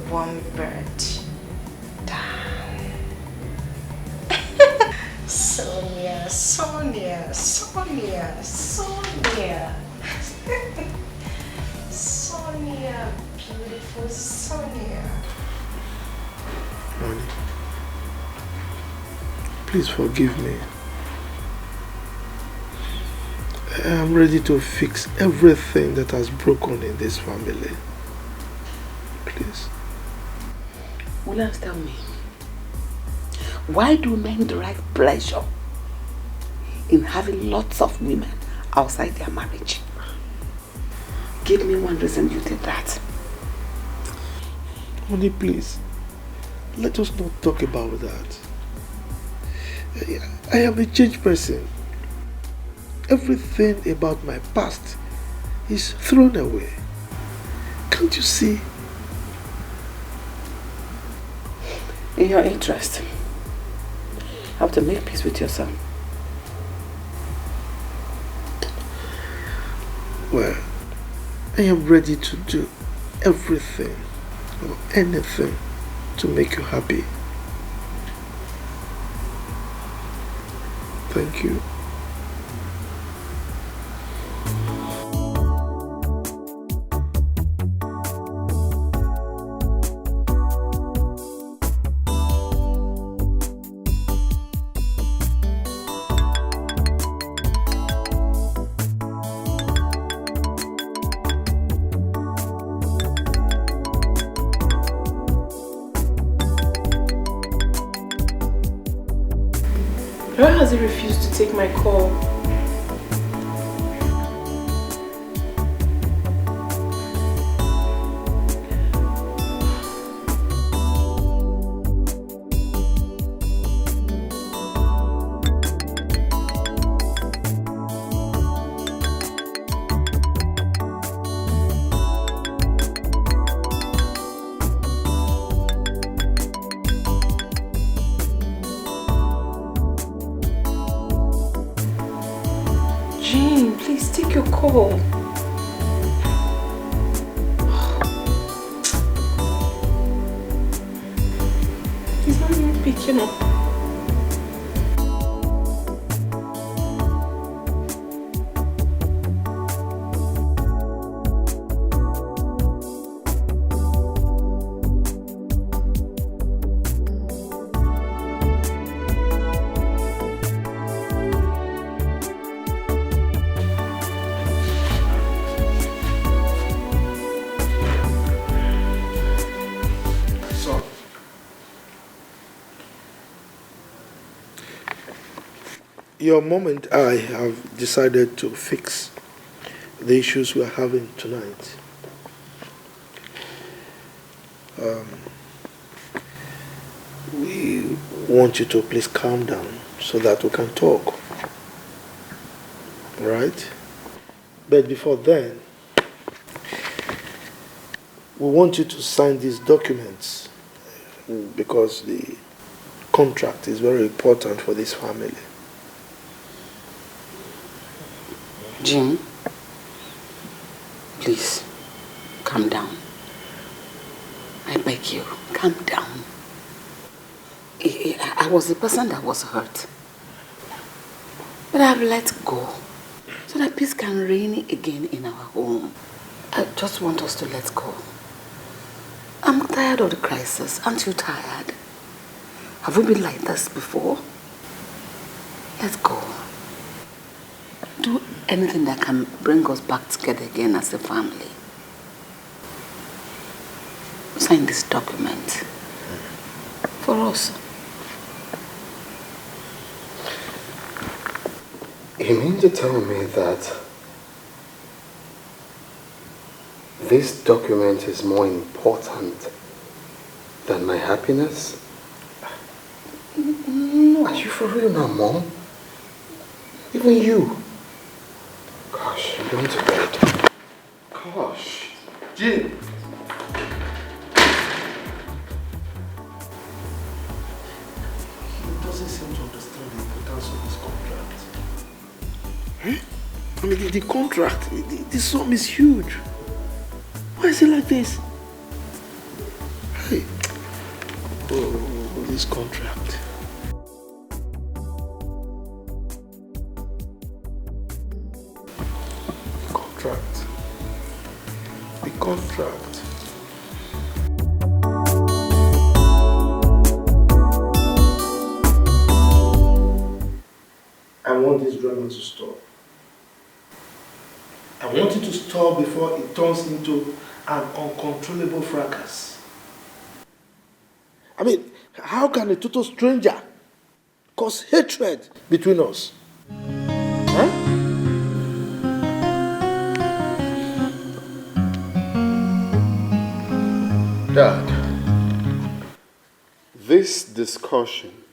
One bird down. Sonia. Sonia, beautiful Sonia. Honey, please forgive me. I am ready to fix everything that has broken in this family. Please. Williams, tell me, why do men derive pleasure in having lots of women outside their marriage? Give me one reason you did that. Honey, please. Let us not talk about that. I am a changed person. Everything about my past is thrown away. Can't you see? In your interest, you have to make peace with your son. Well, I am ready to do everything or anything to make you happy. Thank you. has he refused to take my call? Call. He's not even picking up. Your mom and I have decided to fix the issues we are having tonight. We want you to please calm down so that we can talk. Right? But before then, we want you to sign these documents because the contract is very important for this family. Jim, please, calm down. I beg you, calm down. I was the person that was hurt. But I've let go so that peace can reign again in our home. I just want us to let go. I'm tired of the crisis. Aren't you tired? Have we been like this before? Let's go. Do anything that can bring us back together again as a family. Sign this document for us. You mean to tell me that this document is more important than my happiness? Are you for real now, Mom? Even you? Gosh, I'm going to bed. Gosh. Jim. He doesn't seem to understand the importance of this contract. I mean, the contract, the sum is huge. Why is it like this? Hey. Oh, this contract. The contract. I want this drama to stop. I want it to stop before it turns into an uncontrollable fracas. I mean, how can a total stranger cause hatred between us? Huh? Dad, this discussion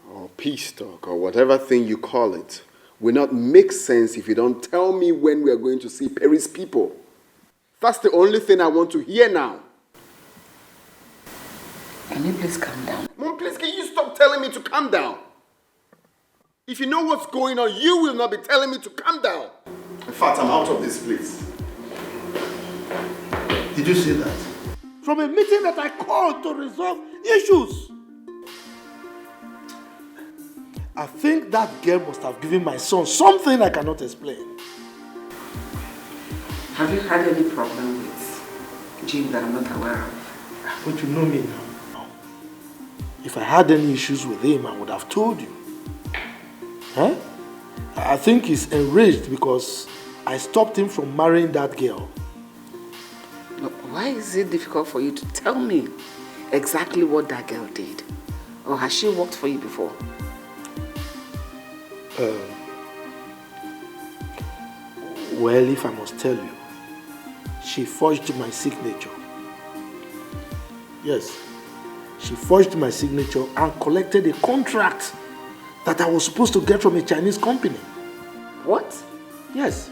or peace talk or whatever thing you call it will not make sense if you don't tell me when we are going to see Perry's people. That's the only thing I want to hear now. Can you please calm down? Mom, please, can you stop telling me to calm down? If you know what's going on, you will not be telling me to calm down. In fact, I'm out of this place. Did you see that? From a meeting that I called to resolve issues. I think that girl must have given my son something I cannot explain. Have you had any problem with Jim that I'm not aware of? But you know me now. If I had any issues with him, I would have told you. Huh? I think he's enraged because I stopped him from marrying that girl. Why is it difficult for you to tell me exactly what that girl did? Or has she worked for you before? Well, if I must tell you, she forged my signature. Yes, she forged my signature and collected a contract that I was supposed to get from a Chinese company. What? Yes.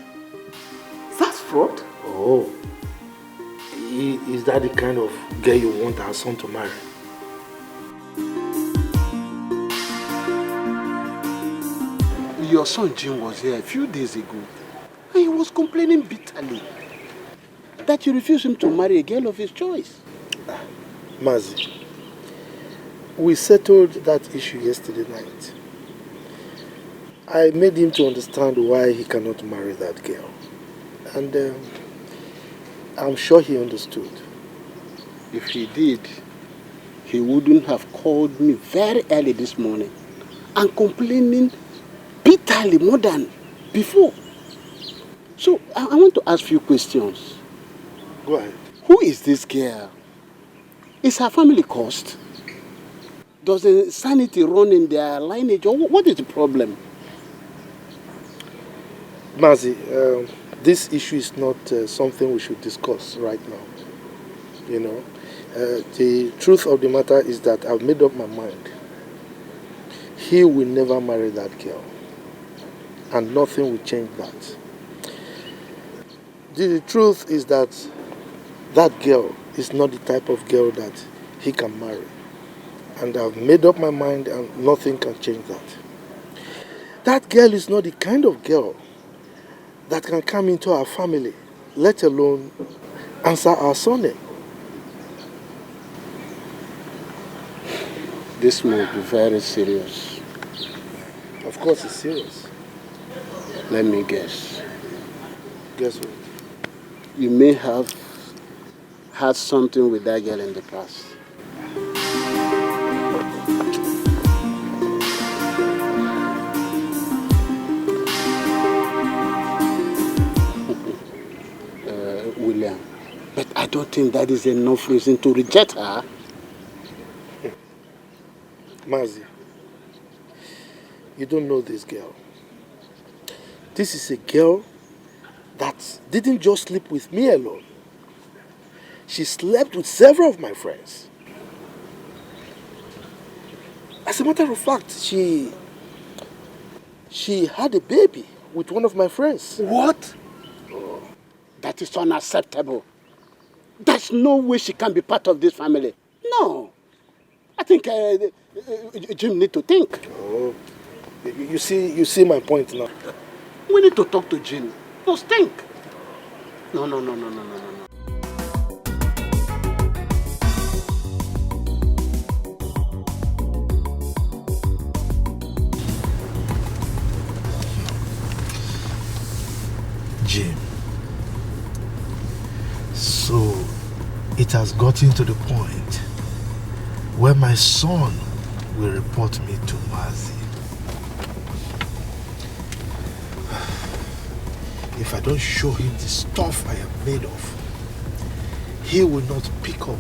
That's fraud? Oh, is that the kind of girl you want our son to marry? Your son Jim was here a few days ago, and he was complaining bitterly that you refused him to marry a girl of his choice. Mazi, we settled that issue yesterday night. I made him to understand why he cannot marry that girl. And I'm sure he understood. If he did, he wouldn't have called me very early this morning and complaining bitterly more than before. So, I want to ask you questions. Go ahead. Who is this girl? Is her family cursed? Does the sanity run in their lineage? Or what is the problem? Mazi, this issue is not something we should discuss right now. You know, the truth of the matter is that I've made up my mind. He will never marry that girl. And nothing will change that. The truth is that that girl is not the type of girl that he can marry. And I've made up my mind and nothing can change that. That girl is not the kind of girl that can come into our family, let alone answer our surname. This must be very serious. Of course it's serious. Let me guess. Guess what? You may have had something with that girl in the past. William, but I don't think that is enough reason to reject her. Mazi, you don't know this girl. This is a girl that didn't just sleep with me alone. She slept with several of my friends. As a matter of fact, she had a baby with one of my friends. What? Oh, that is unacceptable. There's no way she can be part of this family. No. I think Jim need to think. Oh, you see my point now. We need to talk to Jim. Just think. No. Jim. So it has gotten to the point where my son will report me to Mazi. If I don't show him the stuff I am made of, he will not pick up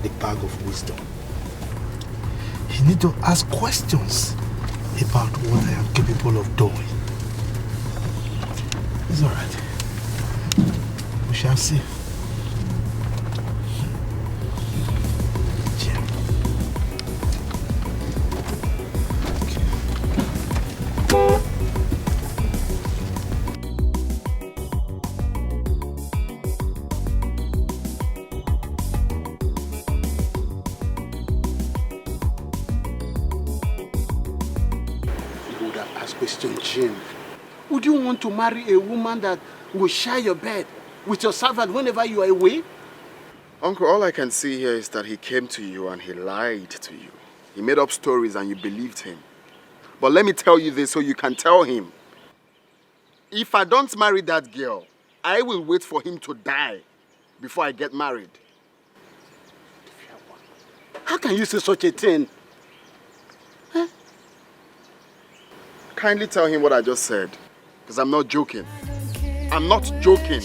the bag of wisdom. He needs to ask questions about what I am capable of doing. It's all right. We shall see. Jim, would you want to marry a woman that will share your bed with your servant whenever you are away? Uncle, all I can see here is that he came to you and he lied to you. He made up stories and you believed him. But let me tell you this so you can tell him. If I don't marry that girl, I will wait for him to die before I get married. How can you say such a thing? Huh? Kindly tell him what I just said, because I'm not joking. I'm not joking.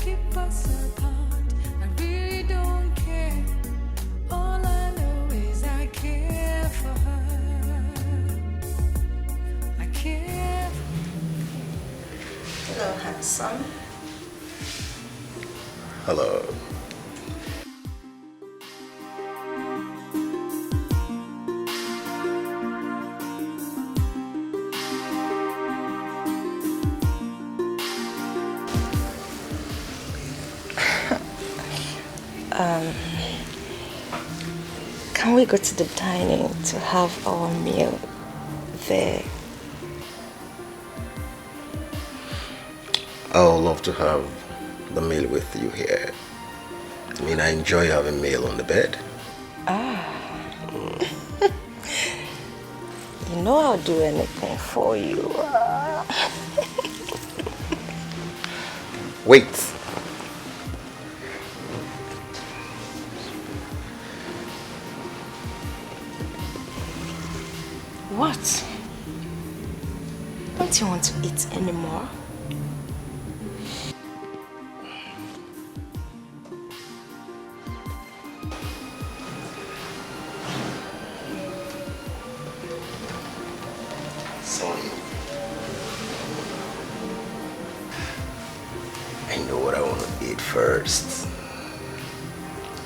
keep us apart. I really don't care. All I know is I care for her. I care. Hello, handsome. Hello. Can we go to the dining to have our meal there? I would love to have the meal with you here. I mean, I enjoy having meal on the bed. You know I'll do anything for you. Wait. What? Don't you want to eat anymore? Son, I know what I want to eat first.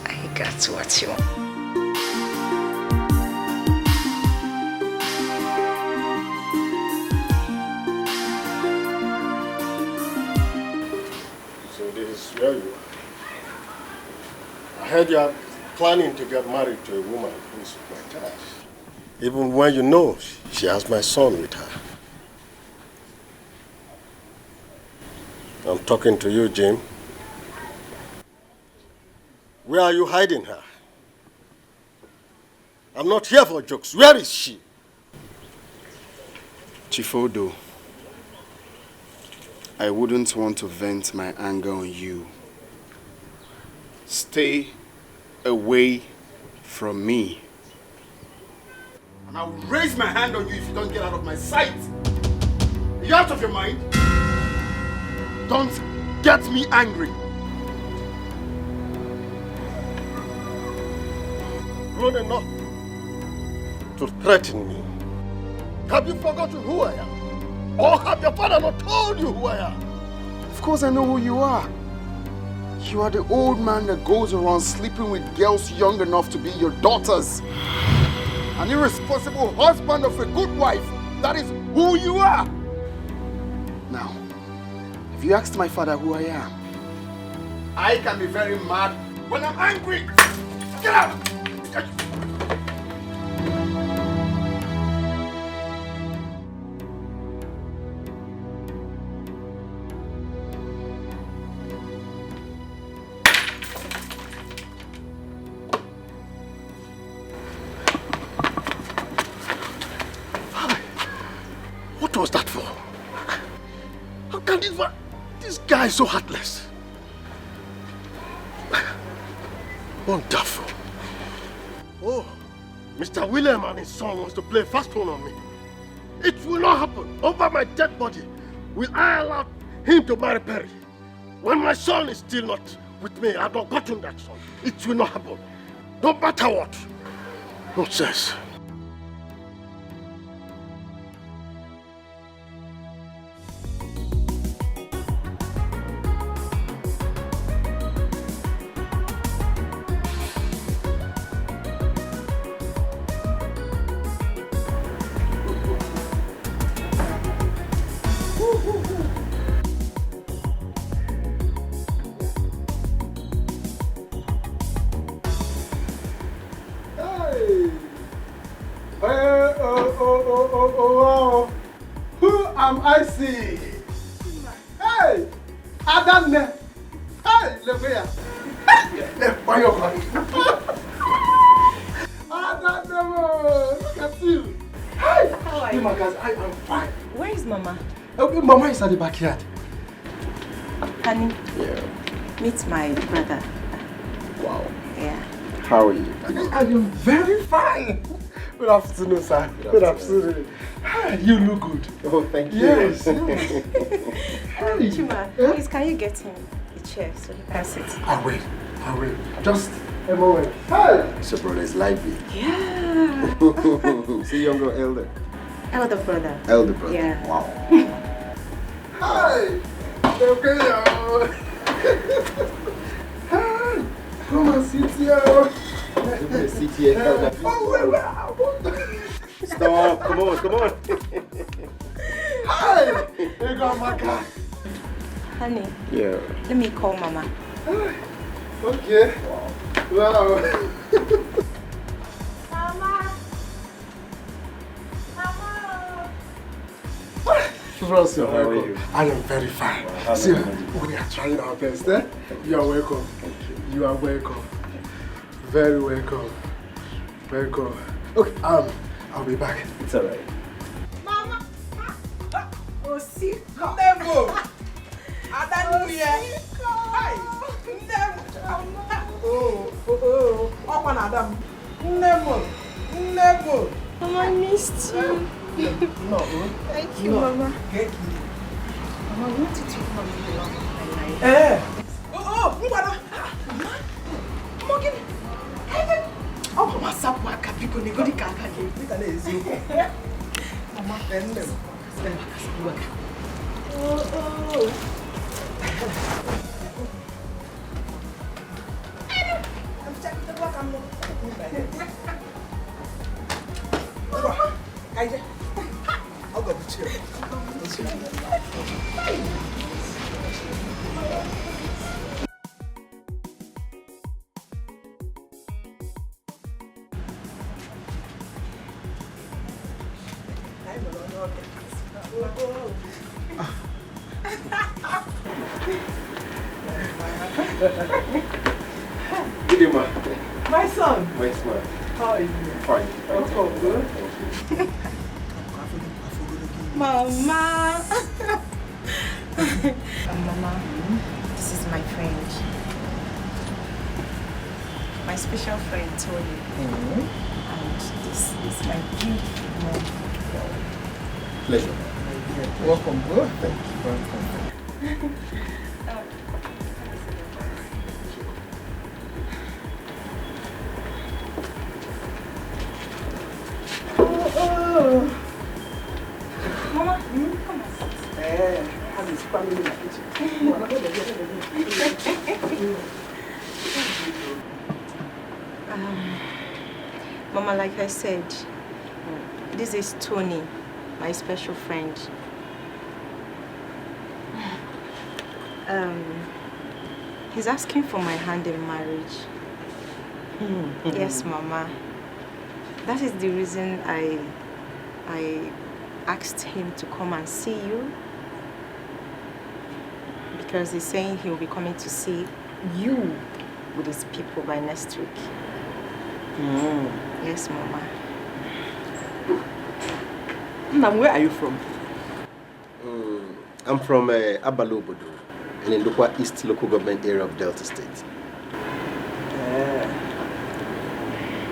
I got what you want. Where you are. I heard you are planning to get married to a woman who is my type. Even when you know she has my son with her. I'm talking to you, Jim. Where are you hiding her? I'm not here for jokes. Where is she? Chifodo, I wouldn't want to vent my anger on you. Stay away from me. And I will raise my hand on you if you don't get out of my sight. Are you out of your mind? Don't get me angry. Grown enough to threaten me. Have you forgotten who I am? Or have your father not told you who I am? Of course I know who you are. You are the old man that goes around sleeping with girls young enough to be your daughters. An irresponsible husband of a good wife. That is who you are. Now, have you asked my father who I am? I can be very mad when I'm angry. Get out! What was that for? How can this guy is so heartless? Wonderful. Oh, Mr. William and his son wants to play fast one on me. It will not happen. Over my dead body, will I allow him to marry Perry? When my son is still not with me, I've not gotten that son. It will not happen. No matter what. Nonsense. Wow. Who am I seeing? Hey, Adamne. Hey, look here. Why you crying? Adamne, look at you. Hey, how are you? My guys, I am fine. Where is Mama? Okay, Mama is at the backyard. Honey, Yeah. meet my brother. Wow. Yeah. How are you? I am very fine. Good afternoon, sir. Good afternoon. Hi, you look good. Oh, thank you. Yes. Chima, please, can you get him a chair so you can sit. I will. Just a moment. Hey! So brother is lively. Yeah. See younger or elder? Elder brother. Elder brother. Yeah. Wow. Hi! Okay, Hi! Come and sit here. Sit here, elder. Stop, come on. Hi! Here go Maka. Honey. Yeah. Let me call Mama. Okay. Wow. Ross, you're welcome. I am very fine. See, we are trying our best, eh? You are welcome. You are welcome. Very welcome. Welcome. Okay, I'll be back. It's alright. Mama! Oh, see, Ndemo! Adanuye! Hi! Ndemo! Oh, Open Adam. Ndemo! Mama, I missed you. No. Thank you, Mama. Thank you. Mama, I wanted to come with the love of my life. Mbana! Morgan! Mama, sapwa kapiko ni godi kaka ke. Pita na ezu. Mama, pende. I'll go with you. Good day, ma. My son. My smile. How are you? Fine. Oh, good. Mama. Mama, this is my friend. My special friend, Tony. And this is my beautiful mom. Pleasure. Welcome, bro. Thank you. Mama, come on. Have his family in the kitchen. Mama, like I said, this is Tony, my special friend. He's asking for my hand in marriage. Yes, Mama. That is the reason I asked him to come and see you. Because he's saying he'll be coming to see you with his people by next week. Yes, Mama. Now, where are you from? I'm from Abalobodo, in the Lukwa East local government area of Delta State.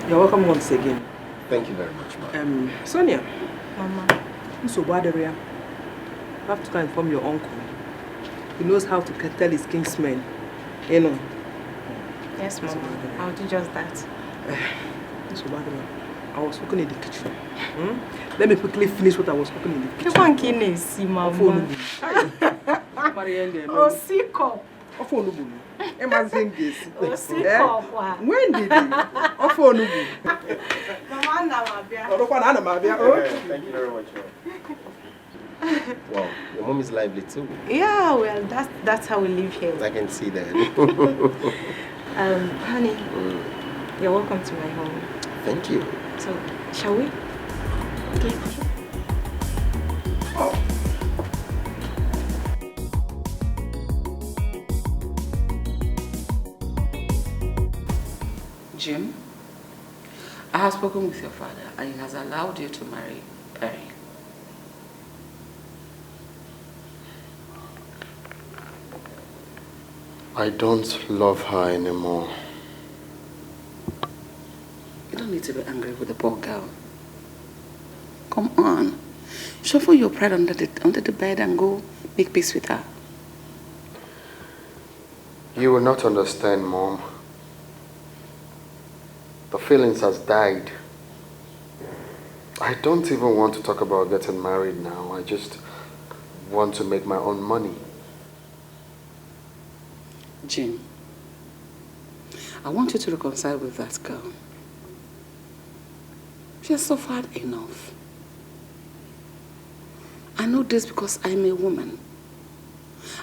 You're welcome once again. Thank you very much, ma'am. Sonia. Mama. So bad area. You have to go and inform your uncle. He knows how to tell his kingsmen. You know. Yes, Mama. I'll do just that. So bad area. I was cooking in the kitchen. Let me quickly finish what I was cooking in the kitchen. You want to Mama? Oh, sick up. When did he? Thank you very much, wow, your mom is lively too. Yeah, well, that's how we live here. I can see that. Honey, you're welcome to my home. Thank you. So, shall we? Okay. Jim, I have spoken with your father and he has allowed you to marry Perry. I don't love her anymore. You don't need to be angry with the poor girl. Come on. Shuffle your pride under the bed and go make peace with her. You will not understand, Mom. The feelings has died. I don't even want to talk about getting married now. I just want to make my own money. Jim, I want you to reconcile with that girl. She has suffered enough. I know this because I'm a woman.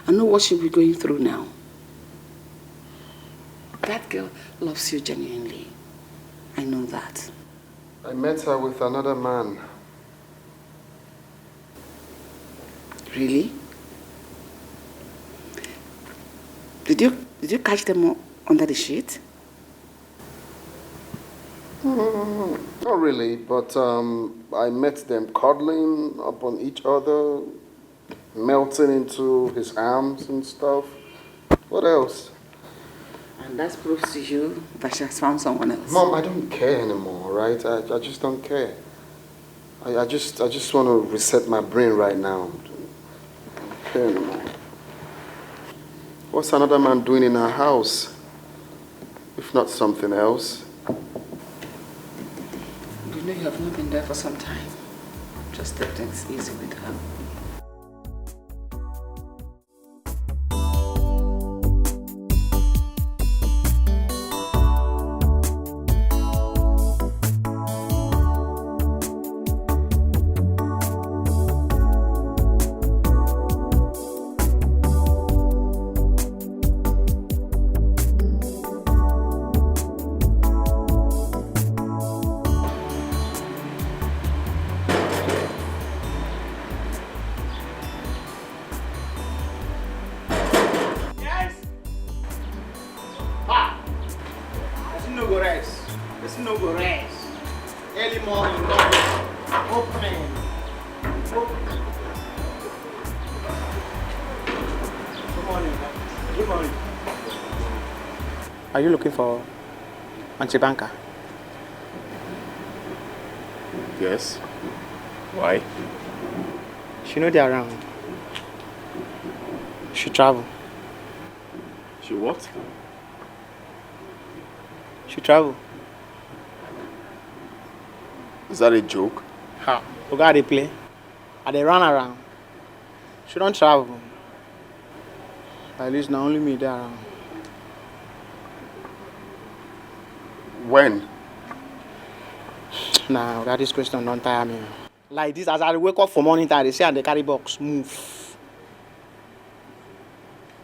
I know what she'll be going through now. That girl loves you genuinely. I know that. I met her with another man. Really? Did you catch them under the sheet? Not really, but I met them cuddling upon each other, melting into his arms and stuff. What else? And that proves to you that she has found someone else. Mom, I don't care anymore, right? I just don't care. I just want to reset my brain right now. I don't care anymore. What's another man doing in our house? If not something else. You know you have not been there for some time. Just take things easy with her. Are you looking for Auntie Banker? Yes. Why? She know they're around. She travel. She what? She travel. Is that a joke? How? You got to play. And they run around. She don't travel. At least not only me there around. When? Nah, that this question don't tire me. Like this, as I wake up for morning time, they say and they carry box, move.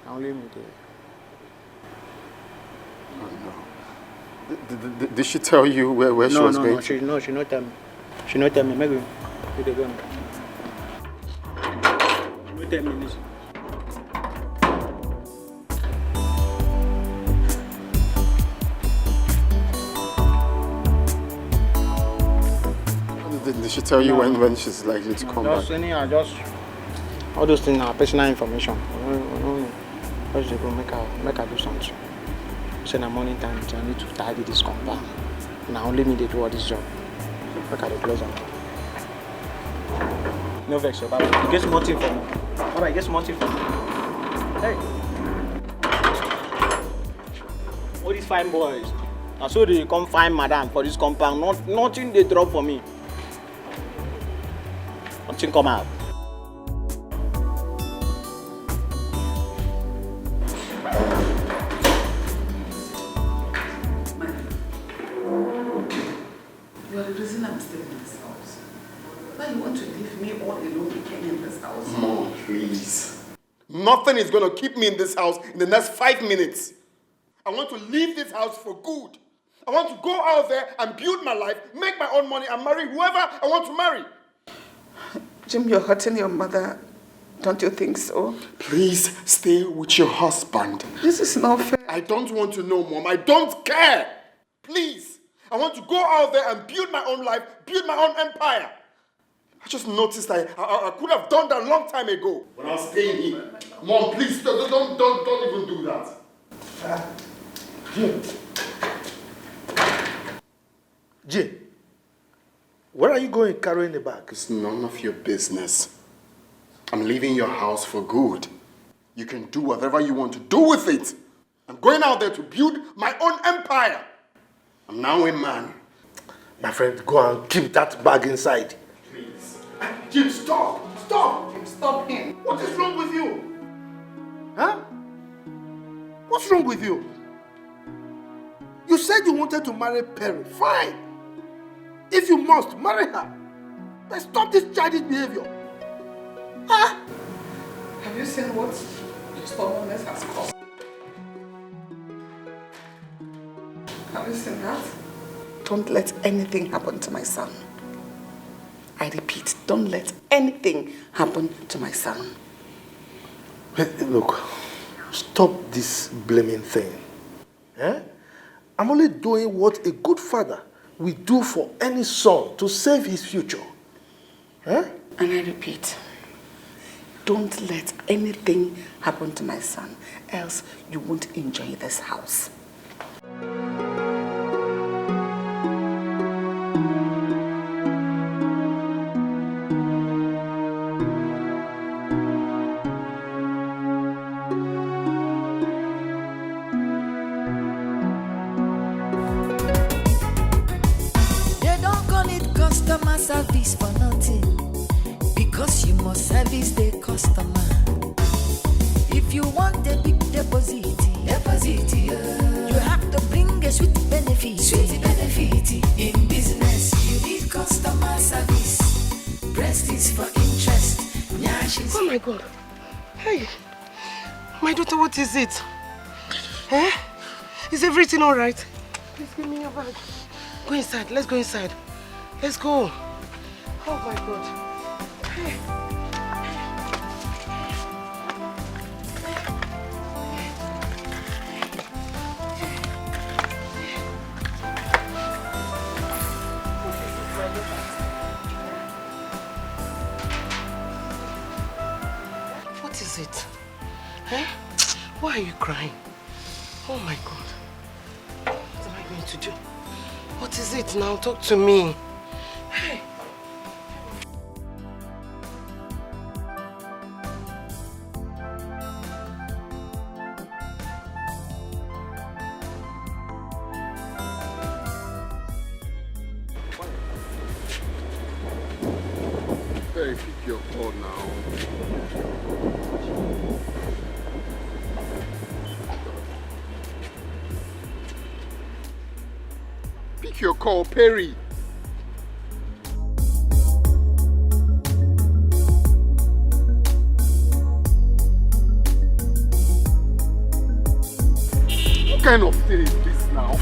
Now only me there. Did she tell you where she was going? No, she not tell me. She not tell me. Maybe they go. She not tell me, listen. Did she tell you when she's likely to come back? Just all those things are personal information. Just go make her do something. Say na morning time, I need to tidy this compound. Now only me they do all this job. Make her close up. No vex, Baba. You get small thing for me. Baba, you get small thing for me. Hey. All these fine boys. I saw they come find madam for this compound. Nothing they drop for me. Nothing come out. You are the reason I'm staying in this house. Why you want to leave me all alone again in this house? Mom, please. Nothing is going to keep me in this house in the next 5 minutes. I want to leave this house for good. I want to go out there and build my life, make my own money, and marry whoever I want to marry. Jim, you're hurting your mother. Don't you think so? Please stay with your husband. This is not fair. I don't want to know, Mom. I don't care. Please. I want to go out there and build my own life, build my own empire. I just noticed I could have done that a long time ago when I was staying here. Mom, please, don't even do that. Jay, where are you going carrying the bag? It's none of your business. I'm leaving your house for good. You can do whatever you want to do with it. I'm going out there to build my own empire. I'm now a man. My friend, go and keep that bag inside. Please. Jim, stop! Stop! Stop him. What is wrong with you? Huh? What's wrong with you? You said you wanted to marry Perry. Fine. If you must, marry her. But stop this childish behavior. Huh? Have you seen what your stubbornness has caused? Have you seen that? Don't let anything happen to my son. I repeat, don't let anything happen to my son. Hey, look, stop this blaming thing. Eh? I'm only doing what a good father will do for any son to save his future. Eh? And I repeat, don't let anything happen to my son, else you won't enjoy this house. Service for nothing, because you must service the customer. If you want a big deposit, you have to bring a sweet benefit. In business, you need customer service. Breast is for interest. Oh my God. Hey, my daughter, what is it? Eh? Is everything all right? Please give me your bag. Go inside. Let's go inside. Let's go. Oh my God. Hey. What is it? Eh? Why are you crying? Oh my God. What am I going to do? What is it now? Talk to me. Hey. Hey, pick your call now. Pick your call, Perry. What kind of thing is this now?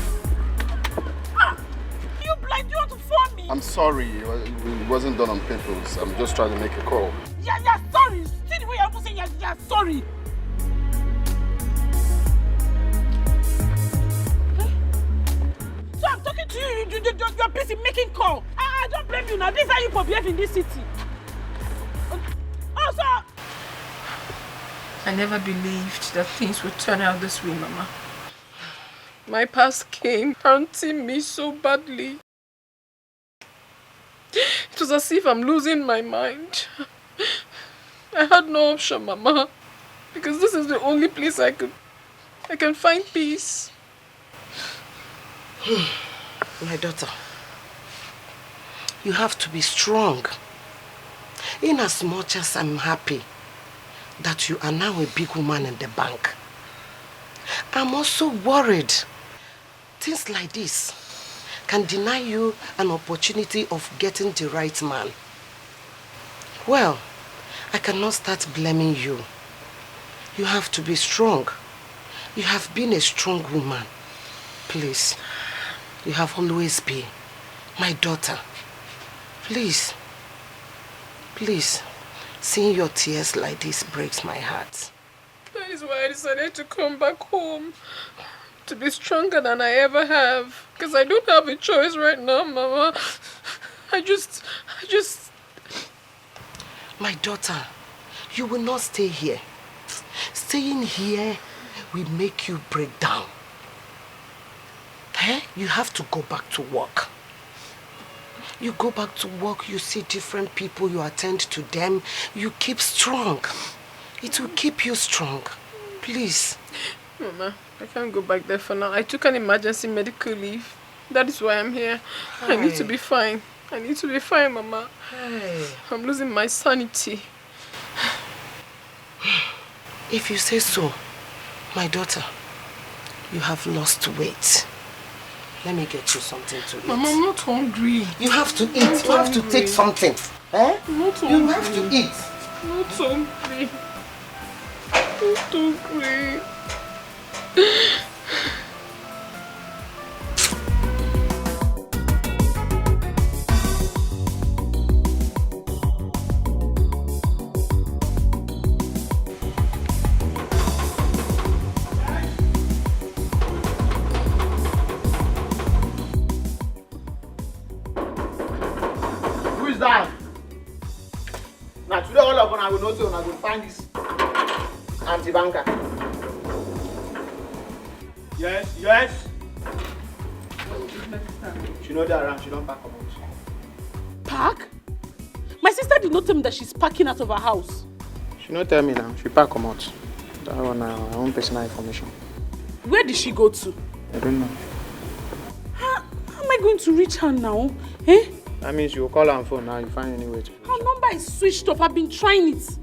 You blind, you want to phone me? I'm sorry, it wasn't done on purpose. I'm just trying to make a call. Yeah, sorry. See the way you're saying you're sorry. So I'm talking to you, you're busy making call. I don't blame you now. This is how you behave in this city. Also, I never believed that things would turn out this way, Mama. My past came haunting me so badly. It was as if I'm losing my mind. I had no option, Mama, because this is the only place I can find peace. My daughter, you have to be strong. In as much as I'm happy that you are now a big woman in the bank, I'm also worried. Things like this can deny you an opportunity of getting the right man. Well, I cannot start blaming you. You have to be strong. You have been a strong woman. Please, you have always been. My daughter, please, seeing your tears like this breaks my heart. That is why I decided to come back home. To be stronger than I ever have. Because I don't have a choice right now, Mama. I just... My daughter, you will not stay here. Staying here will make you break down. Eh? You have to go back to work. You go back to work, you see different people, you attend to them, you keep strong. It will keep you strong. Please. Mama, I can't go back there for now. I took an emergency medical leave. That is why I'm here. I need to be fine. I need to be fine, Mama. I'm losing my sanity. If you say so, my daughter, you have lost weight. Let me get you something to eat. Mama, I'm not hungry. You have to eat. You have to take something. Eh? I'm not hungry. You have to eat. I'm not hungry. I'm not hungry. Who is that? Now today all of us will know so I will find this anti-banker. Yes, yes. She know that around, she don't pack come out. Park? My sister did not tell me that she's packing out of her house. She not tell me now, she pack come out. That one her own personal information. Where did she go to? I don't know. How am I going to reach her now? Eh? That means you will call her on phone now, you find any way to. Her number is switched off. I've been trying it.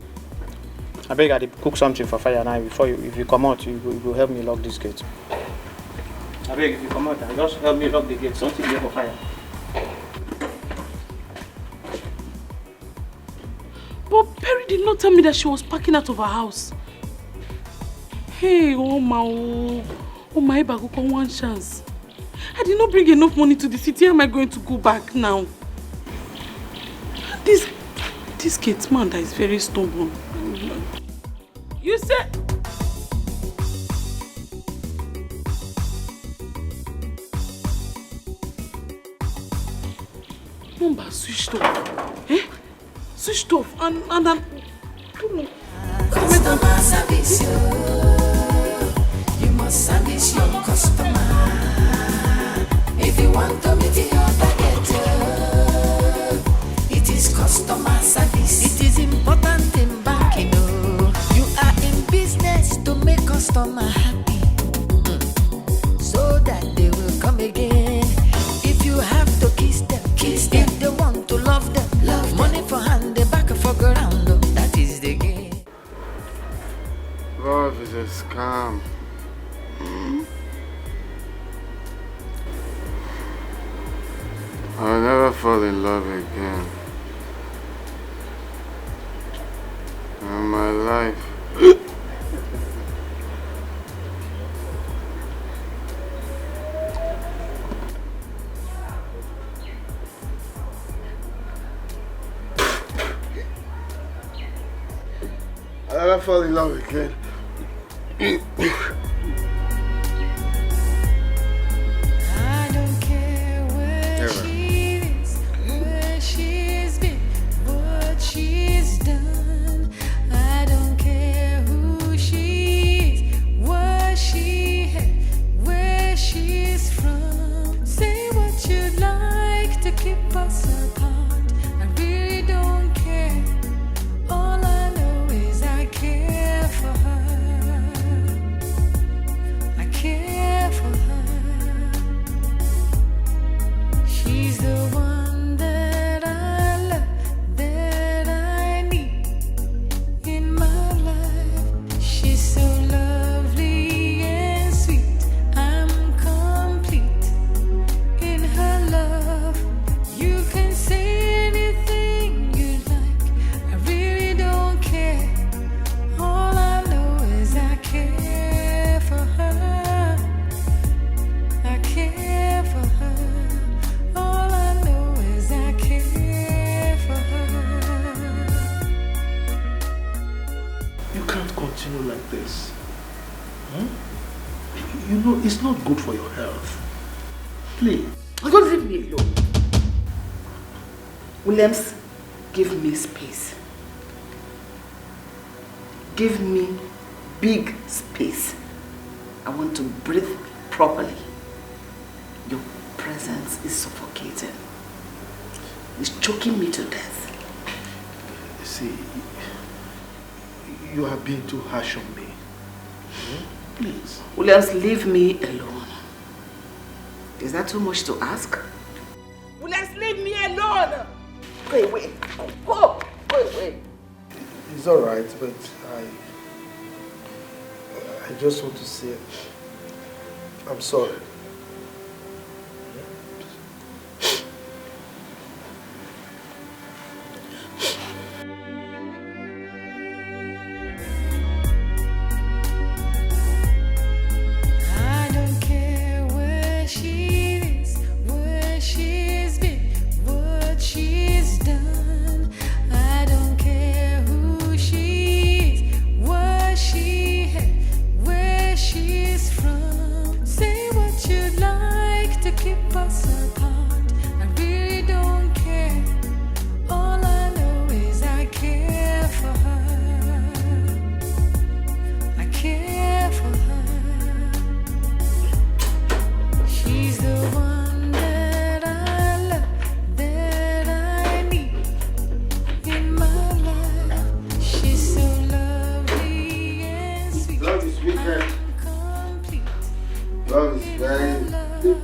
I beg I cook something for fire now before you, if you come out, you will help me lock this gate. I beg if you come out, just help me lock the gate, something there for fire. But Perry did not tell me that she was packing out of her house. Hey, oh my Baguko, one chance. I did not bring enough money to the city. How am I going to go back now? This gate man that is very stubborn. You said... Number switched off. Eh? Switched off and I don't know. Customer service, you must service your customer. If you want to meet your target, it is customer service. It is important in banking. You are in business to make customer happy, so that they will come again. If you have to kiss them. If they want to love them, money for hand, they back for ground. That is the game. Love is a scam. I'll never fall in love again. In my life. I'll never fall in love again. I don't care where she is, where she's been, what she's done. I don't care who she is, what she had, where she's from. Say what you'd like to keep us apart. I really don't care. All I know is I care for her. I care for her. She's the one that I love, that I need in my life. She's so lovely and sweet. I'm complete in her love. You can say anything you like. I really don't care. All I know is I care for her. I care for her. All I know is I care for her. You can't continue like this. You know, it's not good for your health. Please. Don't leave me alone. Williams, give me space. Give me big space. I want to breathe properly. Your presence is suffocating. It's choking me to death. See, you have been too harsh on me. Please. Williams, leave me alone. Is that too much to ask? Williams, leave me alone! Go away. Go away. It's alright, but I just want to say I'm sorry. I don't care where she is, where she's been, what she's done. I don't care who she is, what she had, where she's from. Say what you'd like to keep us apart. I really don't care. All I know is I care for her. I care for her. She's the one that I love, that I need in my life. She's so lovely and sweet. Love is wicked. Love is very good.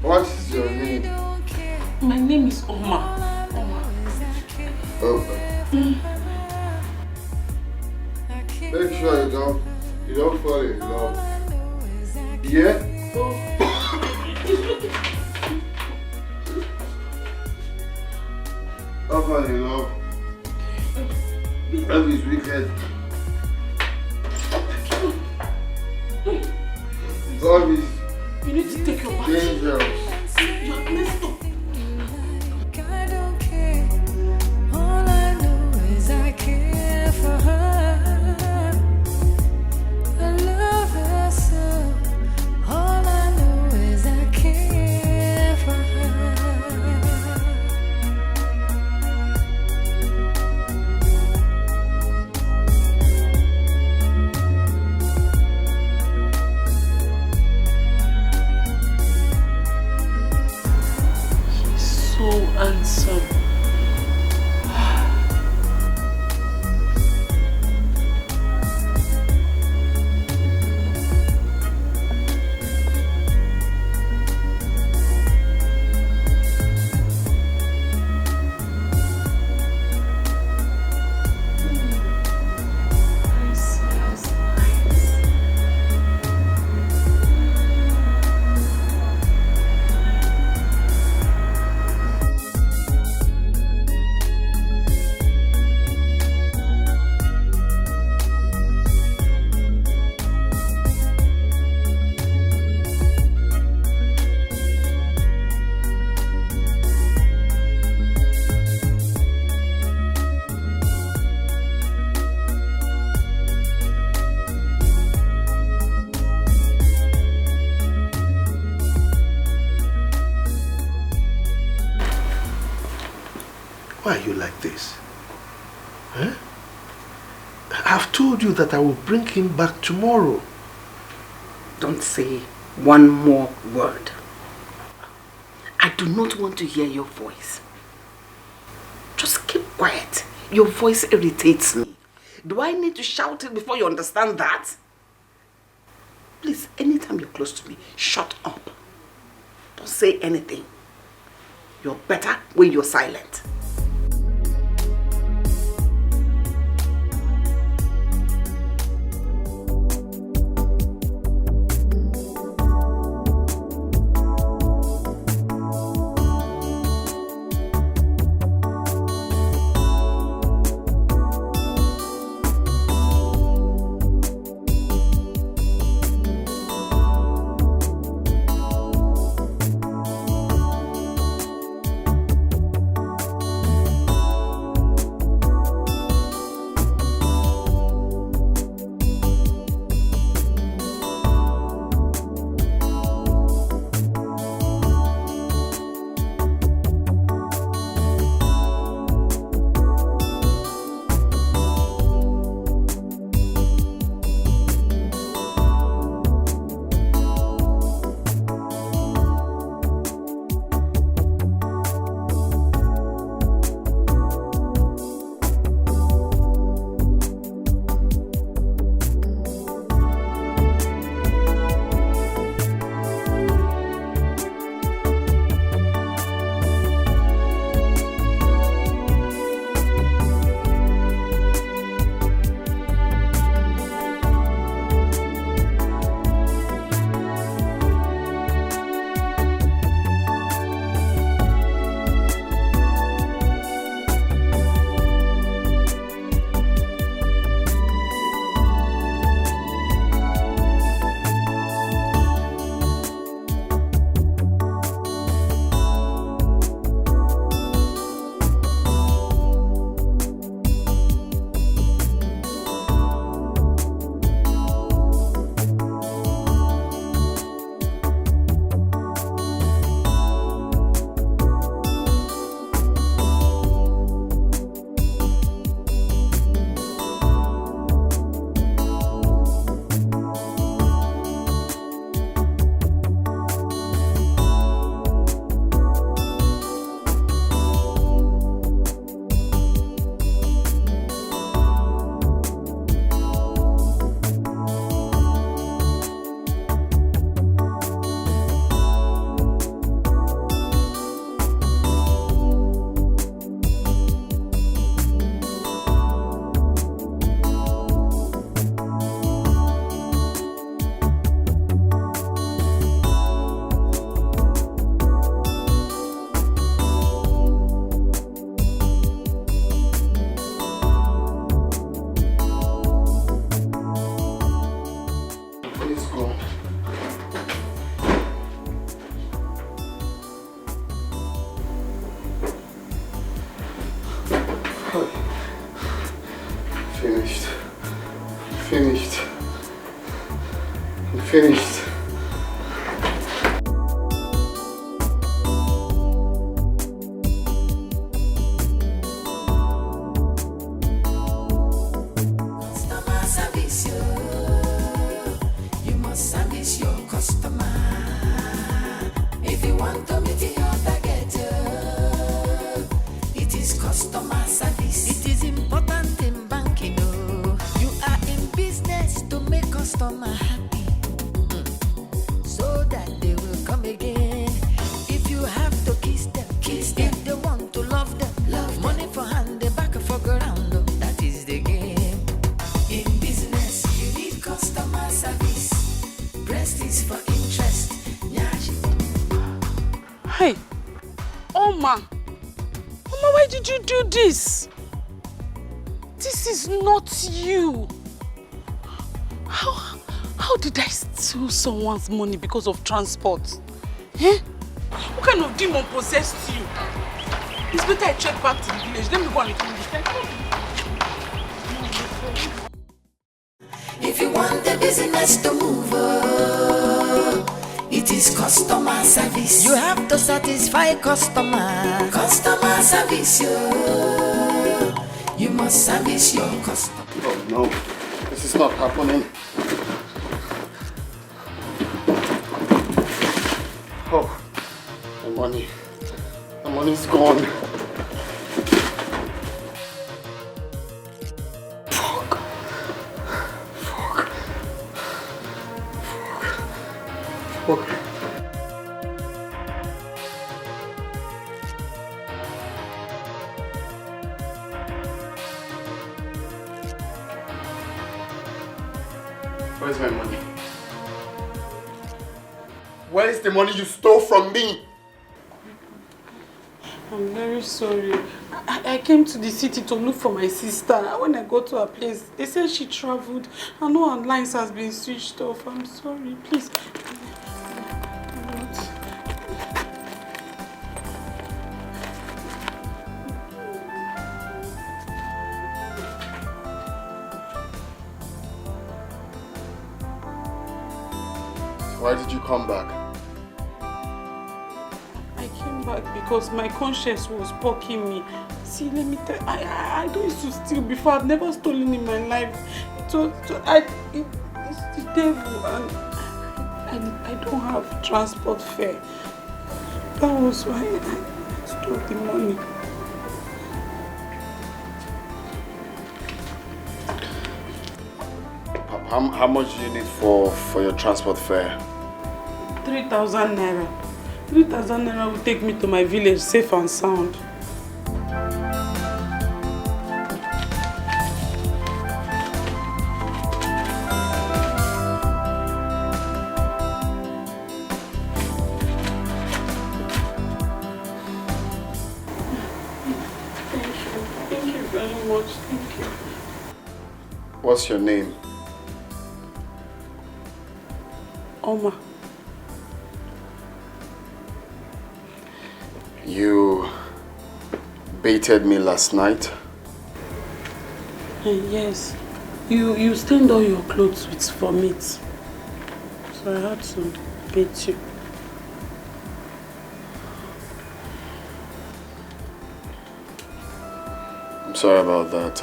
What is your name? My name is Oma. Okay. Make sure you don't fall in love. Yeah? Don't fall in love. Love is wicked. Love is You need to take your bath. dangerous. You are messed up. I don't care. All I know is I care for her. I love her so. All I know is I care for her. So handsome. Why are you like this? Huh? I've told you that I will bring him back tomorrow. Don't say one more word. I do not want to hear your voice. Just keep quiet. Your voice irritates me. Do I need to shout it before you understand that? Please, anytime you're close to me, shut up. Don't say anything. You're better when you're silent. finished. I'm finished. I'm finished. Customer service, you must service your customer. If you want to meet your target, it is customer service. It is important in banking. You are in business to make customer happy, so that they will come again. If you have to kiss them. If they want to love them, money for hand, they back for ground. That is the game. In business, you need customer service. Breast is for interest. Hey, Oma, why did you do this? This is not you. How did I steal someone's money because of transport? Eh? What kind of demon possessed you? It's better I check back to the village. Let me go and return this. If you want the business to move, it is customer service. You have to satisfy customer. Customer service, you must service your customer. Oh no, this is not happening. Oh, the money's gone. Fuck. Where's my money? Where is the money you stole from me? I'm very sorry. I came to the city to look for my sister. When I got to her place, they said she traveled and no her lines has been switched off. I'm sorry, please. Why did you come back? I came back because my conscience was poking me. See, let me tell you, I don't used to steal before. I've never stolen in my life. It's the devil, and I don't have transport fare. That was why I stole the money. How much do you need for your transport fare? 3,000 naira. 3,000 naira will take me to my village safe and sound. Thank you very much. Thank you. What's your name? Oma. You baited me last night? Yes. You stained all your clothes with vomit. So I had to bait you. I'm sorry about that.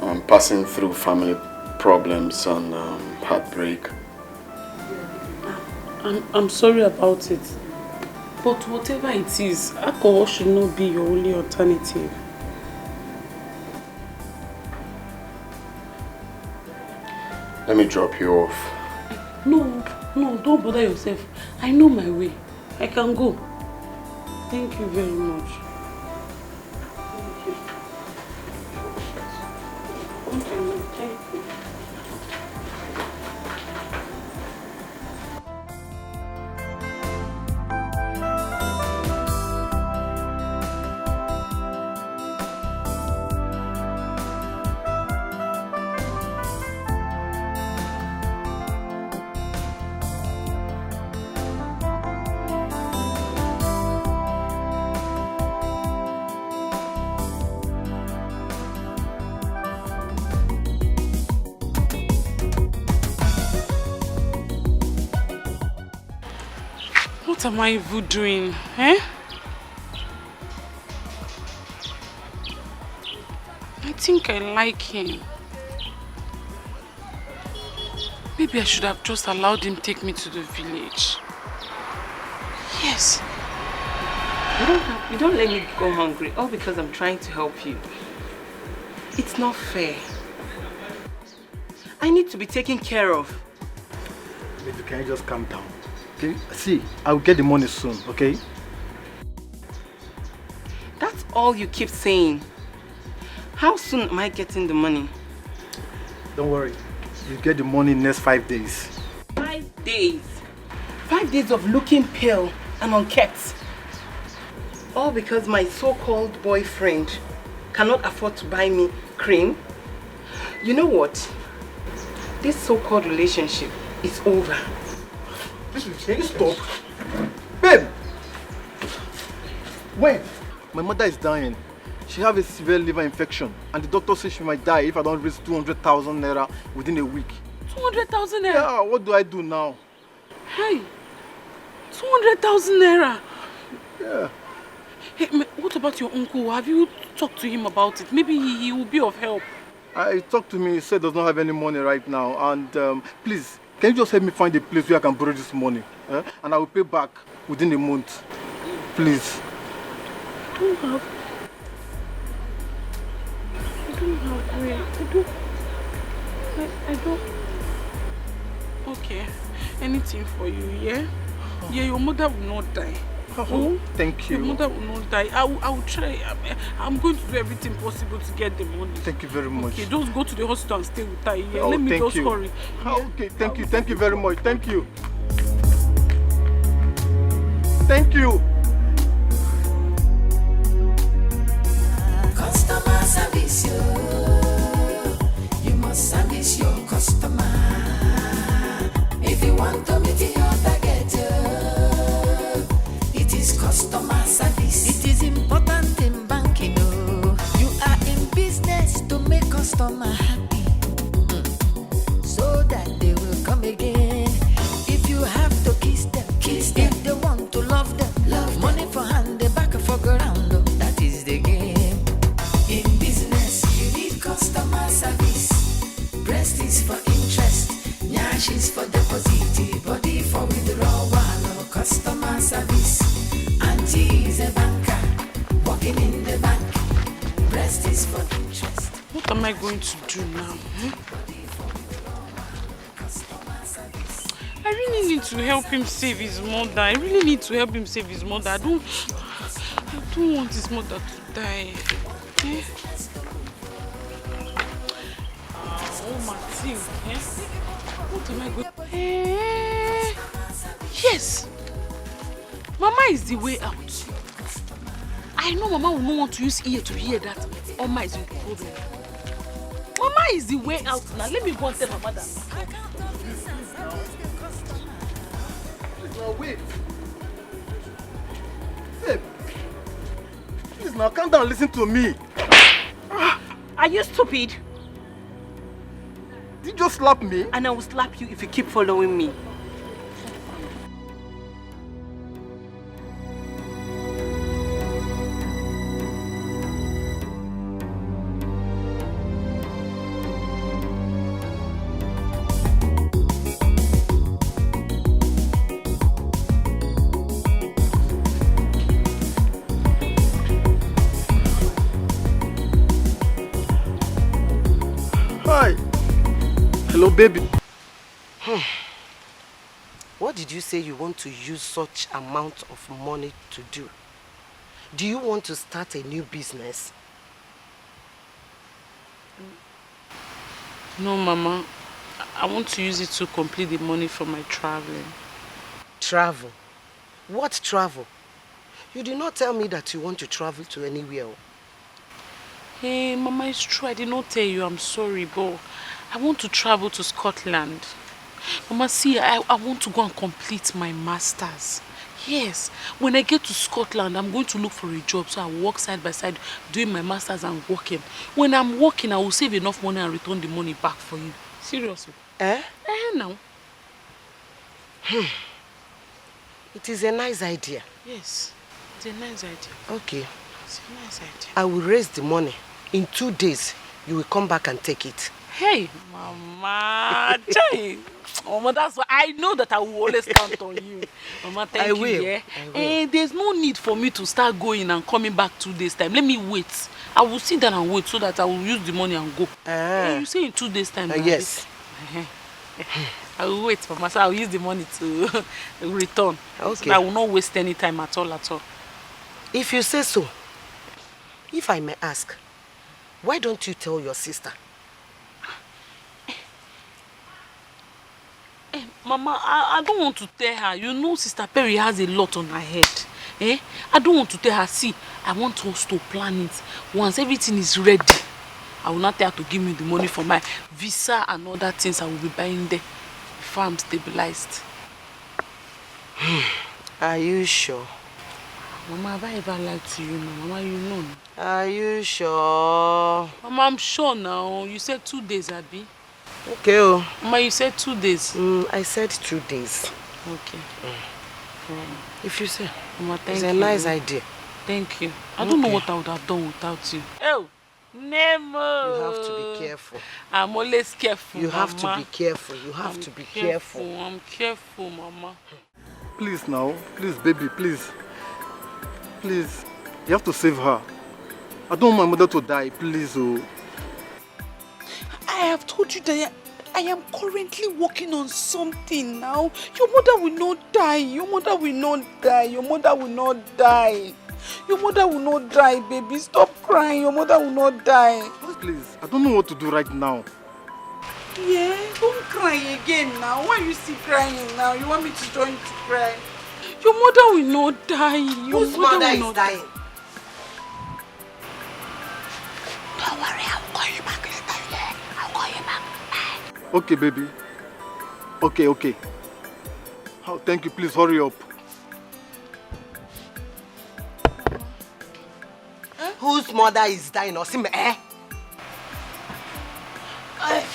I'm passing through family problems and heartbreak. I'm sorry about it. But whatever it is, alcohol should not be your only alternative. Let me drop you off. No, don't bother yourself. I know my way. I can go. Thank you very much. Thank you. Thank you. What am I even doing? Eh? I think I like him. Maybe I should have just allowed him take me to the village. Yes. You don't let me go hungry, all because I'm trying to help you. It's not fair. I need to be taken care of. Baby, can you just calm down? Okay? See, I'll get the money soon, okay? That's all you keep saying. How soon am I getting the money? Don't worry. You get the money in the next 5 days. 5 days? 5 days of looking pale and unkept. All because my so-called boyfriend cannot afford to buy me cream. You know what? This so-called relationship is over. Can you stop? Babe! Wait! My mother is dying. She has a severe liver infection and the doctor says she might die if I don't raise 200,000 naira within a week. 200,000 naira? Yeah, what do I do now? Hey! 200,000 naira? Yeah. Hey, what about your uncle? Have you talked to him about it? Maybe he will be of help. He talked to me, he said he does not have any money right now and please, can you just help me find a place where I can borrow this money? And I will pay back within a month. Please. I don't have... I don't... Okay, anything for you, yeah? Yeah, your mother will not die. Oh, thank you. Your mother will not die. I will try. I'm going to do everything possible to get the money. Thank you very much. Okay, just go to the hospital and stay with her. Yeah? Oh, Let me just you. hurry. Oh, okay, thank you very much. Thank you. Thank you. Customer service, you must service your customer. If you want to meet your target, it is customer service. It is important in banking. You are in business to make customer happy, so that they will come again. If you have to kiss them. If they want to love them, money for hand, they back for ground. That is the game. In business, you need customer service. Breast is for interest, nyash is for deposit, body for withdrawal. Customer service. Auntie is a banker, working in the bank. Breast is for interest. What am I going to do now? I really need to help him save his mother. I really need to help him save his mother. I don't want his mother to die. Eh? Oh, Martin. Eh? What am I going to... Yes! Mama is the way out. I know Mama will not want to use ear to hear that Oma is in problem. Mama is the way out now. Let me go and tell Mama that. Now wait. Babe. Please now calm down and listen to me. Are you stupid? Did you just slap me? And I will slap you if you keep following me. Hi. Hello, baby. What did you say you want to use such amount of money to do? Do you want to start a new business? No, Mama. I want to use it to complete the money for my traveling. Travel? What travel? You did not tell me that you want to travel to anywhere. Hey, Mama, it's true. I did not tell you. I'm sorry, but I want to travel to Scotland. Mama, see, I want to go and complete my master's. Yes, when I get to Scotland, I'm going to look for a job, so I work side by side doing my master's and working. When I'm working, I will save enough money and return the money back for you. Seriously. Eh? Now. It is a nice idea. Yes, it's a nice idea. Okay. It's a nice idea. I will raise the money. In 2 days, you will come back and take it. Hey, Mama, Chai. Mama, that's why I know that I will always count on you. Mama, thank you. Yeah? I will. And there's no need for me to start going and coming back 2 days time. Let me wait. I will sit down and wait so that I will use the money and go. You say in 2 days time? Yes. I will wait, Mama. So I will use the money to return. Okay. So I will not waste any time at all. If you say so, if I may ask, why don't you tell your sister? Mama, I don't want to tell her. You know Sister Perry has a lot on her head. I don't want to tell her. See, I want us to plan it. Once everything is ready, I will not tell her to give me the money for my visa and other things I will be buying there before I'm stabilized. Are you sure? Mama, have I ever lied to you, Mama? You know. Are you sure? Mama, I'm sure now. You said 2 days, Abby. Okay. Oh. Mama, you said 2 days. I said 2 days. Okay. If you say. Mama, thank it's you. It's a nice idea. Thank you. I don't know what I would have done without you. Oh, Nemo! You have to be careful. I'm always careful, You Mama. have to be careful. You have to be careful. I'm careful, Mama. Please now. Please, baby, please. Please. You have to save her. I don't want my mother to die, please. Oh. I have told you that I am currently working on something now. Your mother will not die. Your mother will not die. Your mother will not die. Your mother will not die, baby. Stop crying. Your mother will not die. Please, I don't know what to do right now. Yeah, don't cry again now. Why are you still crying now? You want me to join you to cry? Your mother will not die. Whose mother is dying? Don't worry, I will call you back later. Yeah, I'll call you back. Bye. Okay, baby. Okay. Oh, thank you. Please hurry up. Whose mother is dying? Osime?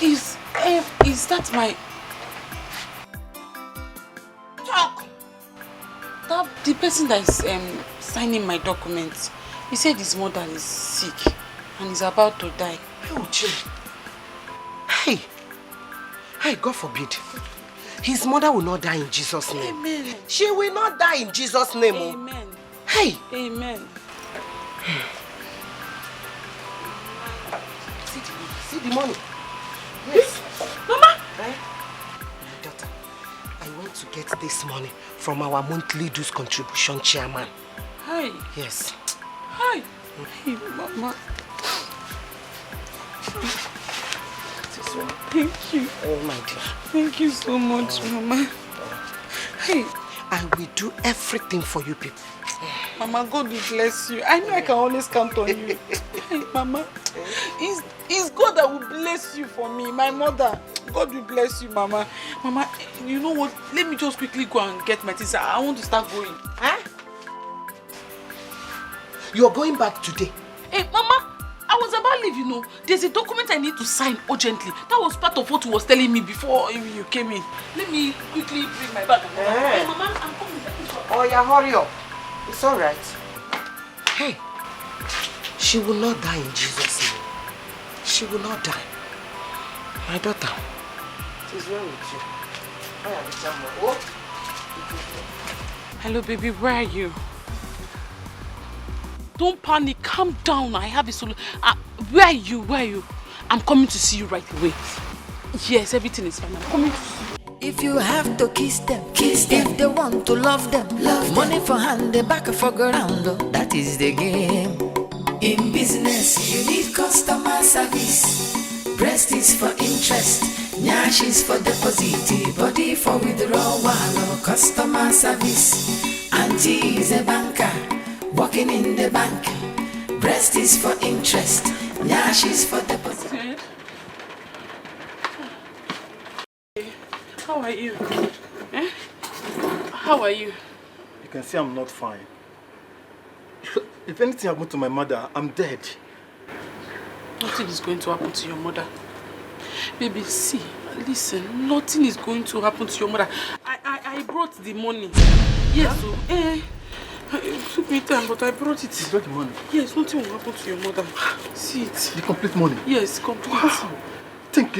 Is that my... Talk! The person that is signing my documents, he said his mother is sick and is about to die. Oh, Jim. Hey, God forbid. His mother will not die in Jesus' name. Amen. She will not die in Jesus' name. Amen. Hey. Amen. See the money. Yes. Mama. My daughter, I went to get this money from our monthly dues contribution chairman. Hi. Yes. Hi. Hey, Mama. Thank you. Oh, my dear. Thank you so much, Mama. Hey. I will do everything for you people. Mama, God will bless you. I know I can always count on you. Hey, Mama. It's God that will bless you for me, my mother. God will bless you, Mama. Mama, you know what? Let me just quickly go and get my things. I want to start going. Huh? You're going back today? Hey, Mama. I was about to leave, you know. There's a document I need to sign urgently. That was part of what you was telling me before you came in. Let me quickly bring my bag. Hey, Mama, I'm coming. Oh, yeah, hurry up. It's all right. Hey, she will not die in Jesus' name. She will not die. My daughter, it is well with you. I am the chamber. Oh. Hello, baby. Where are you? Don't panic. Calm down. I have a solution. Where are you? Where are you? I'm coming to see you right away. Yes, everything is fine. I'm coming to see you. If you have to kiss them. If they want to love them. Money for hand, they back for ground. That is the game. In business, you need customer service. Breast is for interest. Nyash is for deposit. Body for withdrawal. Customer service. Auntie is a banker. Working in the bank. Breast is for interest. Nyash is for deposit. How are you? How are you? You can see I'm not fine. If anything happened to my mother, I'm dead. Nothing is going to happen to your mother. Baby, see, listen, nothing is going to happen to your mother. I brought the money. Yes, so, it took me time, but I brought it. You got the money? Yes, nothing will happen to your mother. See it. The complete money? Yes, complete. Wow. Thank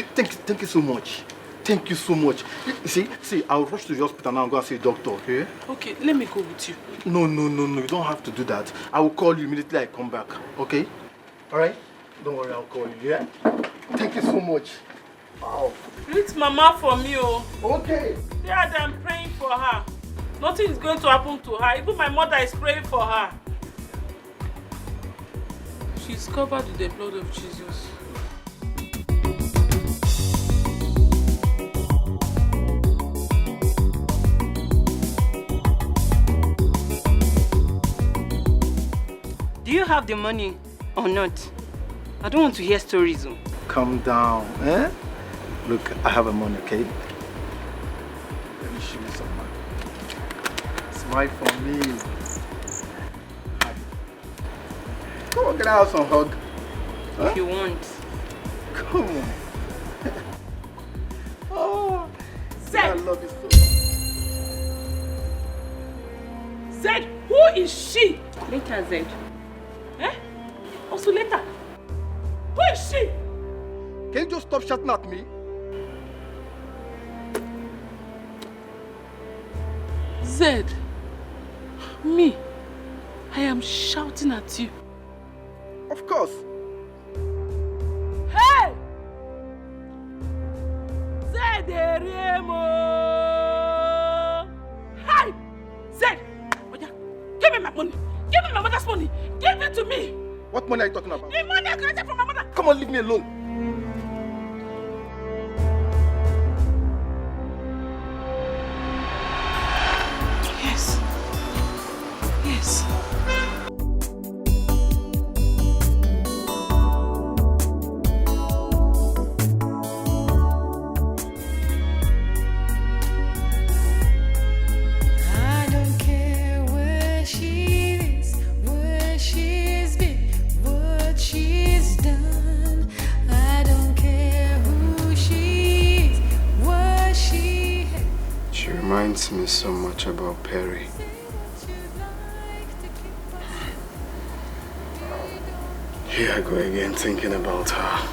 you so much. Thank you so much. See, I'll rush to the hospital now and go and see a doctor, okay? Okay, let me go with you. No, you don't have to do that. I will call you immediately I come back, okay? Alright? Don't worry, I'll call you, yeah? Thank you so much. Wow. Greet Mama for me, oh. Okay. Dad, I'm praying for her. Nothing is going to happen to her. Even my mother is praying for her. She's covered with the blood of Jesus. Do you have the money or not? I don't want to hear stories. Oh. Calm down, eh? Look, I have a money, okay? Let me show you some money. Smile for me. Come on, can I have some hug? Huh? If you want. Come on. Oh, Zed! I love you so much. Zed, who is she? Later, Zed. Eh? Also later. Who is she? Can you just stop shouting at me? Zed, me, I am shouting at you. Of course. Hey! Zed Eremo! Hi! Zed! Oya, give me my money! Give me my mother's money! Give it to me! What money are you talking about? The money I collected from my mother! Come on, leave me alone. Yes. Yes. I don't care where she is, where she's been, what she's done. I don't care who she is, what she has. She reminds me so much about Perry. Here I go again thinking about her.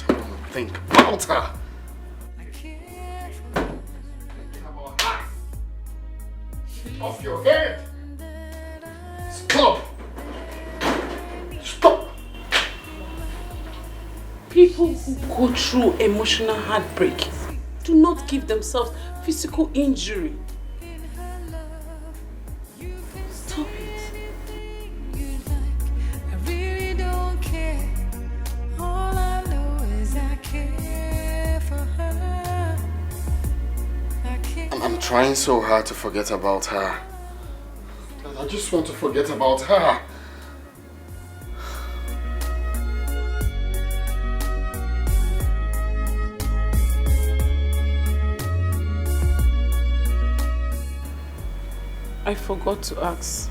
Don't want to think about her. Off your head! Stop! Stop! People who go through emotional heartbreak do not give themselves physical injury. Stop it. I really don't care. All I know is I care for her. I care. I'm trying so hard to forget about her. I just want to forget about her. I forgot to ask.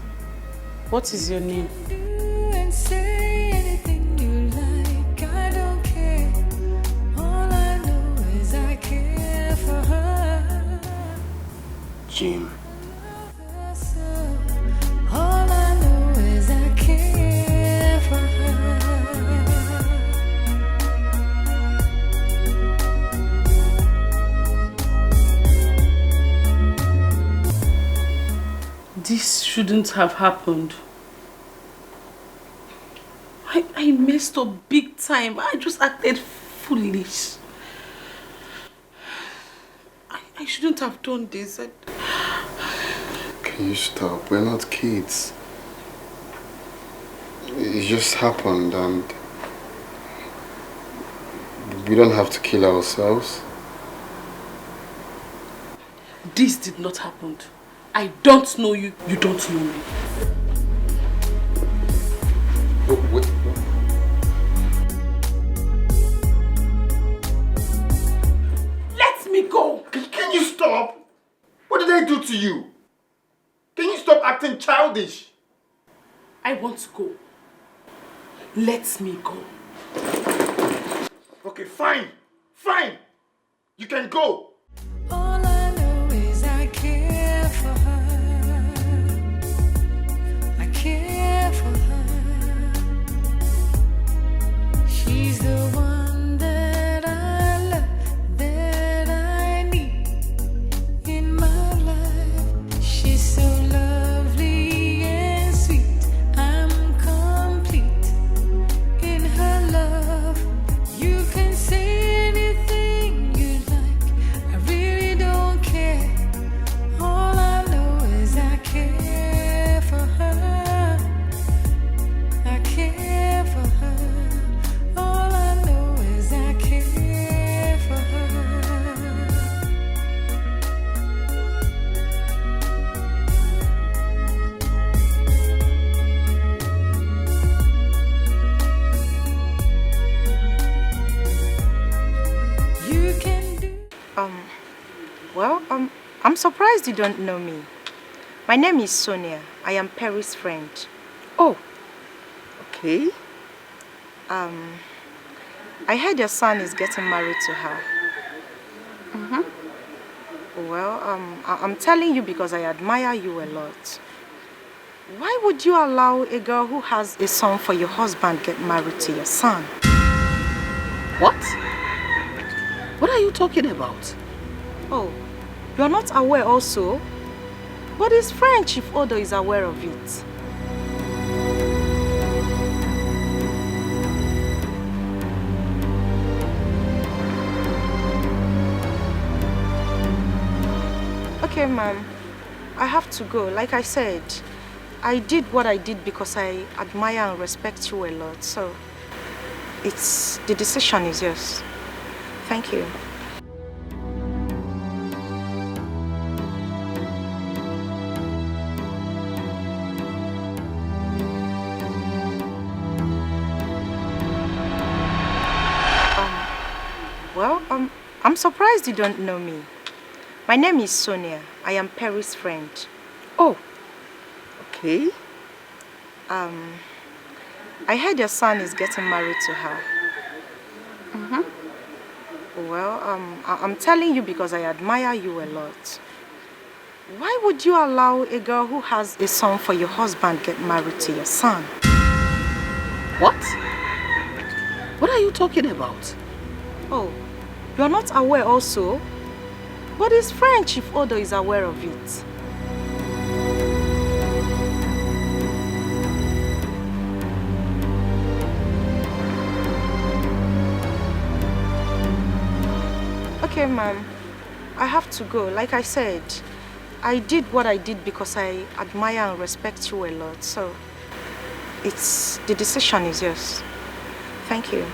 What is your name? And say anything you like. I don't care. All I know is I care for her. Jim. All I know is I care for her. This shouldn't have happened. I messed up big time. I just acted foolish. I shouldn't have done this. Can you stop? We're not kids. It just happened and we don't have to kill ourselves. This did not happen. I don't know you, you don't know me. Wait. Let me go! Can you stop? What did I do to you? Can you stop acting childish? I want to go. Let me go. Okay, fine. Fine. You can go. All I know is I care. Well, I'm surprised you don't know me. My name is Sonia. I am Perry's friend. Oh, okay. I heard your son is getting married to her. Well, I'm telling you because I admire you a lot. Why would you allow a girl who has a son for your husband get married to your son? What? What are you talking about? Oh, you're not aware also? But his friend, Chief Odo, is aware of it. Okay, ma'am. I have to go. Like I said, I did what I did because I admire and respect you a lot. So, the decision is yours. Thank you. Well, I'm surprised you don't know me. My name is Sonia. I am Perry's friend. Oh, okay. I heard your son is getting married to her. Well, I'm telling you because I admire you a lot. Why would you allow a girl who has a son for your husband get married to your son? What? What are you talking about? Oh, you're not aware also? But his friend, Chief Odo, is aware of it. Okay, ma'am. I have to go. Like I said, I did what I did because I admire and respect you a lot. So, the decision is yours. Thank you.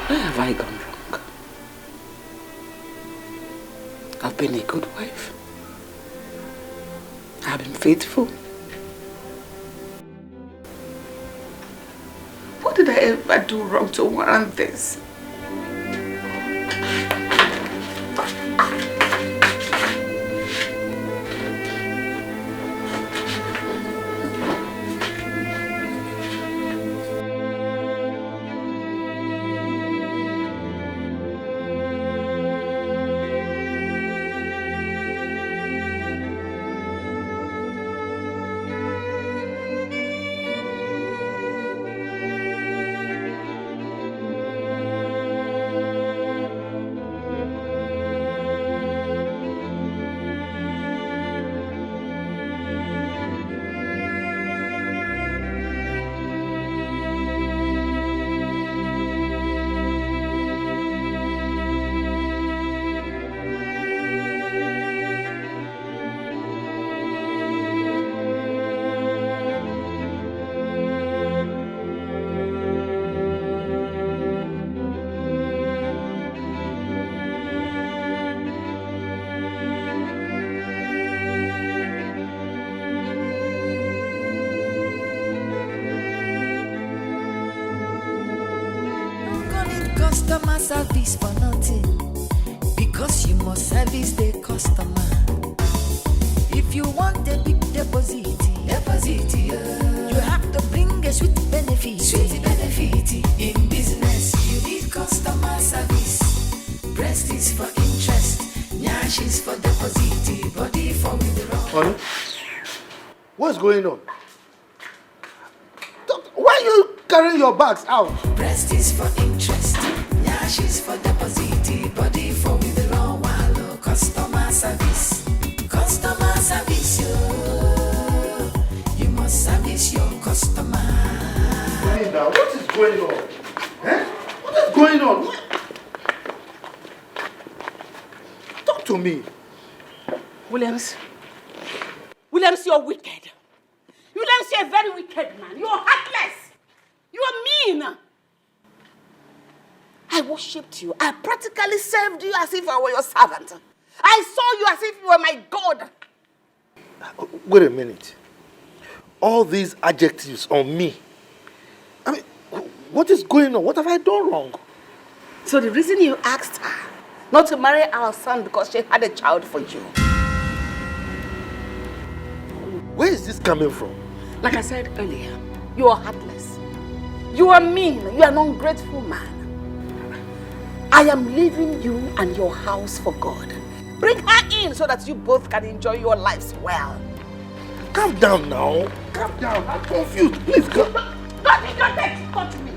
Where have I gone wrong? I've been a good wife. I've been faithful. What did I ever do wrong to warrant this? Customer service for nothing, because you must service the customer. If you want a big deposit, you have to bring a sweet benefit. In business, you need customer service. Breast is for interest, nyash is for deposit, body for withdrawal. Honey, what's going on? Why are you carrying your bags out? Breast is for interest, nyash is for deposit, body for withdrawal. Customer service, you must service your customer. Now, what is going on? What is going on? Talk to me. Williams, you're wicked. Williams, you're a very wicked man. You're heartless. You're mean. I worshipped you. I practically served you as if I were your servant. I saw you as if you were my God. Wait a minute. all these adjectives on me? I mean, what is going on? What have I done wrong? So the reason you asked her not to marry our son because she had a child for you. Where is this coming from? Like I said earlier, you are heartless. You are mean. You are an ungrateful man. I am leaving you and your house for God. Bring her in so that you both can enjoy your lives well. Calm down now. Calm down. I'm confused. Please come. Don't touch me.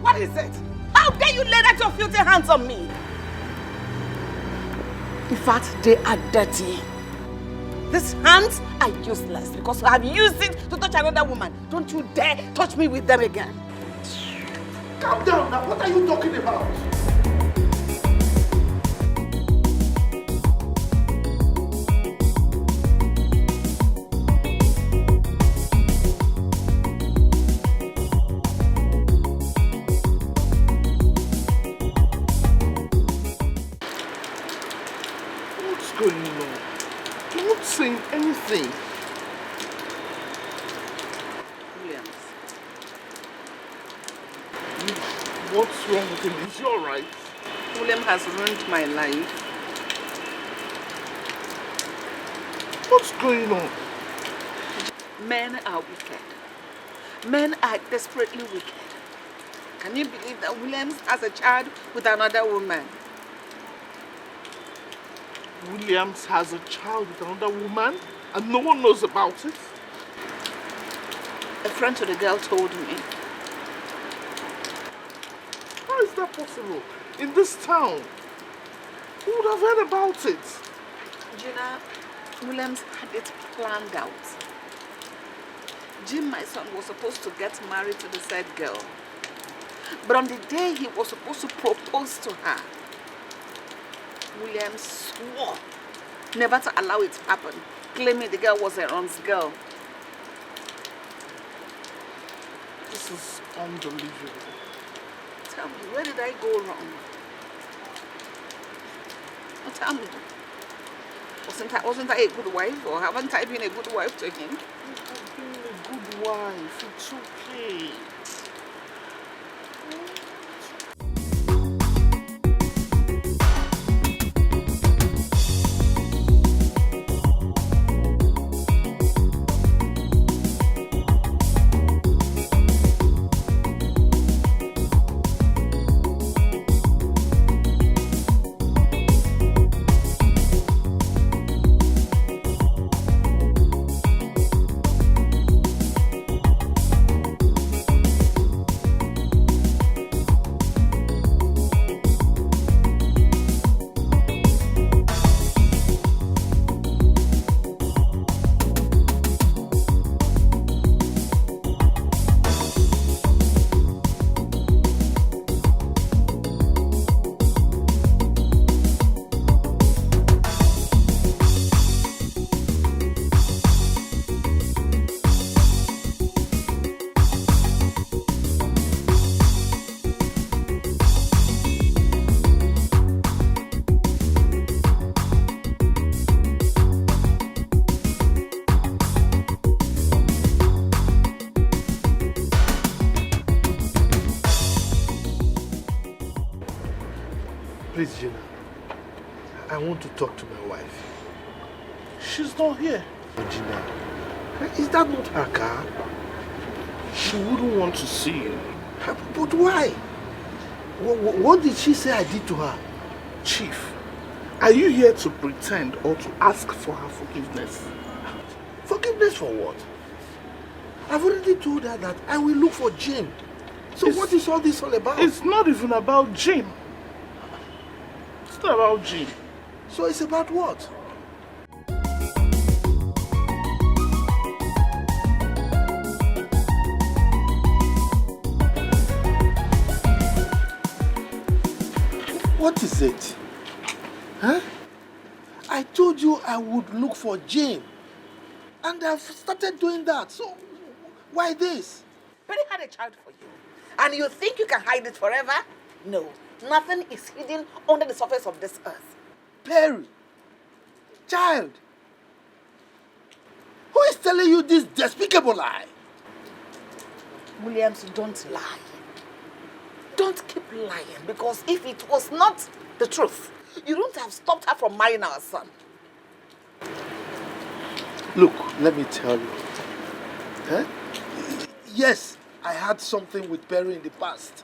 What is it? How dare you lay that your filthy hands on me? In fact, they are dirty. These hands are useless because I have used it to touch another woman. Don't you dare touch me with them again. Calm down now. What are you talking about? What's going on? You're not saying anything. Williams. What's wrong with him? Is he alright? William has ruined my life. What's going on? Men are wicked. Men are desperately wicked. Can you believe that Williams has a child with another woman? Williams has a child with another woman and no one knows about it? A friend to the girl told me. How is that possible? In this town? Who would have heard about it? Gina, Williams had it planned out. Jim, my son, was supposed to get married to the said girl. But on the day he was supposed to propose to her, Williams swore never to allow it to happen, claiming the girl was Aaron's girl. This is unbelievable. Tell me, where did I go wrong? Now tell me, wasn't I a good wife, or haven't I been a good wife to him? You've been a good wife. It's okay. Please, Gina. I want to talk to my wife. She's not here. Gina, is that not her car? She wouldn't want to see you. But why? What did she say I did to her? Chief, are you here to pretend or to ask for her forgiveness? Forgiveness for what? I've already told her that I will look for Jim. So what is all this all about? It's not even about Jim. It's not about Jim. So it's about what? What is it? Huh? I told you I would look for Jane. And I've started doing that. So why this? Perry had a child for you. And you think you can hide it forever? No. Nothing is hidden under the surface of this earth. Perry. Child. Who is telling you this despicable lie. Williams, don't lie. Don't keep lying, because if it was not the truth, you wouldn't have stopped her from marrying our son. Look, let me tell you. Yes, I had something with Perry in the past.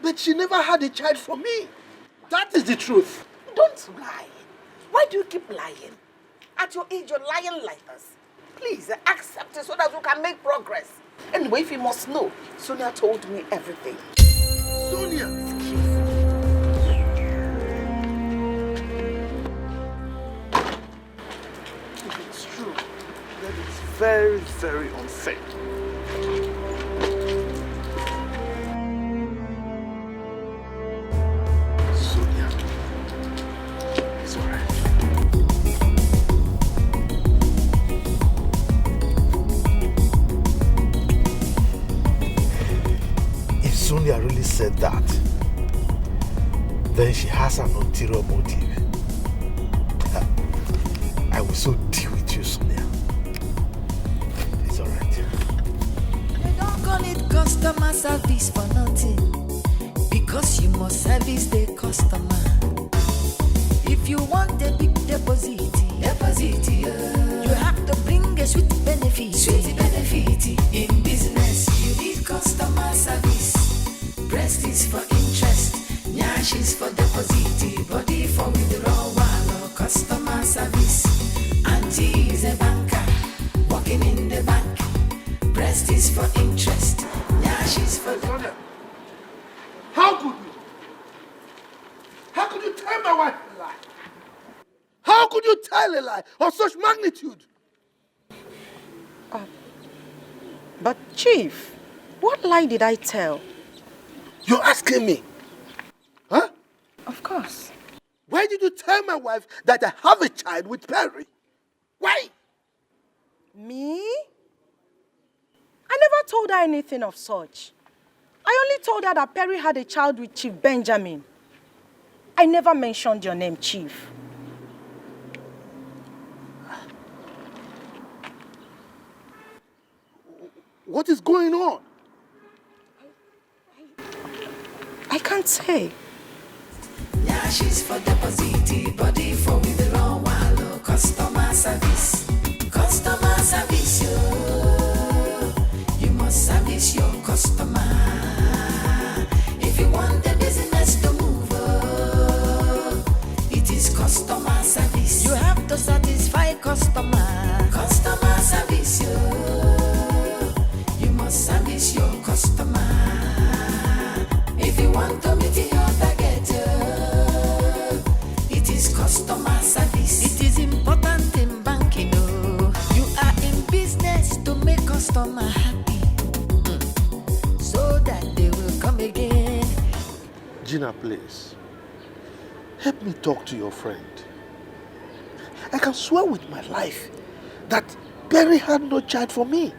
But she never had a child from me. That is the truth. Don't lie. Why do you keep lying? At your age, you're lying like this. Please, accept it so that we can make progress. Anyway, if you must know, Sonia told me everything. Sonia! If it's true, then it's very, very unfair. Sonia. It's all right. If Sonia really said that, then she has an ulterior motive. I will so deal with you, Sonia. It's all right. They don't call it customer service for nothing, because you must service the customer. If you want a big deposit, you have to bring a sweet benefit. In business, you need customer service. Breast is for interest, nyash is for deposit, body for withdrawal, customer service. Auntie is a banker, working in the bank. Breast is for interest, nyash is for Sonia, how could you? How could you tell my wife a lie? How could you tell a lie of such magnitude? But Chief, what lie did I tell? You're asking me? Huh? Of course. Why did you tell my wife that I have a child with Perry? Why? Me? I never told her anything of such. I only told her that Perry had a child with Chief Benjamin. I never mentioned your name, Chief. What is going on? I can't say. nyash is for deposit, body for withdrawal, customer service. Customer service, you must service your customer. If you want the business to move, it is customer service. You have to satisfy customer. Customer service, you must service your customer. If you want to meet your target, it is customer service. It is important in banking, you are in business to make customer happy, so that they will come again. Gina, please. Help me talk to your friend. I can swear with my life that Perry had no child for me.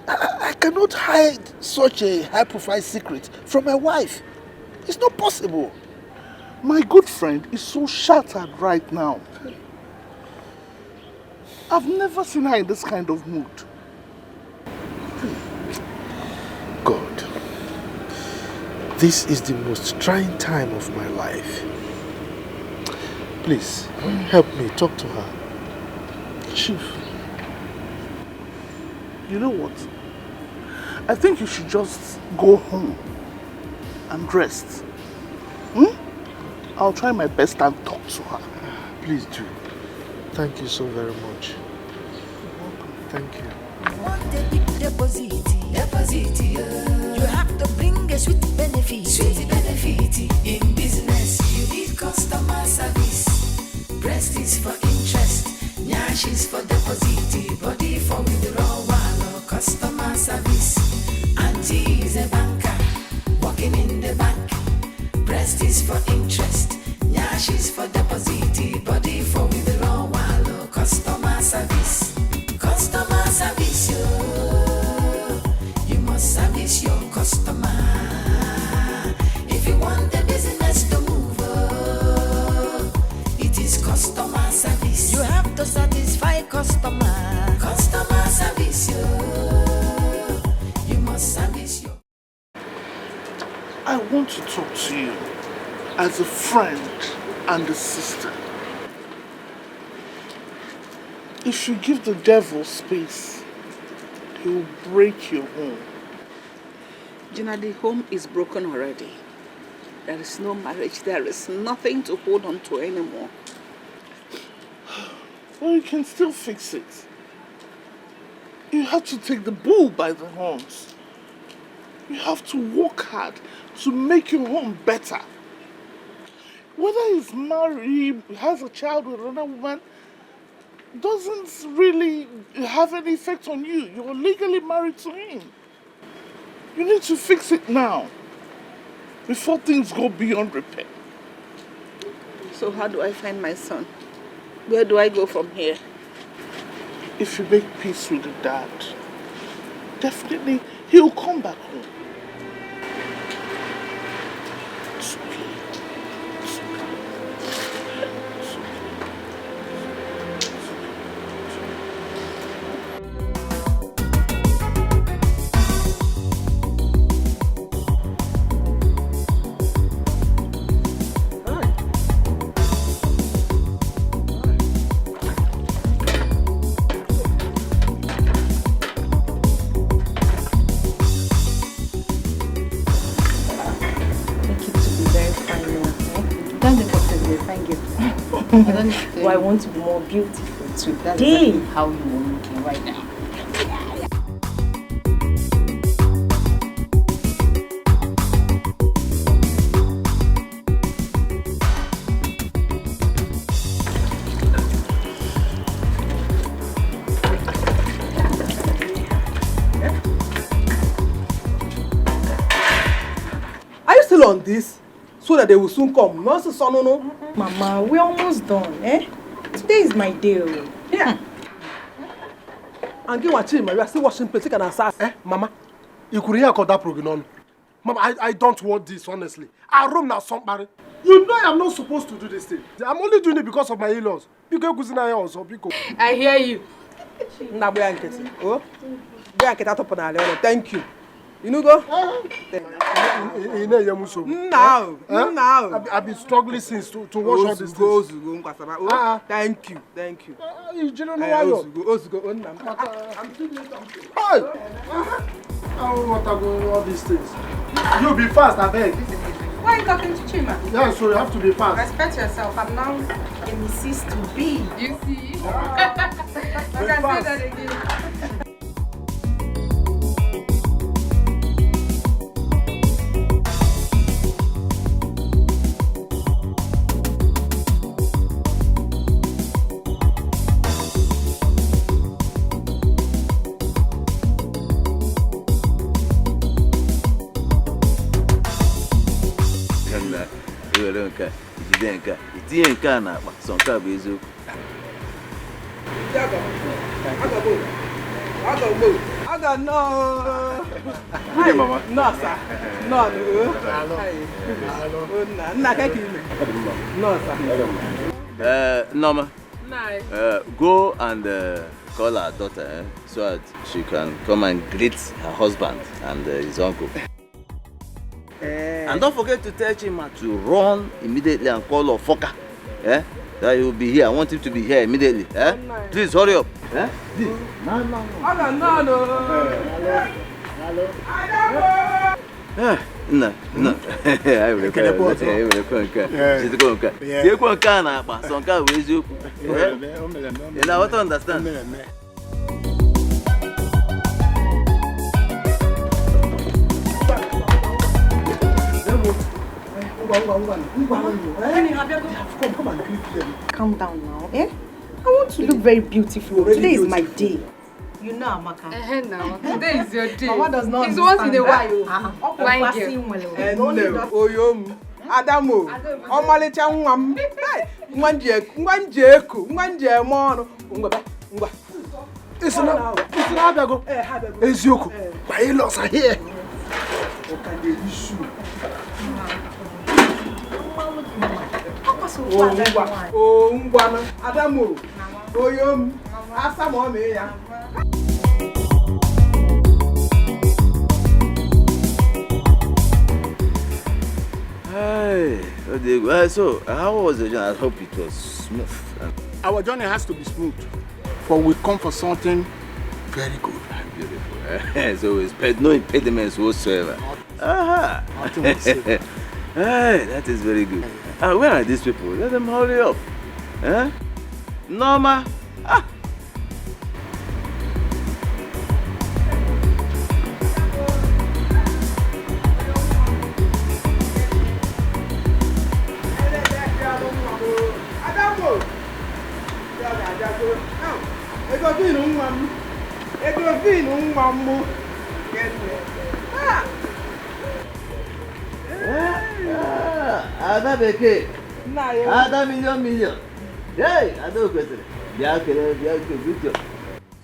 I cannot hide such a high-profile secret from my wife. It's not possible. My good friend is so shattered right now. I've never seen her in this kind of mood. God, this is the most trying time of my life. Please, help me talk to her. Chief, you know what? I think you should just go home and rest. I'll try my best and talk to her. Please do. Thank you so very much. Thank you. Want a big deposit, you have to bring a sweet benefit. In business, you need customer service. Breast is for interest, nyash is for deposit, body for withdrawal, customer service. Auntie is a banker, working in the bank. Breast is for interest, nyash is for deposit, body for withdrawal, customer service. Customer service, you must service your customer. If you want the business to move, it is customer service. You have to satisfy customer. you as a friend and a sister. If you give the devil space, he will break your home. Gina, the home is broken already. There is no marriage. There is nothing to hold on to anymore. Well, you can still fix it. You have to take the bull by the horns. You have to work hard to make your home better. Whether he's married, has a child with another woman, doesn't really have any effect on you. You're legally married to him. You need to fix it now, before things go beyond repair. So how do I find my son? Where do I go from here? If you make peace with the dad, definitely he'll come back home. It's okay. It's okay. It's okay. Well, I want to be more beautiful today. That's exactly how you are looking right now. Are you still on this? So that they will soon come. No, no. Mama, we're almost done, eh? Today is my day. Yeah. And get watching, we are still washing plates. Can assess. Mama, you could hear that program. Mama, I don't want this, honestly. I room now somebody. You know I'm not supposed to do this thing. I'm only doing it because of my in-laws. I hear you. Thank you. You know go? Now. I've been struggling since to wash all these things. Thank you. You don't know why you're... I'm still doing something. Hey! I don't want to go all these things. You be fast, I beg. Why are you talking to Chima? Yeah, so you have to be fast. Respect yourself. I'm now a Mrs. to be. You see? You can say that again. Itinye nke a na-akpa sọ nke a bụ eziokwu. Aga no. Hi, Mama. No, sir. No. No, sir. Norma. Go and call her daughter so that she can come and greet her husband and his uncle. And don't forget to tell Chima to run immediately and call Ofoka. That he will be here. I want him to be here immediately. Please hurry up. No. No. I will come. She's going to come. You're going to come. So come with you. You know what to understand. Calm down now, eh? I want to look very beautiful. Today is my day. You know, Amaka. Now, today is your day. Mama does not It's once in a while. Fine girl. Oyom. Adamo. Omalecha nwam. Mwanje mono. Ngwa. It's not Habago. Ezioko. My in-laws are here. Ngwana. Adamo. Oyom. Asa mo me ya. Hey, so how was the journey? I hope it was smooth. Our journey has to be smooth, for we come for something very good. Beautiful. So it's no impediments whatsoever. Aha. Hey, that is very good. Where are these people? Let them hurry up. Huh? Norma. Ada beke. Ada million. Hey, ada okwetere. Bia kele.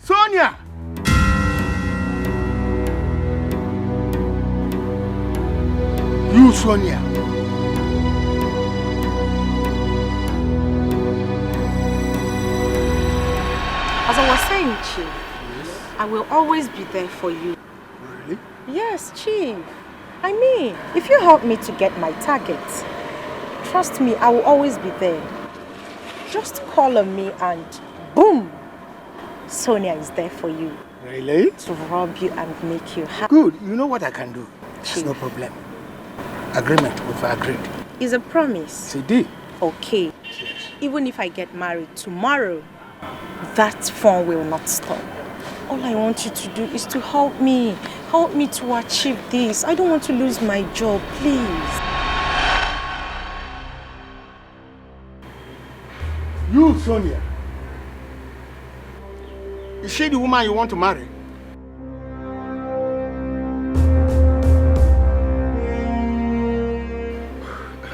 Sonia! You, Sonia. As I was saying, Chief, I will always be there for you. Really? Yes, Chief. I mean, if you help me to get my target, trust me, I will always be there. Just call on me and boom, Sonia is there for you. Really? To rob you and make you happy. Good. You know what I can do? It's no problem. Agreement, we've agreed. Is a promise. It's a deal. Okay. Even if I get married tomorrow, that fun will not stop. All I want you to do is to help me. Help me to achieve this. I don't want to lose my job, please. You, Sonia. Is she the woman you want to marry?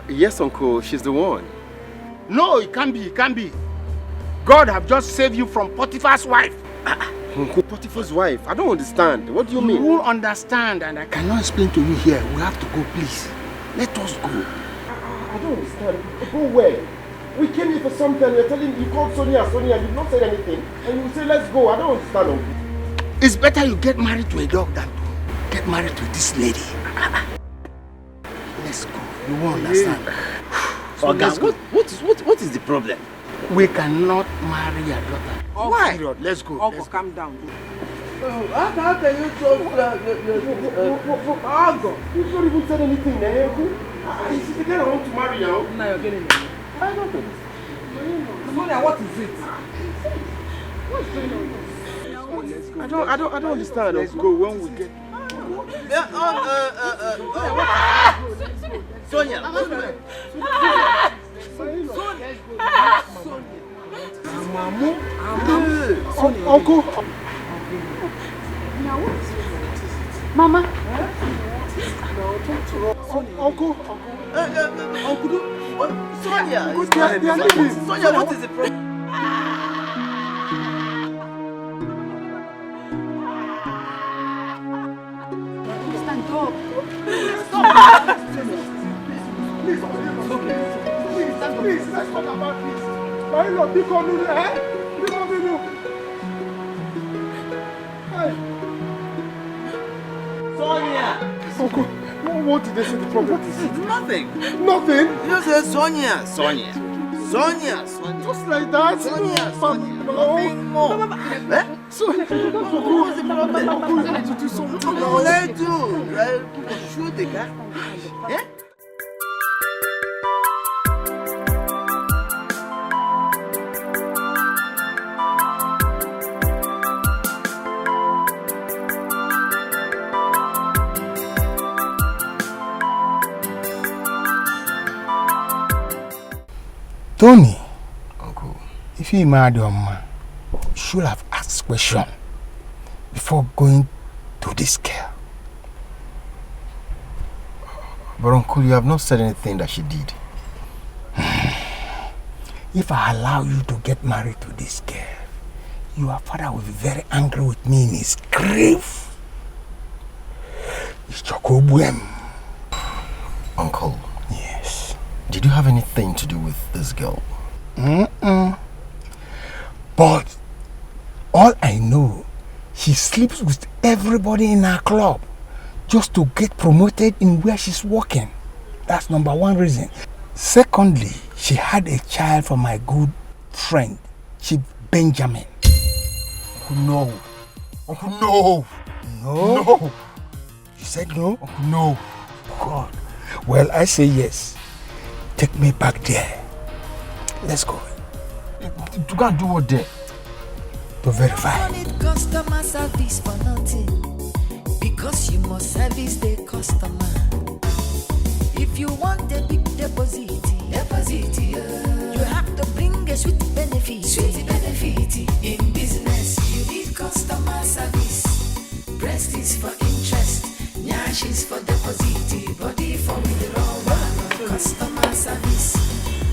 Yes, Uncle, she's the one. No, it can't be, it can't be. God have just saved you from Potiphar's wife. Uncle, Potiphar's wife? I don't understand. What do you mean? You will understand, and I cannot explain to you here. We have to go, please. Let us go. I don't understand. Go where? We came here for something. You're telling you called Sonia, you've not said anything. And you say, let's go. I don't understand, Uncle. It's better you get married to a dog than to get married to this lady. Let's go. You won't understand. So what is the problem? We cannot marry your daughter. Why? Period. Let's go. Uncle, calm down. How can you talk Uncle, you've not even said anything, She's the girl I want to marry now. Now you're getting it. I don't understand. Sonia, what is it? What's going on? I don't understand. Let's go when we get. Sonia. Uncle. Mama. Uncle. Sonia. Sonia, what is the problem? Please, let's talk about this. My lord, be coming here. Be coming here. Sonia! Uncle, what did they say the problem is? Nothing. Nothing? You just said Sonia. Just like that? Nothing more. Sonia, what's the problem? Uncle, you have to do something. No, let's do. Shoot the guy. Eh? Tony, Uncle, if you married your man, you should have asked question before going to this girl. But Uncle, you have not said anything that she did. If I allow you to get married to this girl, your father will be very angry with me in his grave. It's Chokobuem. Uncle. Yes. Did you have anything to do with this girl? But all I know, she sleeps with everybody in our club just to get promoted in where she's working. That's number one reason. Secondly, she had a child from my good friend, Chief Benjamin. No. Uncle, no. No. You said no? No. God. Well, I say yes. Take me back there. Let's go. You can't do what there? To verify. You don't need customer service for nothing, because you must service the customer. If you want a big deposit, you have to bring a sweet benefit. In business, you need customer service. Breast is for interest, nyash is for deposit, body for withdrawal. Customer service.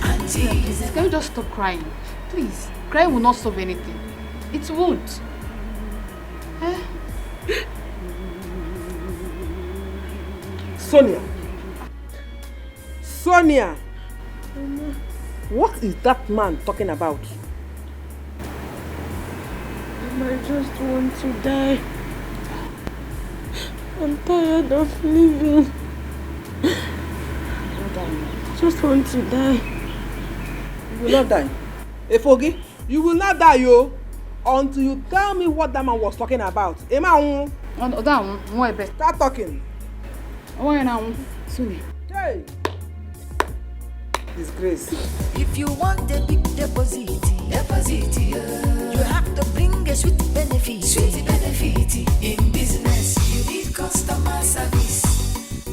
Auntie, can you just stop crying? Please. Crying will not solve anything. It would. Sonia! What is that man talking about? I just want to die. I'm tired of living. I just want to die. You will not die. Efogi, you will not die, yo, until you tell me what that man was talking about. Start talking. Hey! Disgrace. if you want a big deposit, you have to bring a sweet benefit. In business, you need customer service.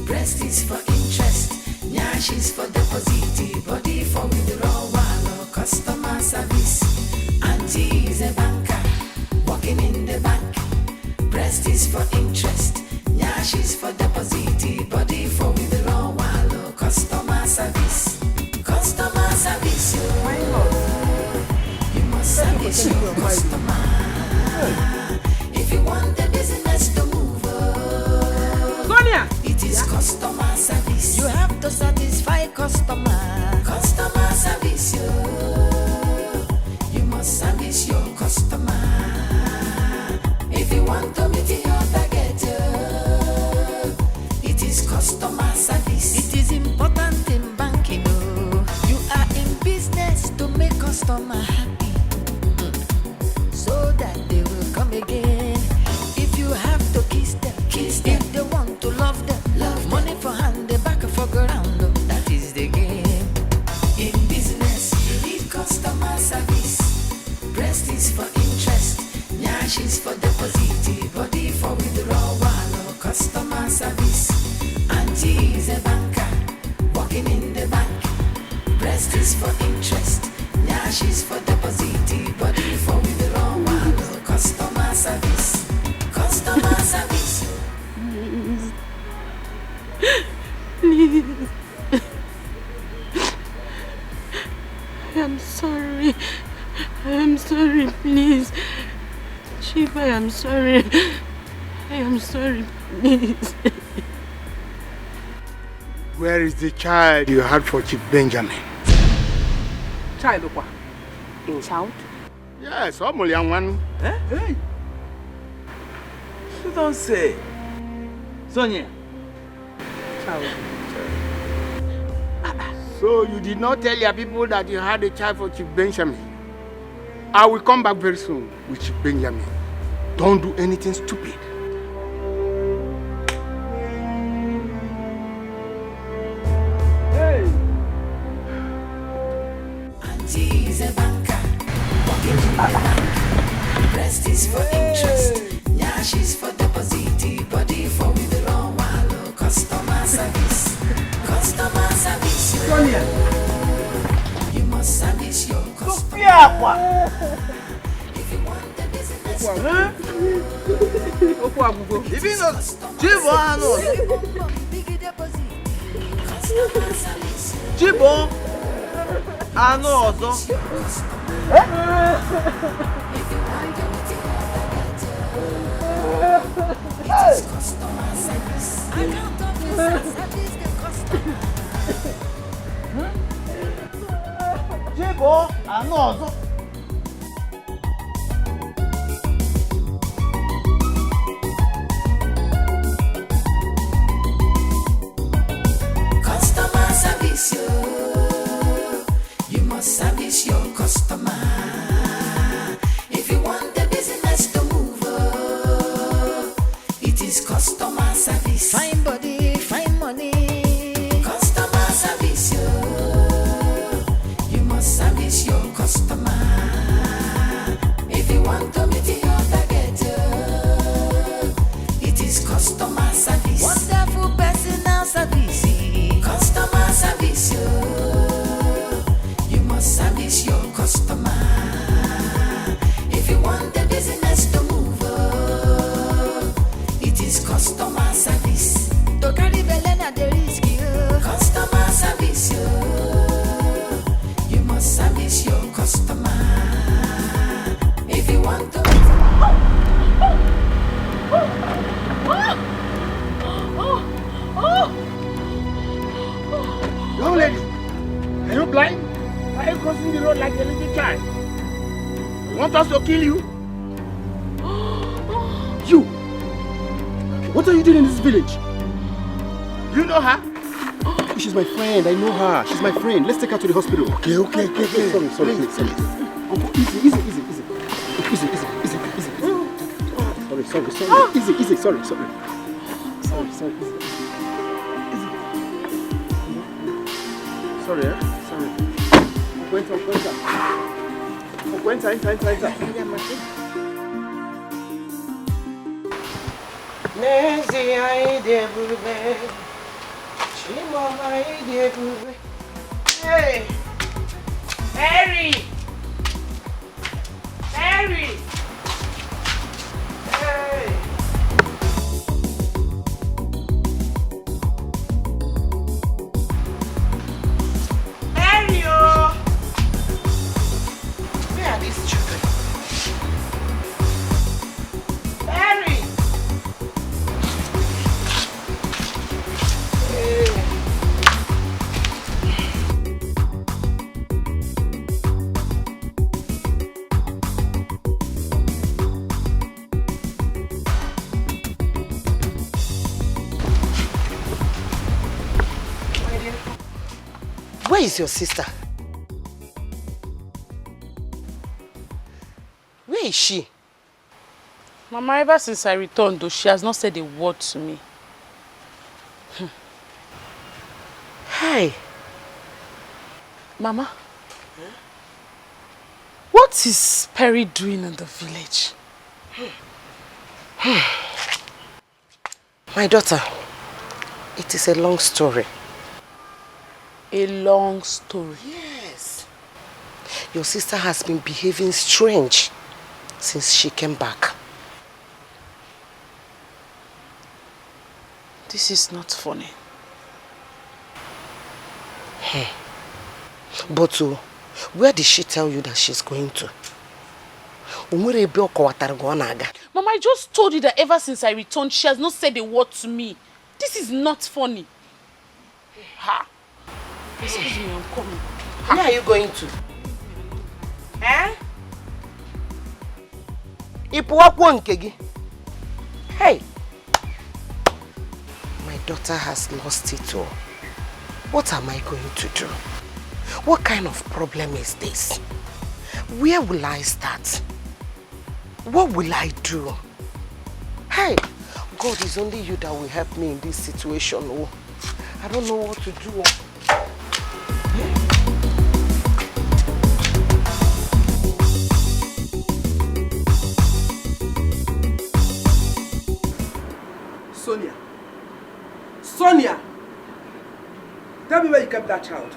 Breast is for interest, nyash is for deposit, body for withdrawal. Customer service. Auntie is a banker, working in the bank. Breast is for interest, nyash is for deposit, body for withdrawal. Customer service. Customer service, you must service your customer. If you want the business to move, Sonia! It is customer service. You have to satisfy customer. Customer service, you must service your customer. If you want to meet your target, it is customer service. It is important in banking. You are in business to make customer happy, so that they will come again. If you have to kiss them. If they want to love them, money for hand, the back for ground. That is the game. In business, you need customer service. Breast is for interest, nyash is for deposit, body for withdrawal. Customer service. Auntie is a banker, working in the bank. Breast is for interest, nyash is for deposit, body for withdrawal. Customer service. Customer service. Please. I am sorry. I am sorry, please. Chief, I am sorry. I am sorry, please. Where is the child you had for Chief Benjamin? Child, what? In child? Yes, almost young one. Eh? Hey. You don't say. Sonia. Child. So you did not tell your people that you had a child for Chief Benjamin? I will come back very soon with Chief Benjamin. Don't do anything stupid. Hey! Auntie is a banker, working in the bank. Breast is for interest, nyash is for deposit, body for withdrawal. Customer service. Customer service. Sonia! You must service your customer. If you want the business, If you know, Jibo, I know. big deposit. Customer service. Jibo, I know also. If you want anything, it is customer service. I can't talk to service the customer. Jibo, I know also. Customer Want us to kill you? You! What are you doing in this village? You know her? She's my friend. I know her. She's my friend. Let's take her to the hospital. Okay. Sorry. Uncle, easy. Sorry. Easy. Sorry. Easy. Sorry, Sorry. Enter. Nezi aide bube, Chimama aide bube. Hey, Mary. Hey. Mario! Where are these children? Mary! Where is your sister? Where is she? Mama, ever since I returned, though, she has not said a word to me. Hey. Mama, what is Perry doing in the village? My daughter, it is a long story. A long story? Yes. Your sister has been behaving strange since she came back. This is not funny. But where did she tell you that she's going to? Mama, I just told you that ever since I returned, she has not said a word to me. This is not funny. Ha! Excuse me, I'm coming. Where are you going to? Hey! My daughter has lost it all. What am I going to do? What kind of problem is this? Where will I start? What will I do? Hey! God, it's only you that will help me in this situation. Oh, I don't know what to do. Sonia! Tell me where you kept that child.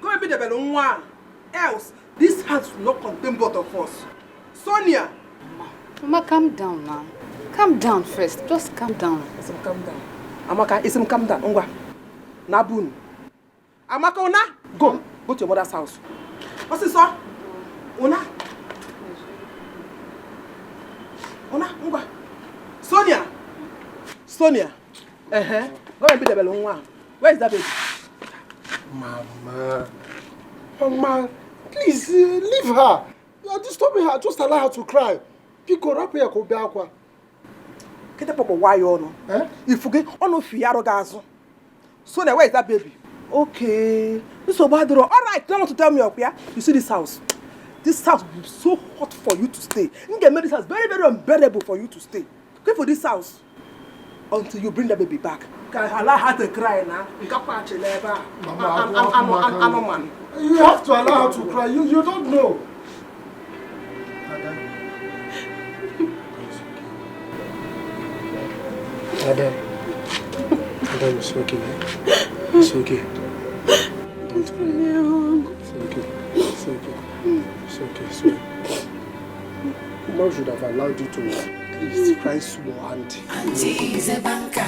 Go and be the balloon one. Else, this house will not contain both of us. Sonia! Mama, calm down now. Calm down first. Just calm down. Isim, calm down. Amaka, Isim, calm down. Ongwa. Nabun. Amaka, Ona, go. Go to your mother's house. What's this, sir? Ona. Ongwa. Sonia. Go and be the balloon one. Where is that baby? Mama, please leave her. You are disturbing her. Just allow her to cry. Pico up here, go back. Get up, why you know? You forget on of Fiaro Gazo. Sonia, where is that baby? Okay. This is bad. All right, don't want to tell me up here. You see this house? This house will be so hot for you to stay. You get this house very, very unbearable for you to stay. Go for this house until you bring the baby back. Allow her to cry now. Mama, you have to allow her to cry. You don't know. Adam, it's okay. It's okay. Don't cry. It's okay. Mom should have allowed you to please cry small, Auntie. Auntie is a banker,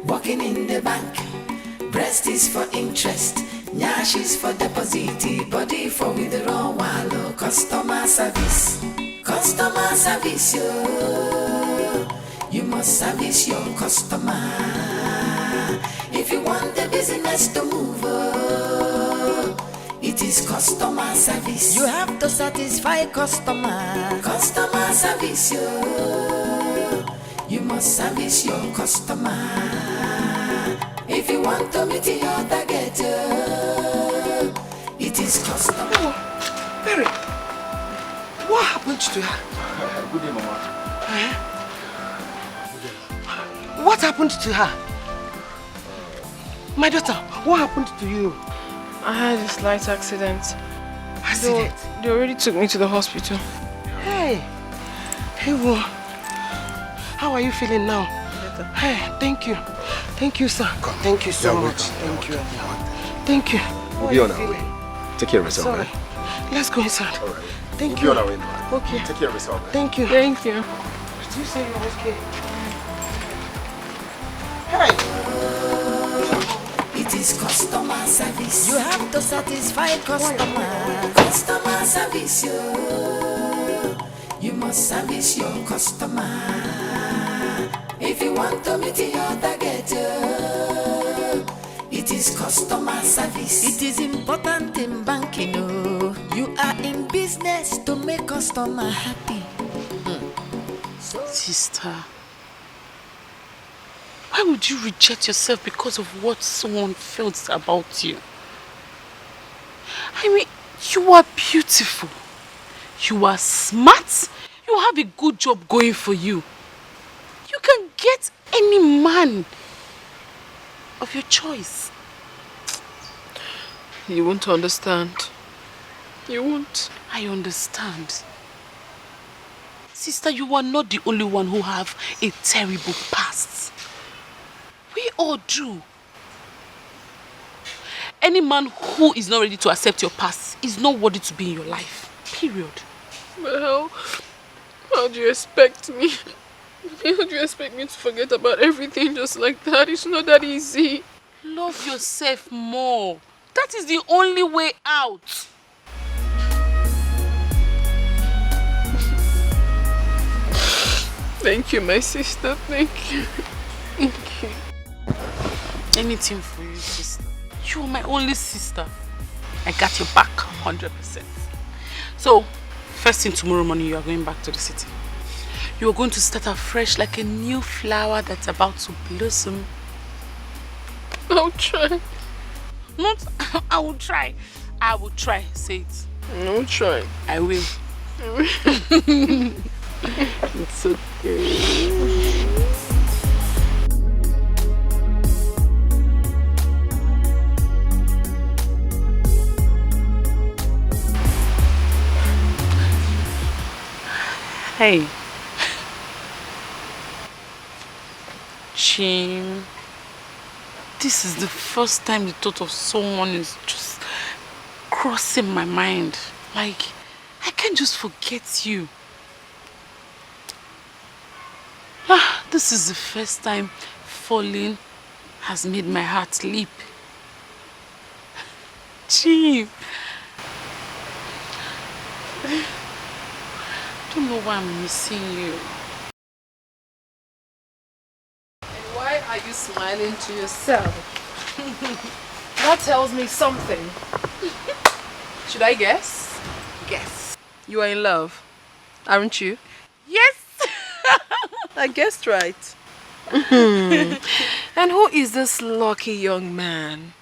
working in the bank. Breast is for interest, nyash is for deposit, body for withdrawal. Customer service, yo. You must service your customer. If you want the business to move, it is is customer service. You have to satisfy customer. Customer service, you must service your customer. If you want to meet your target, it is customer. Oh, Perry, what happened to her? Good day, Mama. What happened to her? My daughter, what happened to you? I had a slight accident. Accident? They already took me to the hospital. Hey, well, how are you feeling now? Better. Hey, thank you. Thank you, sir. Thank you so much. Thank you. Thank you. We'll be on our way. Take care of yourself, Sorry. man. Let's go inside. All right. Thank We'll you. be on our way, man. Okay. Take care of yourself, man. Thank you. Thank you. Did you say you're okay? It is customer service. You have to satisfy customer. Customer service, you must service your customer. If you want to meet your target, it is customer service. It is important in banking, you are in business to make customer happy. Sister, why would you reject yourself because of what someone felt about you? I mean, you are beautiful. You are smart. You have a good job going for you. You can get any man of your choice. You won't understand. You won't. I understand. Sister, you are not the only one who have a terrible past. We all do. Any man who is not ready to accept your past is not worthy to be in your life. Period. But how do you expect me? How do you expect me to forget about everything just like that? It's not that easy. Love yourself more. That is the only way out. Thank you, my sister. Thank you. Thank you. Anything for you, sister. You are my only sister. I got your back 100%. So, first thing tomorrow morning, you are going back to the city. You are going to start afresh like a new flower that's about to blossom. I'll try. Not, I will try. I will try. Say it. I'll try. I will. It's okay. Hey. Jim. This is the first time the thought of someone is just crossing my mind. Like, I can't just forget you. This is the first time falling has made my heart leap. Jim. I don't know why I'm missing you. And why are you smiling to yourself? That tells me something. Should I guess? Guess. You are in love, aren't you? Yes! I guessed right. And who is this lucky young man?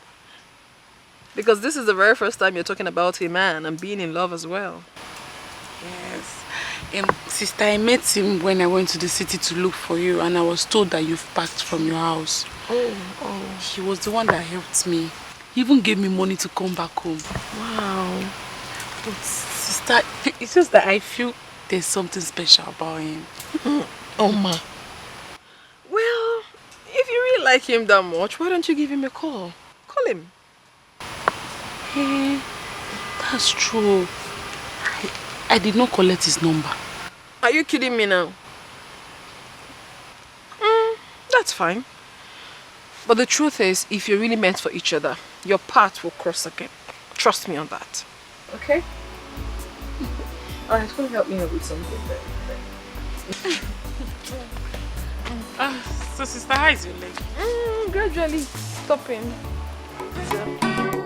Because this is the very first time you're talking about a man and being in love as well. Yes. Sister, I met him when I went to the city to look for you, and I was told that you've packed from your house. Oh. He was the one that helped me. He even gave me money to come back home. Wow. But sister, it's just that I feel there's something special about him. Oh ma. Well, if you really like him that much, why don't you give him a call? Call him. Hey, that's true. I did not collect his number. Are you kidding me now? That's fine. But the truth is, if you're really meant for each other, your path will cross again. Trust me on that. Okay? Alright, come help me out with something then. So sister, how is your leg? Gradually stopping.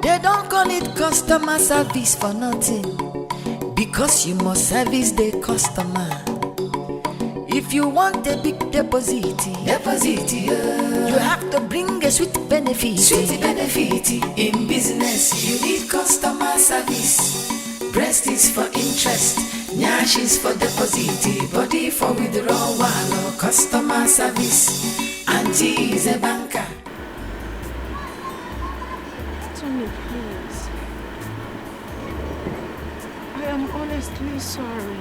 They They don't call it customer service for nothing, because you must service the customer. If you want a big deposit, you have to bring a sweet benefit. In business, you need customer service. Breast is for interest, nyash is for deposit, body for withdrawal or customer service. Auntie is a banker. Tony, please. I am honestly sorry.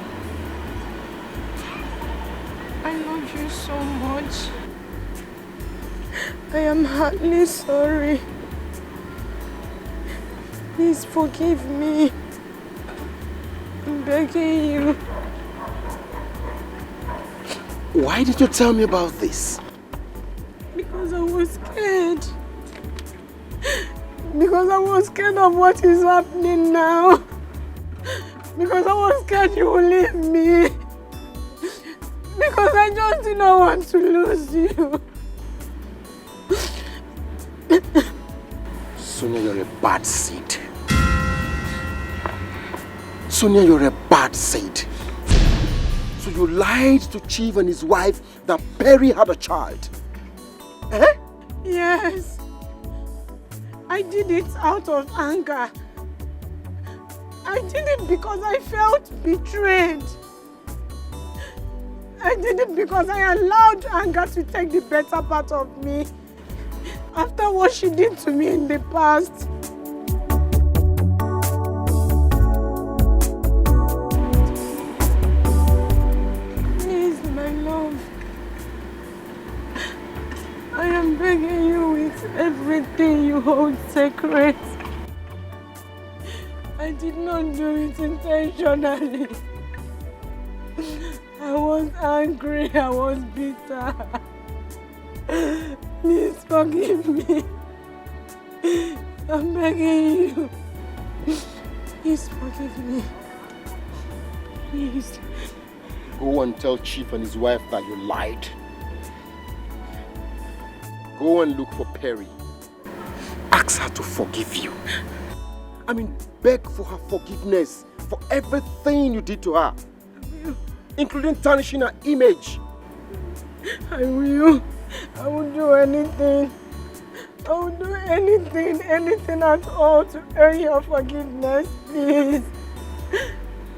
I love you so much. I am heartily sorry. Please forgive me. I'm begging you. Why did you tell me about this? Because I was scared. Because I was scared of what is happening now. Because I was scared you will leave me. Because I just did not want to lose you. Sonia, you're a bad seed. Sonia, you're a bad seed. So you lied to Chief and his wife that Perry had a child. Eh? Yes. I did it out of anger. I did it because I felt betrayed. I did it because I allowed anger to take the better part of me after what she did to me in the past. Please, my love. I am begging you with everything you hold sacred. I did not do it intentionally. I was angry, I was bitter. Please forgive me. I'm begging you. Please forgive me. Please. Go and tell Chief and his wife that you lied. Go and look for Perry. Ask her to forgive you. I mean, beg for her forgiveness for everything you did to her, including tarnishing her image. I will. I will do anything. I will do anything at all to earn your forgiveness, please.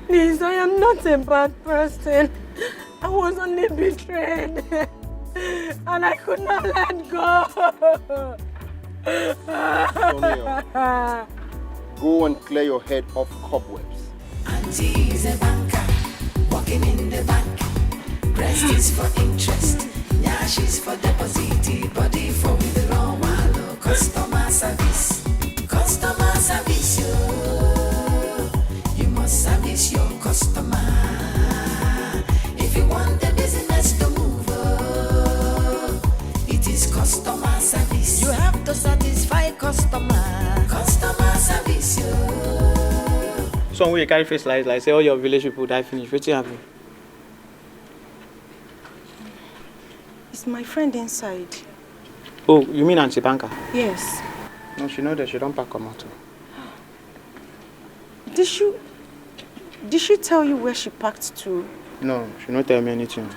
Please, I am not a bad person. I was only betrayed. And I could not let go. Sonia, go and clear your head of cobwebs. Auntie is a banker, working in the bank. Breast is for interest, nyash is for deposit, body for withdrawal, customer service. Customer service, you must service your customer. If you want the business to move, it is customer service. You have to satisfy customer. Customer service, So when you carry face like say all your village people die finish, what's happening? It's my friend inside. Oh, you mean Auntie Banker? Yes. No, she know that she don't pack come out. Did she tell you where she packed to? No, she don't tell me anything.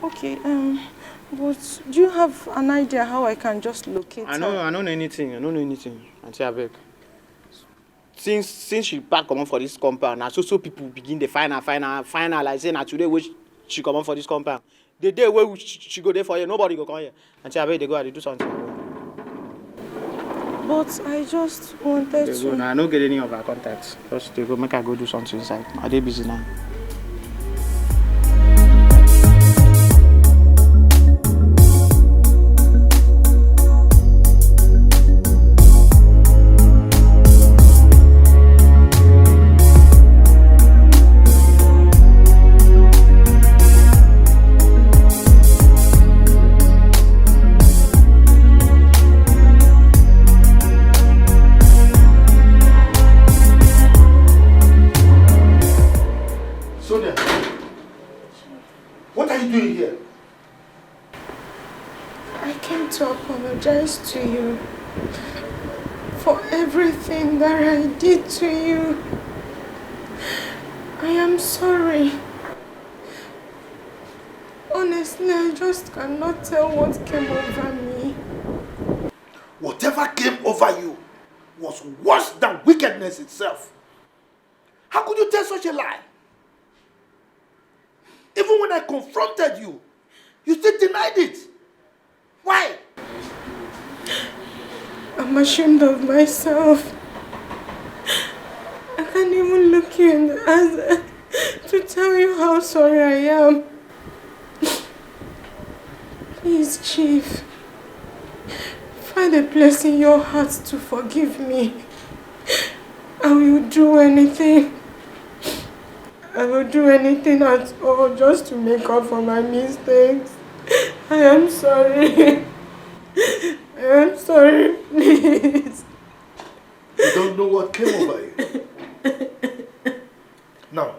Okay, but do you have an idea how I can just locate her? I don't know anything. Auntie Abeg. Since she pack come on for this compound, now so people begin to find her like say now today where she come on for this compound. The day where she go there for you, nobody go come here. Auntie Abeg, they go and do something. But I just wanted They go now. I don't get any of her contacts. Just they go make her go do something inside. Are they busy now? want to apologize to you for everything that I did to you. I am sorry. Honestly, I just cannot tell what came over me. Whatever came over you was worse than wickedness itself. How could you tell such a lie? Even when I confronted you, you still denied it. Why? I'm ashamed of myself. I can't even look you in the eyes to tell you how sorry I am. Please, Chief, find a place in your heart to forgive me. I will do anything. I will do anything at all just to make up for my mistakes. I am sorry. I am sorry, please. You don't know what came over you. Now,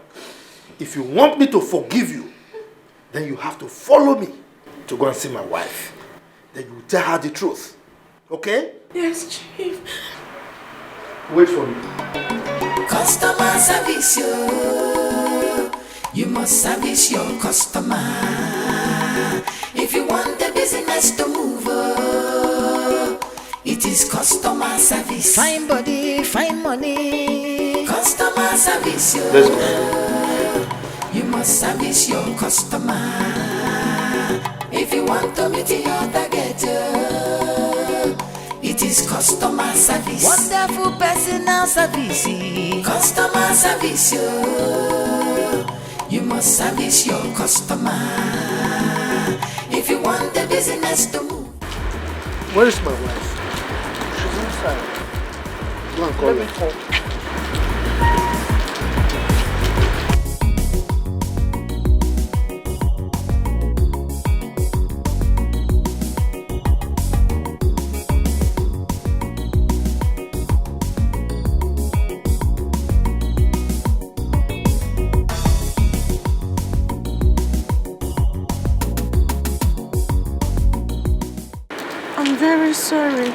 if you want me to forgive you, then you have to follow me to go and see my wife. Then you tell her the truth. Okay? Yes, Chief. Wait for me. Customer service, you must service your customer. If you want the business to move, it is customer service. Fine body, fine money. Customer service, Let's go. you must service your customer. If you want to meet your target, it is customer service. Wonderful personal service. Customer service, you must service your customer. If you want the business to move. Where is my wife? She's inside. Go and call her. I'm very sorry.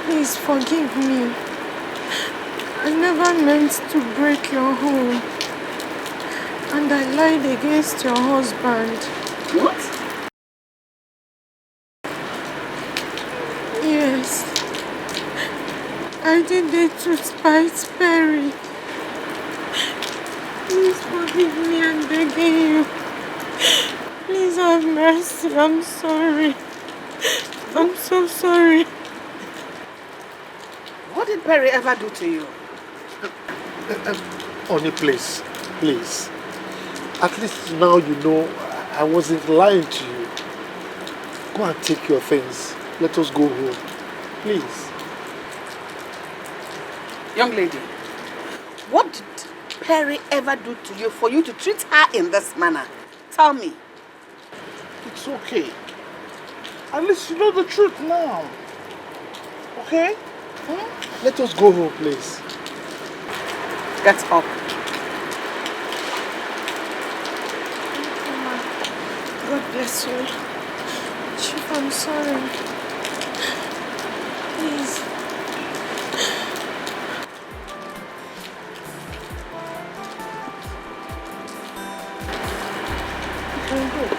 Please forgive me. I never meant to break your home. And I lied against your husband. What? Yes. I did it to spite Perry. Please forgive me, I'm begging you. Please have mercy, I'm sorry. I'm so sorry. What did Perry ever do to you? Honey, please. Please. At least now you know I wasn't lying to you. Go and take your things. Let us go home. Please. Young lady, what did Perry ever do to you for you to treat her in this manner? Tell me. It's okay. At least you know the truth now. Okay? Let us go home, please. Get up. God bless you. Chief, I'm sorry. Please. You can go.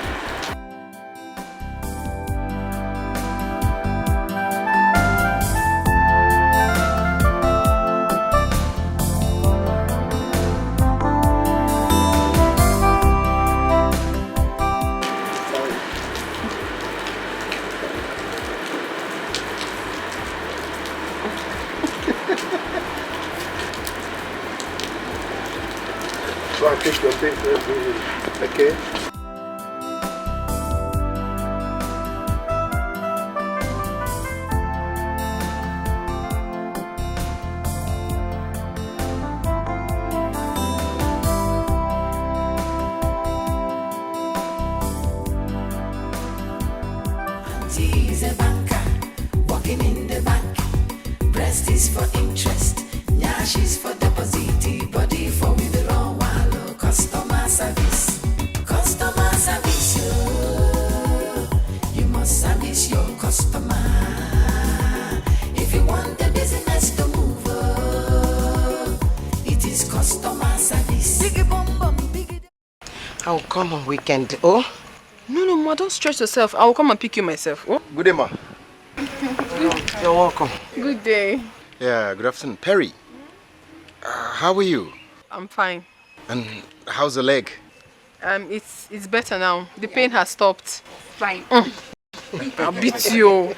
Go and take your things. Let's go home. Okay? She's a banker, working in the bank. Breast is for interest, nyash is for deposit, body for withdrawal. Customer service, customer I'll come on weekend, oh? No, Ma, don't stress yourself. I will come and pick you myself, oh? Good day, ma. You're welcome. Good day. Yeah, good afternoon. Perry, how are you? I'm fine. And how's the leg? It's better now. The pain has stopped. Fine. I'll beat you.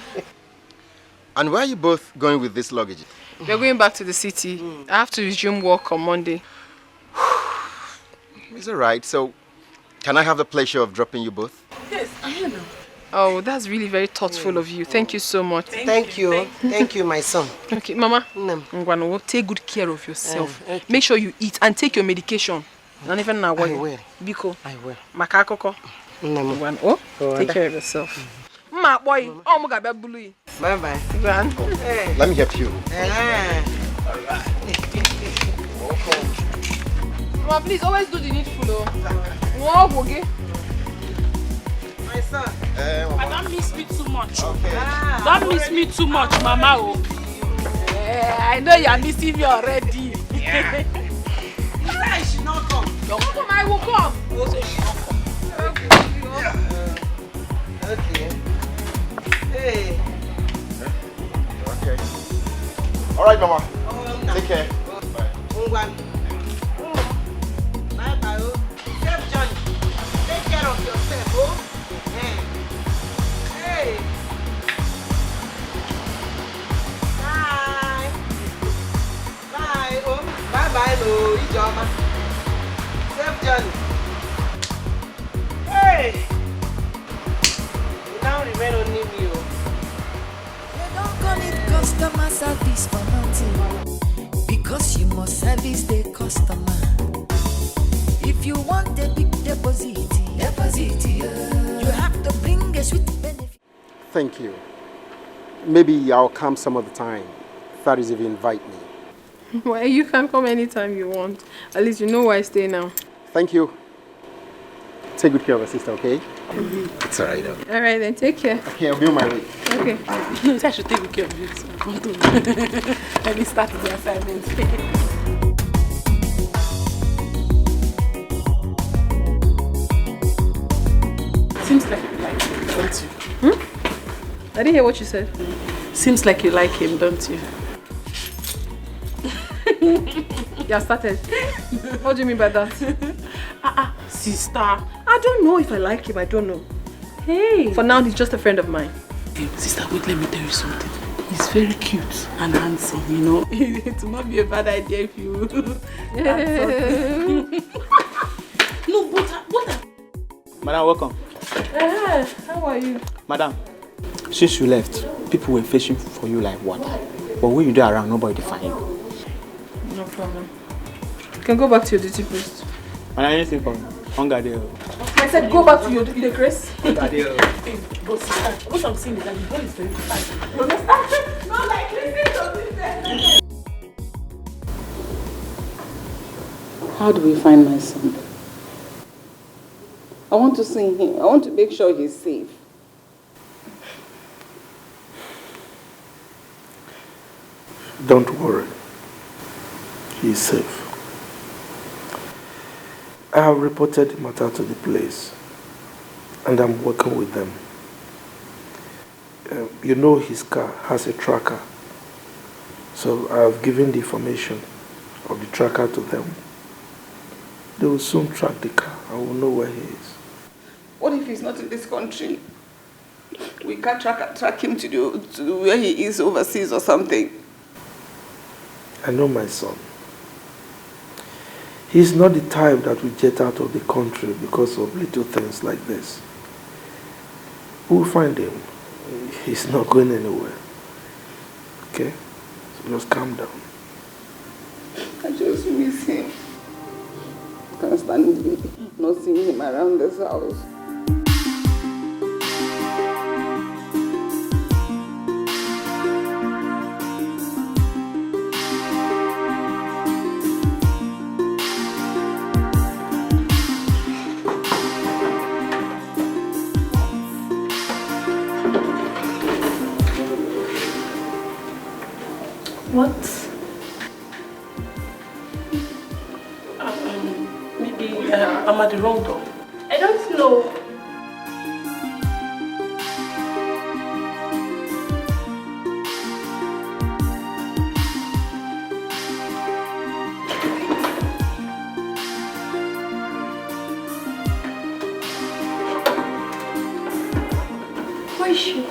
And where are you both going with this luggage? We're going back to the city. I have to resume work on Monday. It's all right. So, can I have the pleasure of dropping you both? Yes, I know. Oh, that's really very thoughtful of you. Thank you so much. Thank you. Thank you, my son. Okay, Mama. Take good care of yourself. Okay. Make sure you eat and take your medication. Not even now. I will. Biko. I will. Makakoko. Take care of yourself. Ma boy. Oh, my God, blue. Bye bye. Hey. Let me help you. Mama, please always do the needful, though. Walk, okay? My son. Don't miss me too much. Okay. Don't miss me too much, Mama. Oh. I know you are missing me already. Yeah. She should not come. Don't come, I will come. Okay. Hey. Okay. All right, Mama. Take care. Bye. Bye bye. Safe journey. Take care of yourself. Oh. Hey. Bye. Bye. Oh. Bye bye. No. Ijoma. Safe journey. Hey. You now remain only me. You don't call it customer service for nothing, because you must service the customer. If you want a big deposit, you have to bring a sweet benefit. Thank you. Maybe I'll come some other time. That is if you invite me. Well, you can come anytime you want. At least you know where I stay now. Thank you. Take good care of your sister, okay? It's all right. All right, then take care. Okay, I'll be on my way. Okay. No, I should take good care of you. So let me start the assignment. Seems like you like him, don't you? I didn't hear what you said. Seems like you like him, don't you? You started. What do you mean by that? Sister. I don't know if I like him. I don't know. Hey. For now, he's just a friend of mine. Hey, sister, wait, let me tell you something. He's very cute and handsome, you know. It will not be a bad idea if you... No, but what? Madam, welcome. How are you? Madam, since you left, people were fishing for you like water. But when you do around, nobody find you. No problem. You can go back to your duty post. Madam, anything for me? Hunger there. I said go back to your duty post. Hunger there. Hey, but sister, what I'm saying is that the boy is very fine. You understand? No, like, listen to this. How do we find my son? I want to see him. I want to make sure he's safe. Don't worry. He's safe. I have reported the matter to the police, and I'm working with them. You know his car has a tracker, so I have given the information of the tracker to them. They will soon track the car. I will know where he is. What if he's not in this country? We can't track him to where he is overseas or something. I know my son. He's not the type that will jet out of the country because of little things like this. We'll find him. He's not going anywhere. Okay? So just calm down. I just miss him. I can't stand not seeing him around this house. What? Maybe I'm at the wrong door. I don't know. Where is she?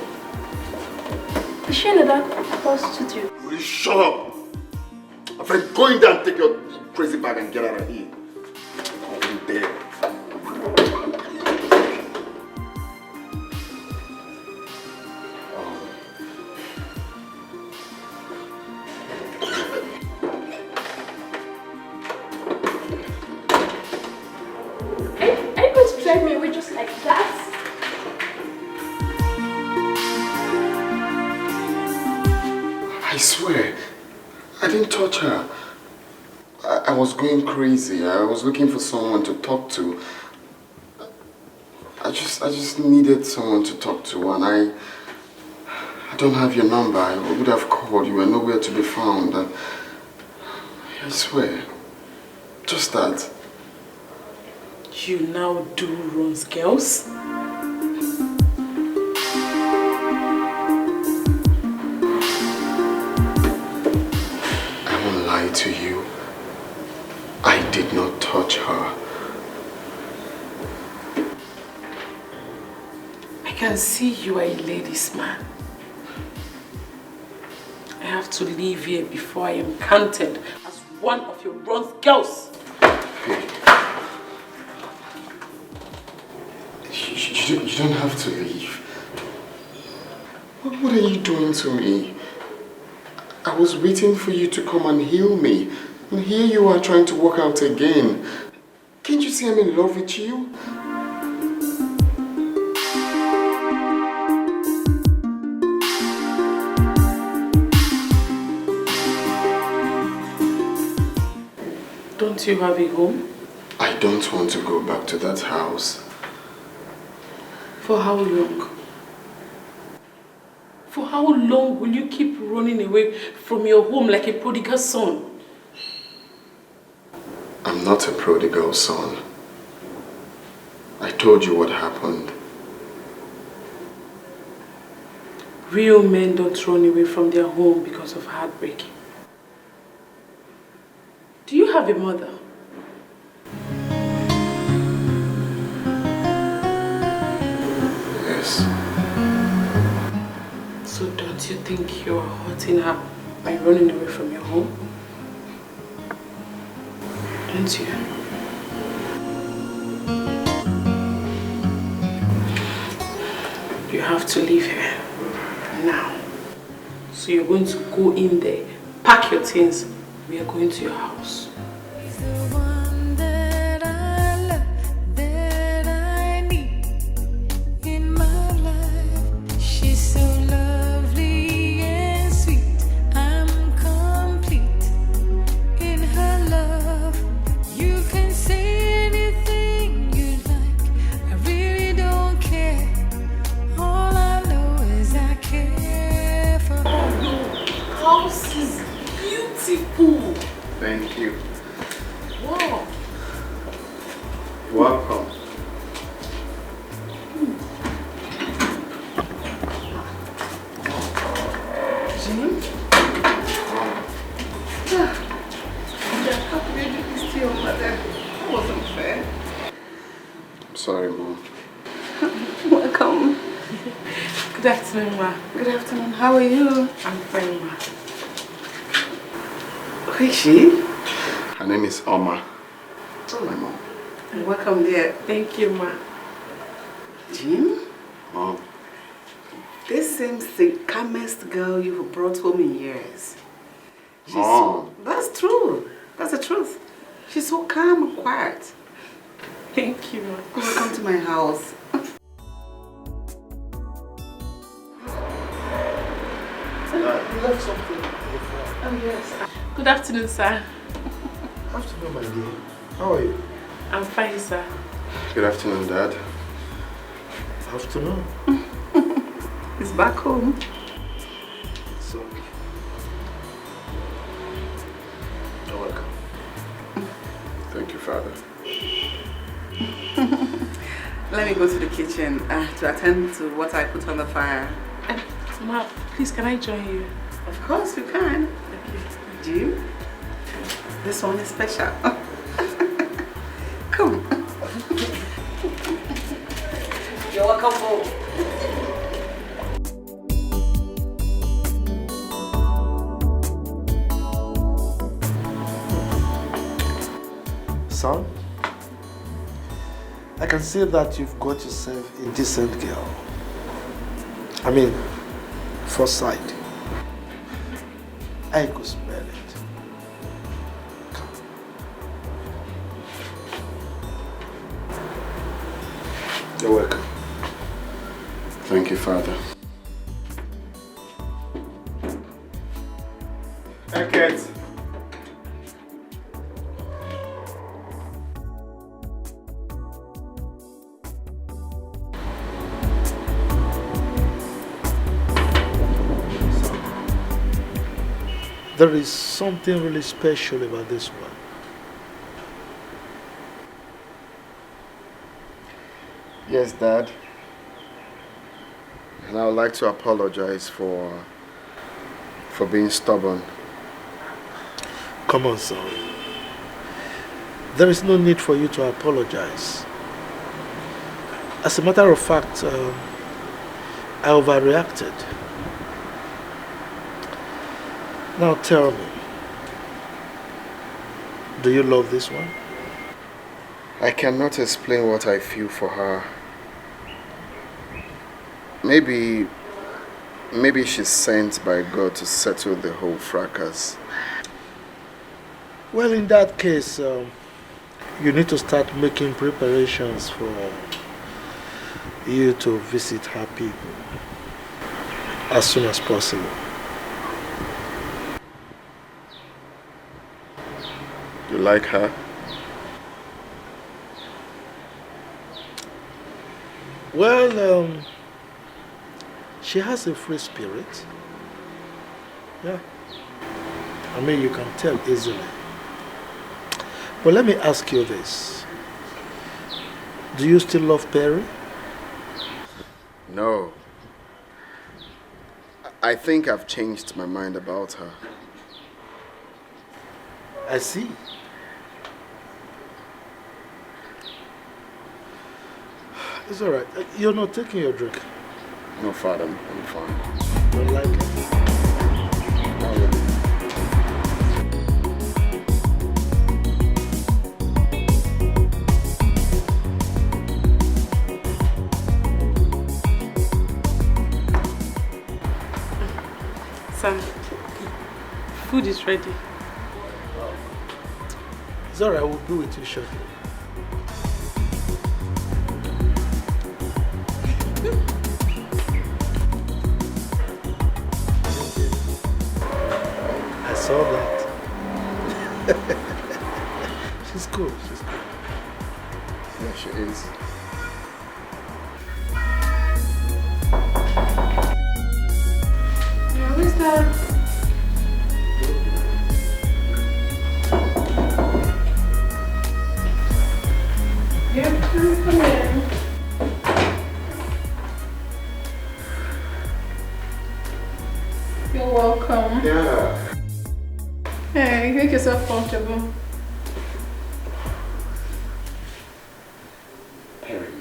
Is she in that prostitute? Will you shut up? I'm afraid go in there and take your crazy bag and get out of here. I'll be there. Are you going to drive me away just like that? I swear, I didn't touch her. I was going crazy. I was looking for someone to talk to. I just needed someone to talk to, and I don't have your number. I would have called. You were nowhere to be found. I swear, just that. You now do Ron's girls? I won't lie to you. I did not touch her. I can see you are a ladies' man. I have to leave here before I am counted as one of your Ron's girls. You don't have to leave. What are you doing to me? I was waiting for you to come and heal me. And here you are trying to walk out again. Can't you see I'm in love with you? Don't you have a home? I don't want to go back to that house. For how long? For how long will you keep running away from your home like a prodigal son? I'm not a prodigal son. I told you what happened. Real men don't run away from their home because of heartbreak. Do you have a mother? Yes. So don't you think you're hurting her by running away from your home? Don't you? You have to leave here now. So you're going to go in there, pack your things. We are going to your house. Thank you. Wow. Welcome. Jim? How could you do this to your mother? That wasn't fair. I'm sorry, Mom. Welcome. Good afternoon, Ma. Good afternoon. How are you? I'm fine, Ma. Who is she? Her name is Oma. My mom. Welcome there. Thank you, Ma. Jim? Mom. This seems the calmest girl you've brought home in years. Mom. That's true. That's the truth. She's so calm and quiet. Thank you, Ma. Welcome to my house. You left something. Oh, yes. Good afternoon, sir. Afternoon, my dear. How are you? I'm fine, sir. Good afternoon, Dad. Afternoon. He's back home. It's okay. You're welcome. Thank you, Father. Let me go to the kitchen to attend to what I put on the fire. Ma, please, can I join you? Of course you can. Do you? This one is special. Come. You're welcome home. Son, I can see that you've got yourself a decent girl. I mean, first sight. I could smell it. You're welcome. Thank you, Father. Okay. There is something really special about this one. Yes, Dad. And I would like to apologize for being stubborn. Come on, son. There is no need for you to apologize. As a matter of fact, I overreacted. Now tell me, do you love this one? I cannot explain what I feel for her. Maybe she's sent by God to settle the whole fracas. Well, in that case, you need to start making preparations for you to visit her people as soon as possible. You like her? Well, she has a free spirit. Yeah. I mean, you can tell easily. But let me ask you this. Do you still love Perry? No. I think I've changed my mind about her. I see. It's all right. You're not taking your drink. No, Father, I'm fine. Don't like it? Not really. Son, food is ready. It's all right. We'll be with you shortly. I saw that. She's cool. She's cool. Yeah, she is. Yeah, who's that? Yeah, come in. You're welcome. Yeah. Hey, make yourself comfortable. Perry,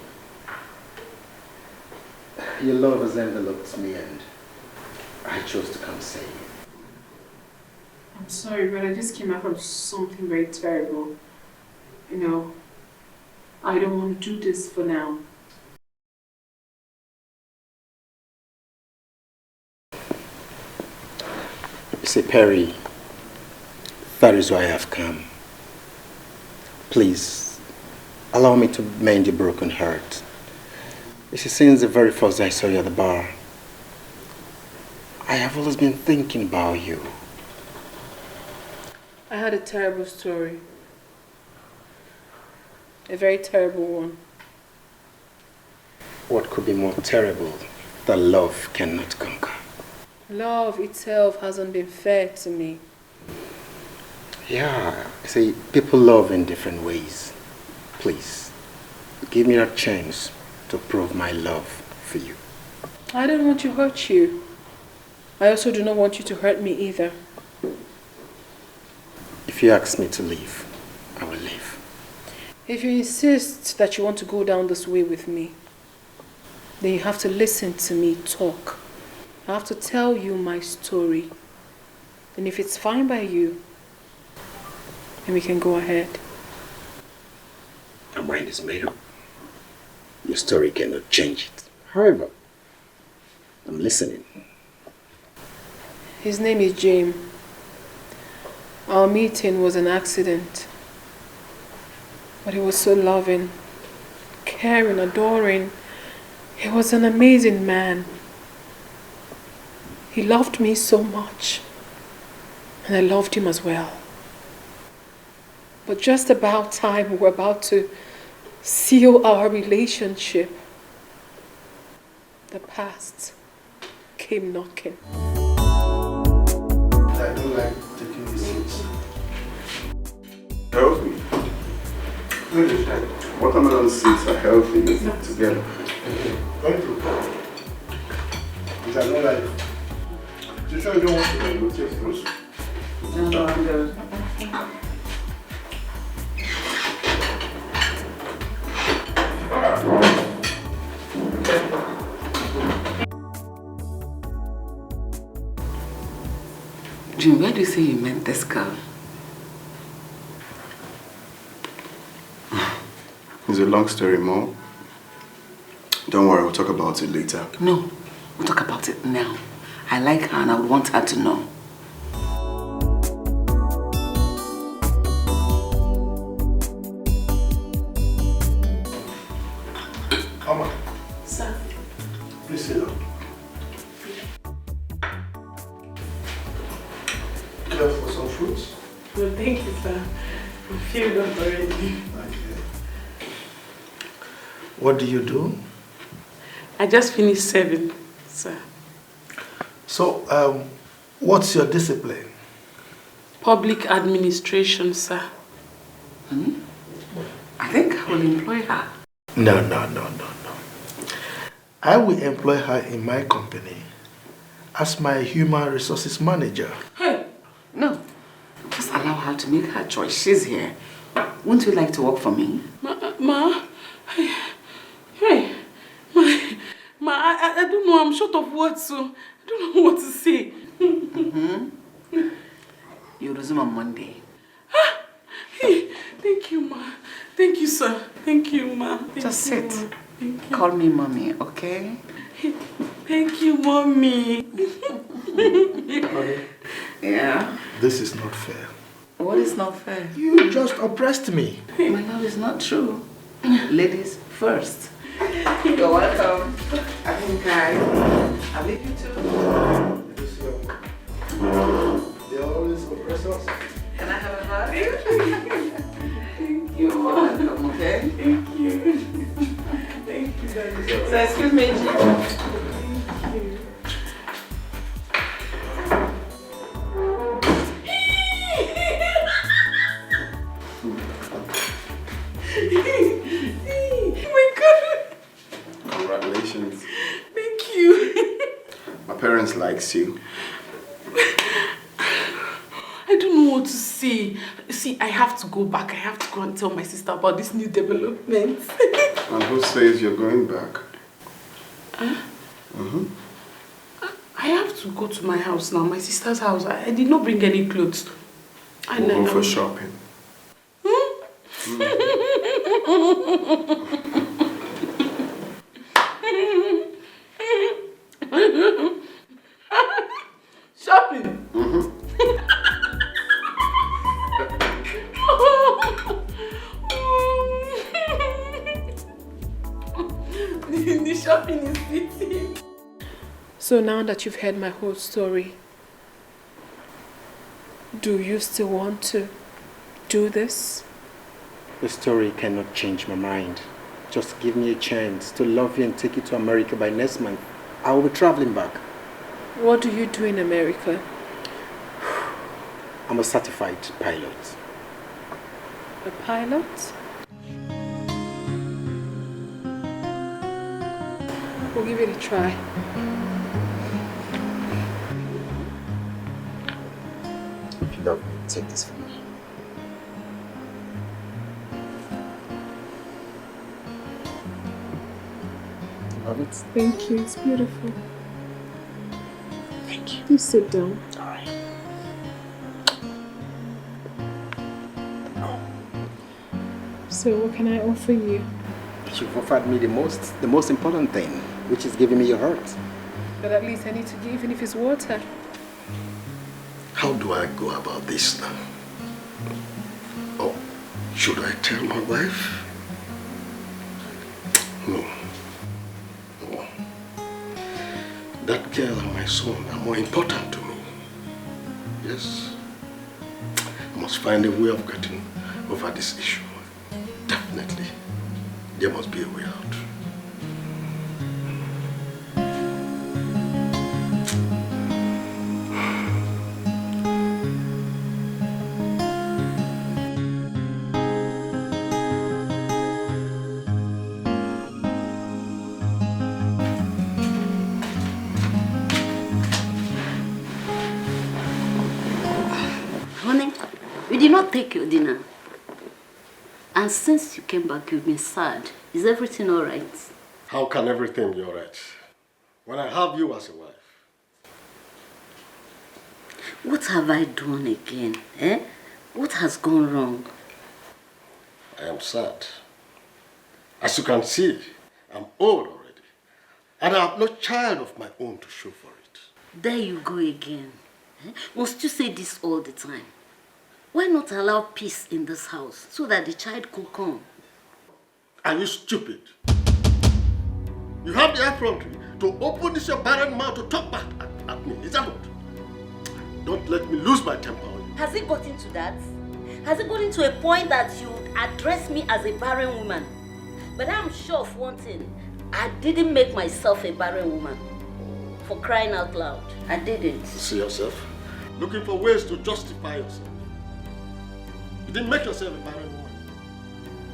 your love has enveloped me and I chose to come say it. I'm sorry, but I just came out from something very terrible. You know, I don't want to do this for now. You see, Perry, that is why I have come. Please, allow me to mend your broken heart. You see, since the very first day I saw you at the bar, I have always been thinking about you. I had a terrible story. A very terrible one. What could be more terrible that love cannot conquer? Love itself hasn't been fair to me. Yeah, see, people love in different ways. Please, give me that chance to prove my love for you. I don't want to hurt you. I also do not want you to hurt me either. If you ask me to leave, I will leave. If you insist that you want to go down this way with me, then you have to listen to me talk. I have to tell you my story. And if it's fine by you, then we can go ahead. My mind is made up. Your story cannot change it. However, I'm listening. His name is James. Our meeting was an accident. But he was so loving, caring, adoring. He was an amazing man. He loved me so much. And I loved him as well. But just about time we were about to seal our relationship, the past came knocking. I don't like taking these seats. Healthy. Watermelon seeds are healthy together. Thank you. Which I don't like. You sure you don't want to go take those? No, I'm good. Jim, where do you say you met this girl? It's a long story, Mom. Don't worry, we'll talk about it later. No, we'll talk about it now. I like her and I would want her to know. Come on. Sir. Please sit down. Care for some fruits? No, thank you, sir. I'm filled up already. What do you do? I just finished serving, sir. So, what's your discipline? Public administration, sir. I think I will employ her. No. I will employ her in my company as my human resources manager. Hey, no. Just allow her to make her choice. She's here. Wouldn't you like to work for me? I don't know. I'm short of words, so I don't know what to say. You resume on Monday. Hey, thank you, Ma. Thank you, sir. Thank you, Ma. Just sit. Call me mommy, okay? Thank you, Mommy. Honey, Yeah. this is not fair. What is not fair? You just oppressed me. My love is not true. Ladies first. You're welcome. I think I leave you too. They always oppress us. Can I have a hug? Thank you, You're Ma. welcome, okay? Thank you. Thank you, Daddy. So excuse me, Jim. Thank you. Oh my God. Congratulations. Thank you. My parents likes you. I don't know what to say. See, I have to go back. I have to go and tell my sister about this new development. And who says you're going back? Huh? I have to go to my house now, my sister's house. I did not bring any clothes. We'll go for shopping. Shopping? The shopping is fitting. So now that you've heard my whole story, do you still want to do this? The story cannot change my mind. Just give me a chance to love you and take you to America by next month. I will be traveling back. What do you do in America? I'm a certified pilot. A pilot? We'll give it a try. If you love me, take this from me. Love it? Thank you. It's beautiful. Thank you. Please sit down. All right. So what can I offer you? You've offered me the most important thing, which is giving me your heart. But at least I need to give, even if it's water. How do I go about this now? Oh, should I tell my wife? No. No. That girl and my son are more important to me. Yes. I must find a way of getting over this issue. Definitely. There must be a way out. Honey, you did not take your dinner. And since you came back, you've been sad. Is everything all right? How can everything be all right when I have you as a wife? What have I done again? Eh? What has gone wrong? I am sad. As you can see, I'm old already. And I have no child of my own to show for it. There you go again. Eh? Must you say this all the time? Why not allow peace in this house so that the child could come? Are you stupid? You have the effrontery to open this your barren mouth to talk back at me. Is that what? Don't let me lose my temper on you. Has it gotten to that? Has it gotten to a point that you address me as a barren woman? But I'm sure of one thing. I didn't make myself a barren woman. For crying out loud. I didn't. See yourself? Looking for ways to justify yourself. You didn't make yourself a barren woman.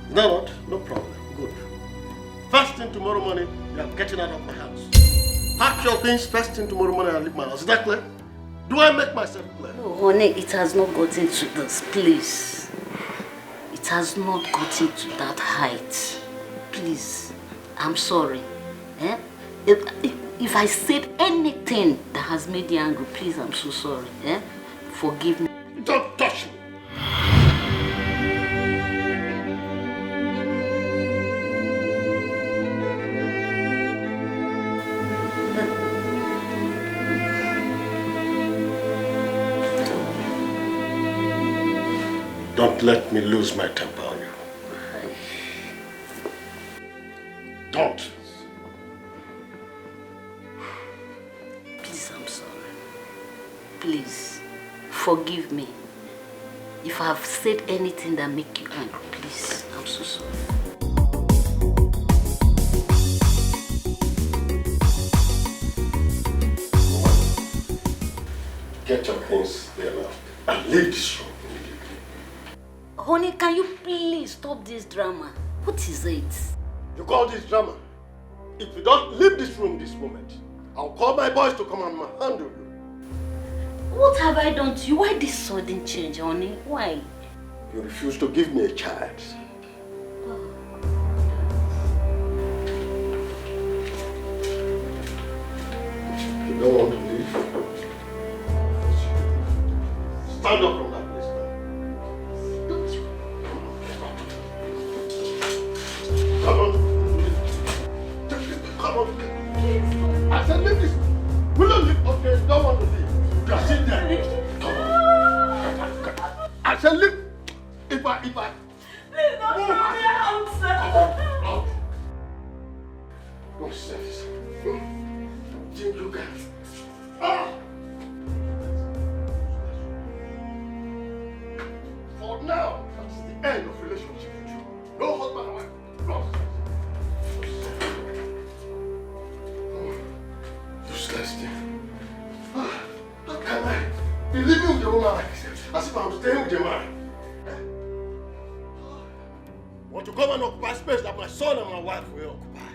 Is that what? No problem. Good. First thing tomorrow morning, you are getting out of my house. Pack your things first thing tomorrow morning and leave my house. Is that clear? Do I make myself clear? No, honey, it has not gotten to this. Please. It has not gotten to that height. Please. I'm sorry. Eh? If I said anything that has made you angry, please, I'm so sorry. Eh? Forgive me. Don't touch me. Don't let me lose my temper on you. Don't. Please, I'm sorry. Please, forgive me. If I have said anything that make you angry, please, I'm so sorry. Get your things there now and leave this room. Honey, can you please stop this drama? What is it? You call this drama? If you don't leave this room this moment, I'll call my boys to come and handle you. What have I done to you? Why this sudden change, honey? Why? You refuse to give me a child. You don't want to leave? Stand up from that place now. Don't you? Come on. Come on. I said leave this. Will you leave? Okay, you don't want to leave. You are sitting there. Come on. I said leave. If I... Please don't throw me out, sir. Out. Don't say this. Think you can. For now, that's the end of relationship with you. No husband and wife. No. Useless thing. How can I be living with a woman like this? As if I'm staying with a man. Want to come and occupy space that my son and my wife will occupy.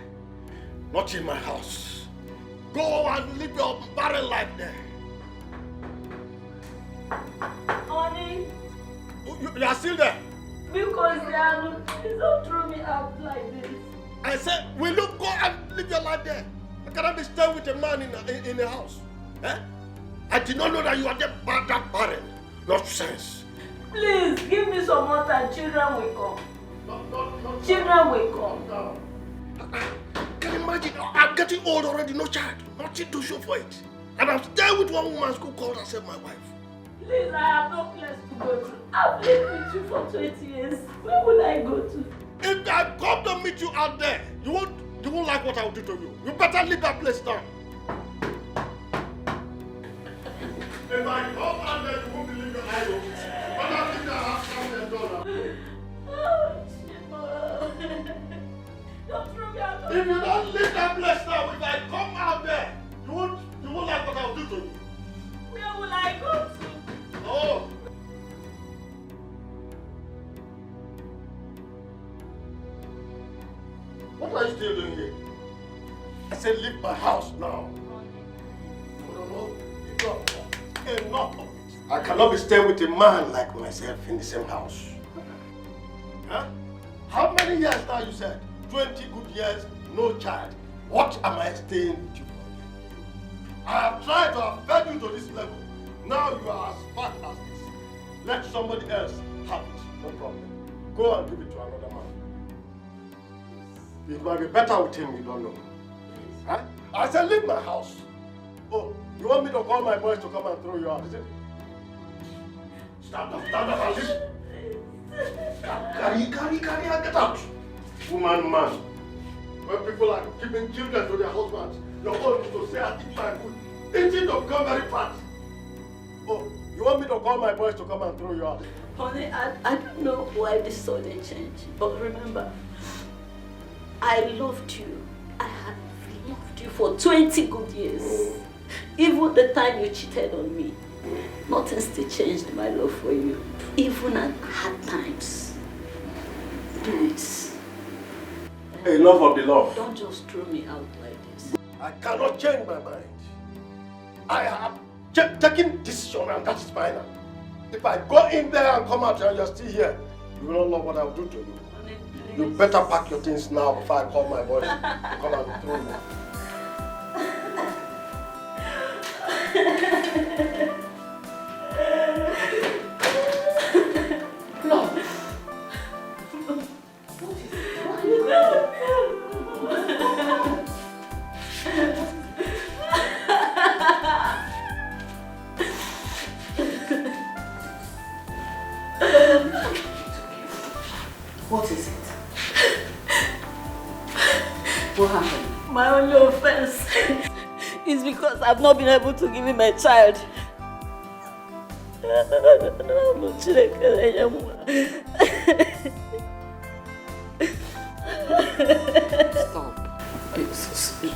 Not in my house. Go and live your barren life there. Honey, You are still there? because please don't throw me out like this. I said, will you go and live your life there? I cannot be staying with a man in a house. Eh? I did not know that you are that barren. Nonsense. Please, give me some more time. Children will come. Children will come. Can you imagine? I'm getting old already, no child. Nothing to show for it. And I'm staying with one woman who called herself my wife. Please, I have no place to go to. I've lived with you for 20 years. Where will I go to? If I come to meet you out there, you won't like what I will do to you. You better leave that place now. If I come out there, you won't believe your eyes open. But I think I have something done. Oh, don't throw me out. If you don't leave that place now, if I come out there, you won't like what I will do to you. Where will I go to? Oh. What are you still doing here? I said leave my house now. No. Enough of it. I cannot be staying with a man like myself in the same house. Huh? How many years now you said? 20 good years, no child. What am I staying with you for? I have tried to have fed you to this level. Now you are as fat as this. Let somebody else have it. No problem. Go and give it to another man. It might be better with him, you don't know. Huh? I said leave my house. Oh, you want me to call my boys to come and throw you out, is it? Stand up and listen. Carry, and get out. Man. When people are giving children to their husbands, your own to say, I eat my food. Eating to become very fat. Oh, you want me to call my boys to come and throw you out? Honey, I don't know why this sudden change, but remember, I loved you. I had loved you for 20 good years. Even the time you cheated on me, nothing still changed my love for you. Even at hard times. Please. Enough of the love. Don't just throw me out like this. I cannot change my mind. I have taken decision and that is final. If I go in there and come out and you're still here, you will not know what I will do to you. Honey, You better pack your things now before I call my boys to come and throw you. No. What is it? What happened? My only offense is because I've not been able to give him a child. Stop.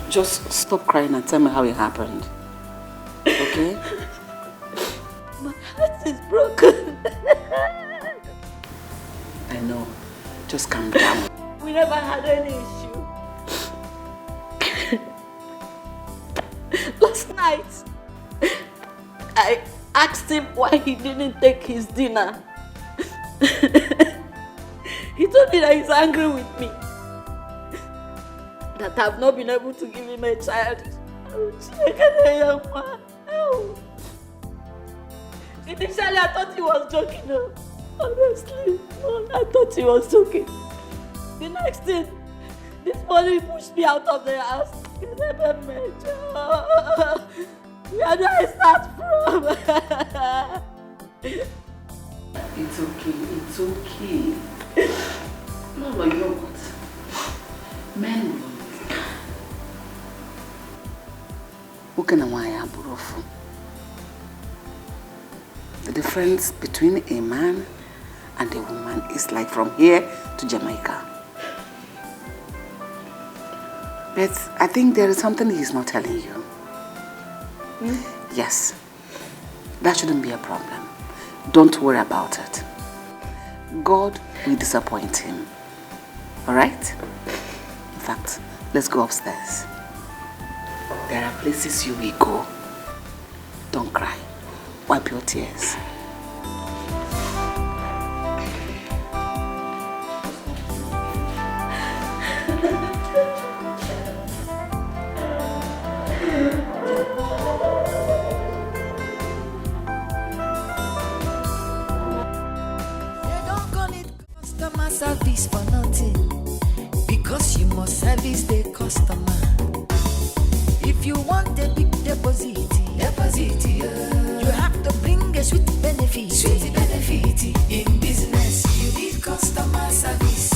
Just stop crying and tell me how it happened. Okay? My heart is broken. I know. Just calm down. We never had any issue. Last night, I asked him why he didn't take his dinner. He told me that he's angry with me. That I've not been able to give him a child. Initially, I thought he was joking. Honestly, I thought he was joking. The next thing, this morning he pushed me out of the house. Where do I start from? It's okay. No, but you know what? Men will understand. The difference between a man and a woman is like from here to Jamaica. But I think there is something he's not telling you. Yes, that shouldn't be a problem. Don't worry about it. God will disappoint him. Alright? In fact, Let's go upstairs. There are places you will go. Don't cry. Wipe your tears. Customer service for nothing, because you must service the customer. If you want a big deposit, you have to bring a sweet benefit. In business, you need customer service.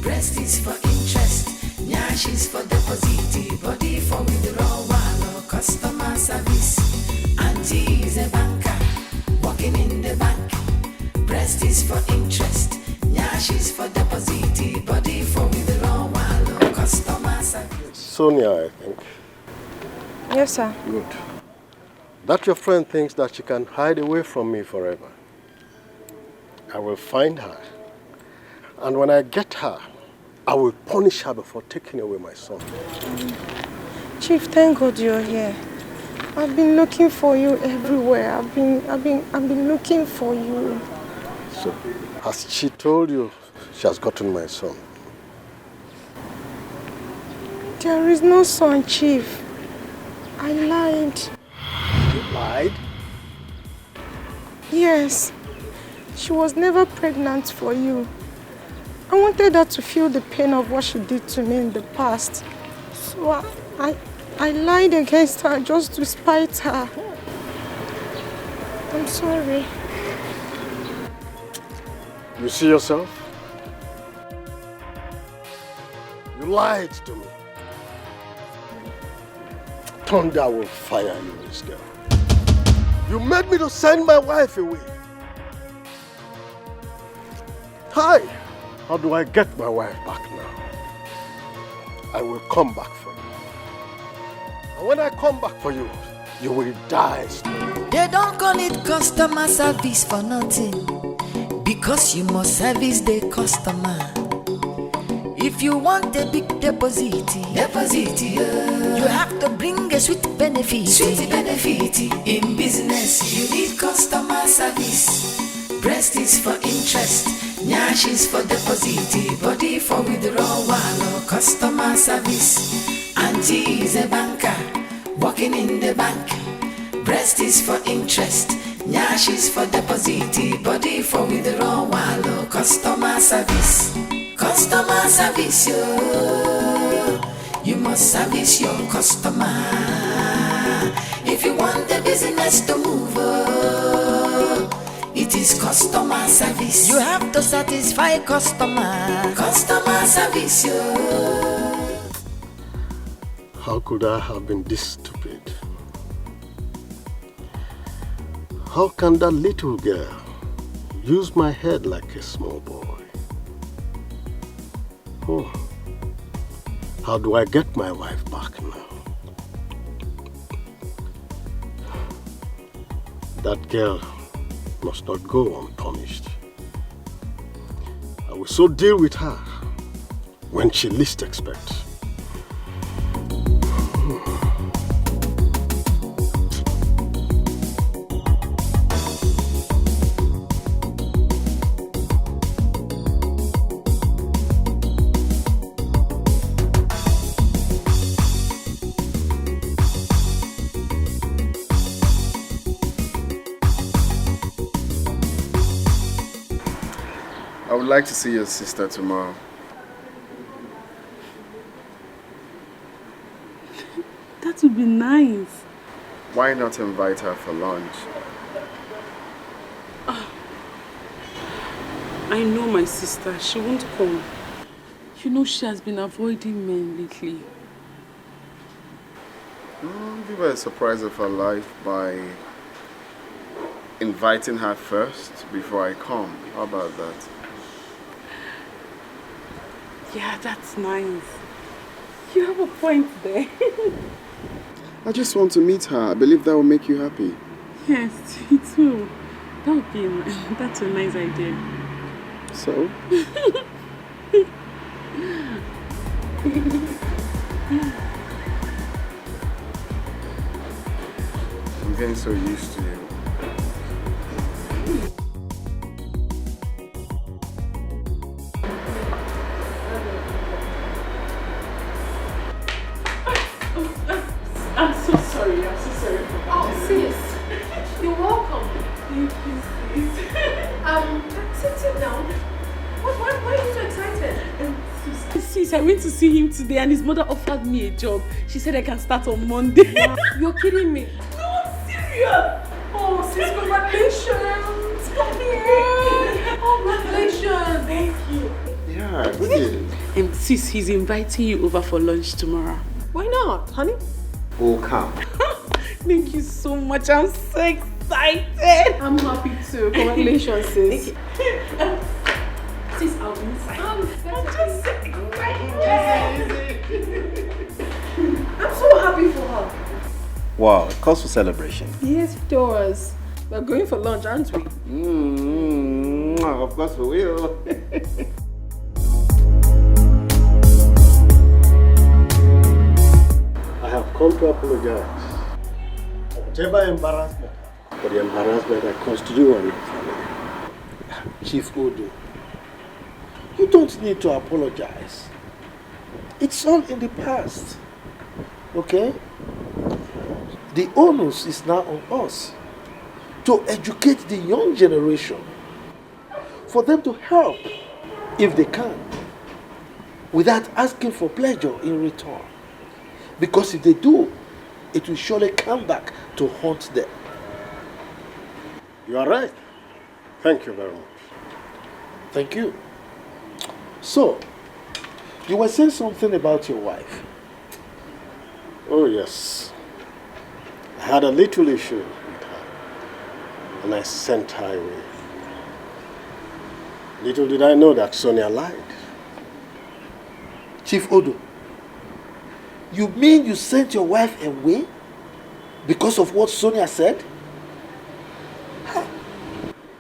Breast is for interest, nyash is for deposit, body for withdrawal or customer service. Auntie is a banker, working in the bank. Breast is for interest. Nyash is for deposit, body for withdrawal or customer service. Sonia, I think. Yes, sir. Good. That your friend thinks that she can hide away from me forever. I will find her. And when I get her, I will punish her before taking away my son. Chief, thank God you're here. I've been looking for you everywhere. I've been looking for you. So, has she told you she has gotten my son? There is no son, Chief. I lied. You lied? Yes. She was never pregnant for you. I wanted her to feel the pain of what she did to me in the past. So I lied against her just to spite her. I'm sorry. You see yourself? You lied to me. Thunder will fire you, this girl. You made me to send my wife away. Hi! How do I get my wife back now? I will come back for you. And when I come back for you, you will die slowly. They don't call it customer service for nothing, because you must service the customer. If you want a big deposit, you have to bring a sweet benefit. In business, you need customer service. Breast is for interest, nyash is for deposit, body for withdrawal or customer service. Auntie is a banker, working in the bank. Breast is for interest, nyash is for deposit, body for withdrawal or customer service. Customer service, you must service your customer. If you want the business to move, it is customer service. You have to satisfy customer. Customer service, How could I have been this stupid? How can that little girl use my head like a small boy? Oh, how do I get my wife back now? That girl must not go unpunished. I will so deal with her when she least expects. I would like to see your sister tomorrow. That would be nice. Why not invite her for lunch? I know my sister. She won't come. You know she has been avoiding men lately. Give her a surprise of her life by inviting her first before I come. How about that? Yeah, that's nice. You have a point there. I just want to meet her. I believe that will make you happy. Yes, me too. That would be that's a nice idea. So? I'm getting so used to you. I'm so sorry for that. Oh, sis. You're welcome. Thank you, sis. Sit down. Why are you so excited? Sis, I went to see him today and his mother offered me a job. She said I can start on Monday. You're kidding me. No, I'm serious. Oh, sis, congratulations. Come here. Congratulations. Thank you. Yeah, good. Sis, he's inviting you over for lunch tomorrow. Why not, honey? Oh, come. Thank you so much. I'm so excited. I'm happy too. Congratulations, sis. Sis, I'll be inside. I'm just so excited. I'm so happy for her. Wow, it calls for celebration. Yes, it does. We're going for lunch, aren't we? Of course we will. I have come to apologize for whatever embarrassment, for the embarrassment I caused you and your family. Chief Odo, you don't need to apologize. It's all in the past. Okay? The onus is now on us to educate the young generation, for them to help if they can, without asking for pleasure in return. Because if they do, it will surely come back to haunt them. You are right. Thank you very much. Thank you. So, you were saying something about your wife. Oh yes. I had a little issue with her, and I sent her away. Little did I know that Sonia lied. Chief Odo, you mean you sent your wife away because of what Sonia said?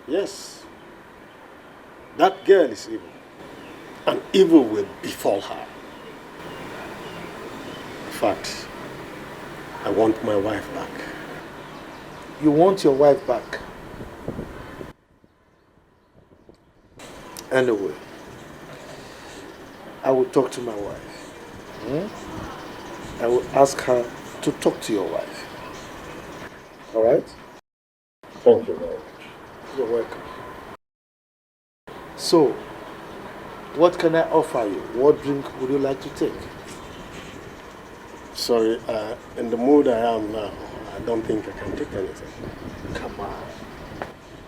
Yes. That girl is evil, and evil will befall her. In fact, I want my wife back. You want your wife back? Anyway, I will talk to my wife. I will ask her to talk to your wife. All right? Thank you very much. You're welcome. So, what can I offer you? What drink would you like to take? Sorry, in the mood I am now, I don't think I can take anything. Come on.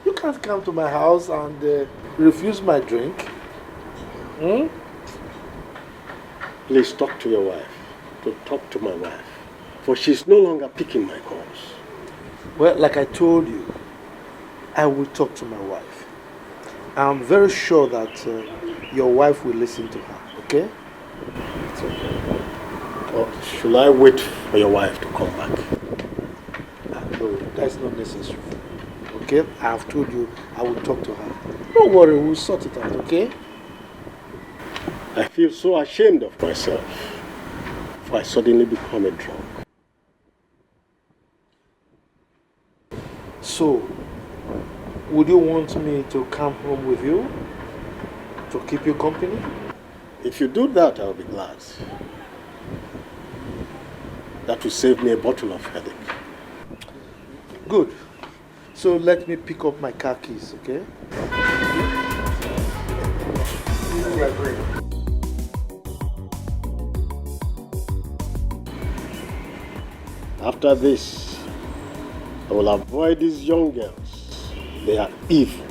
You can't come to my house and refuse my drink. Please talk to your wife. To talk to my wife. For she's no longer picking my calls. Well, like I told you, I will talk to my wife. I'm very sure that your wife will listen to her, okay? It's okay. Or should I wait for your wife to come back? No, that's not necessary. Okay? I have told you I will talk to her. Don't worry, we'll sort it out, okay? I feel so ashamed of myself for I suddenly become a drunk. So, would you want me to come home with you? To keep you company? If you do that, I'll be glad. That will save me a bottle of headache. Good. So let me pick up my car keys, okay? After this, I will avoid these young girls. They are evil.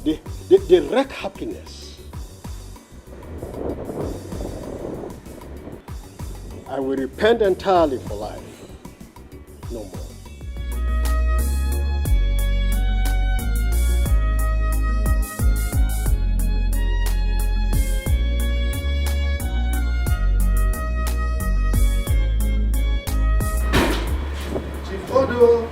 They wreck happiness. I will repent entirely for life. No more. Chief Odo.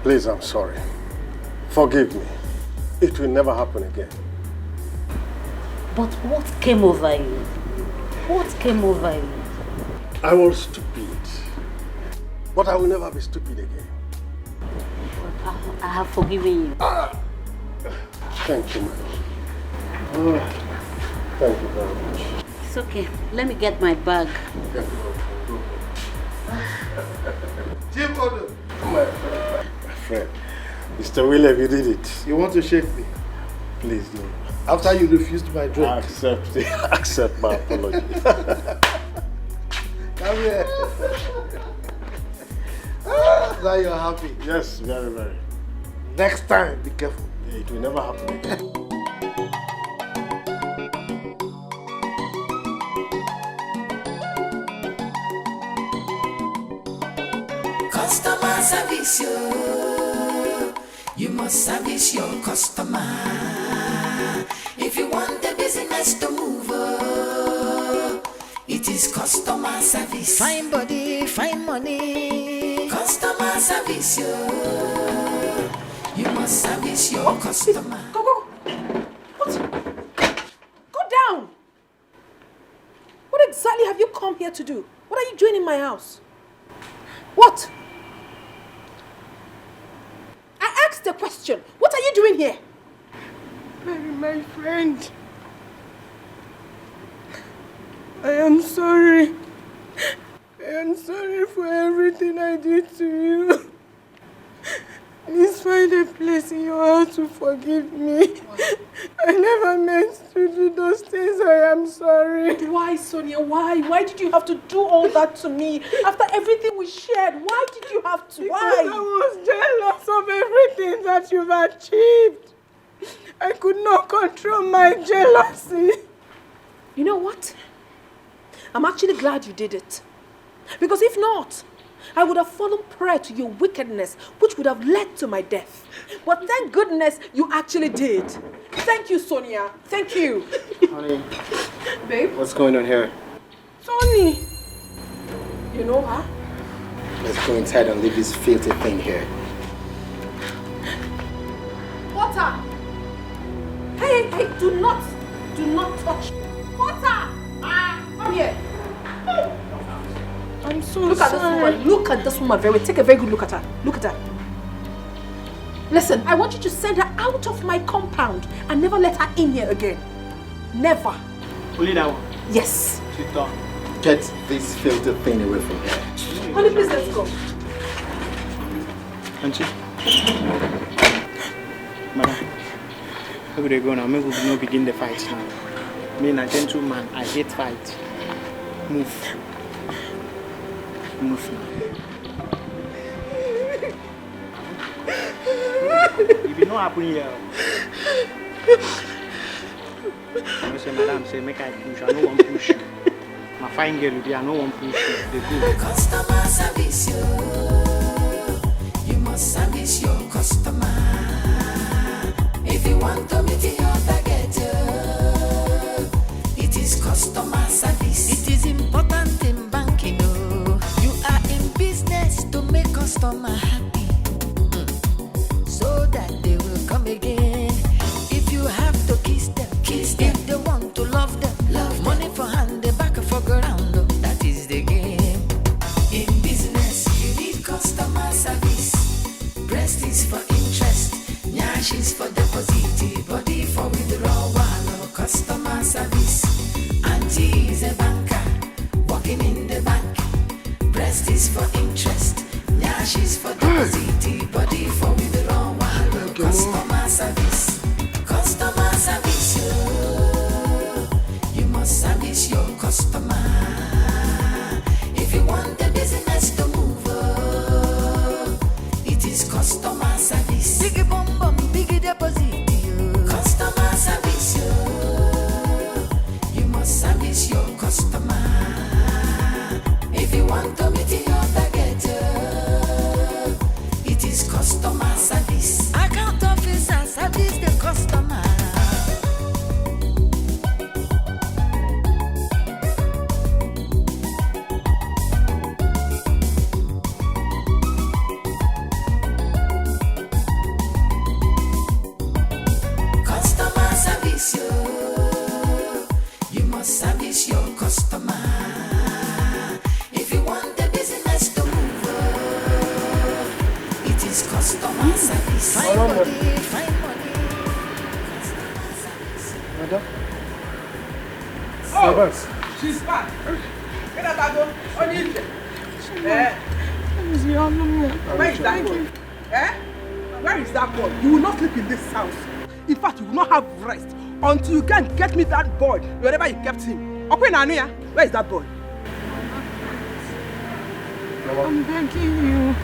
Please, I'm sorry. Forgive me. It will never happen again. But what came over you? What came over you? I was stupid. But I will never be stupid again. I have forgiven you. Thank you, madam. Thank you very much. It's okay. Let me get my bag. My friend. Mr. William, you did it. You want to shake me? Please do. After you refused my drink. Accept my apology. Come here. Now you're happy. Yes, very, very. Next time, be careful. It will never happen again. Customer service, you must service your customer. If you want the business to move, it is customer service. Fine body, fine money. Customer service, you must service your customer. Go. What? Go down. What exactly have you come here to do? What are you doing in my house? What? I asked a question. What are you doing here? Mary, my friend. I am sorry. I am sorry for everything I did to you. Please find a place in your heart to forgive me. I never meant to do those things. I am sorry. Why, Sonia? Why? Why did you have to do all that to me? After everything we shared, why did you have to? Why? Because I was jealous of everything that you've achieved. I could not control my jealousy. You know what? I'm actually glad you did it. Because if not, I would have fallen prey to your wickedness, which would have led to my death. But thank goodness you actually did. Thank you, Sonia. Thank you. Honey. Babe? What's going on here? Tony. You know her? Let's go inside and leave this filthy thing here. Water! Hey, do not touch. Water! Come here. I'm so Look at this woman. Look at this woman. Take a very good look at her. Look at her. Listen, I want you to send her out of my compound and never let her in here again. Never. Only that one? Yes. Sit down. Get this filthy thing away from here. Honey, please let's go. Auntie. Madam. Where would they go now? Maybe we will not begin the fight now. Me, a gentleman, I hate fight. Move. Move now. If you know what happened here, I say, madam, say, make I push. I don't want to push you. My fine girl, I don't want to push you. They go. Customer service, you must service your customer. If you want to meet your target, it is customer service. It is important in banking. You are in business to make customer happy, so that they will come again. If you have to kiss them. If they want to love them, money for hand, the back for ground. That is the game. In business, you need customer service. Breast is for interest, nyash is for deposit, body for withdrawal. Customer service. Auntie is a banker, working in the bank. Breast is for interest, nyash is for deposit, body for withdrawal. Customer service. Customer service, you must service your customer. If you want the business to move, it is customer service. Biggie bum bum, biggie deposit. Customer service, you must service your customer. If you want to meet your target, it is customer service. Account officer service. Madam? Oh, she's back. Get up, Ago. On you. Where is that boy? Eh? Where is that boy? You will not sleep in this house. In fact, you will not have rest until you can get me that boy wherever you kept him. Okay, Nanuya, where is that boy? I'm begging you.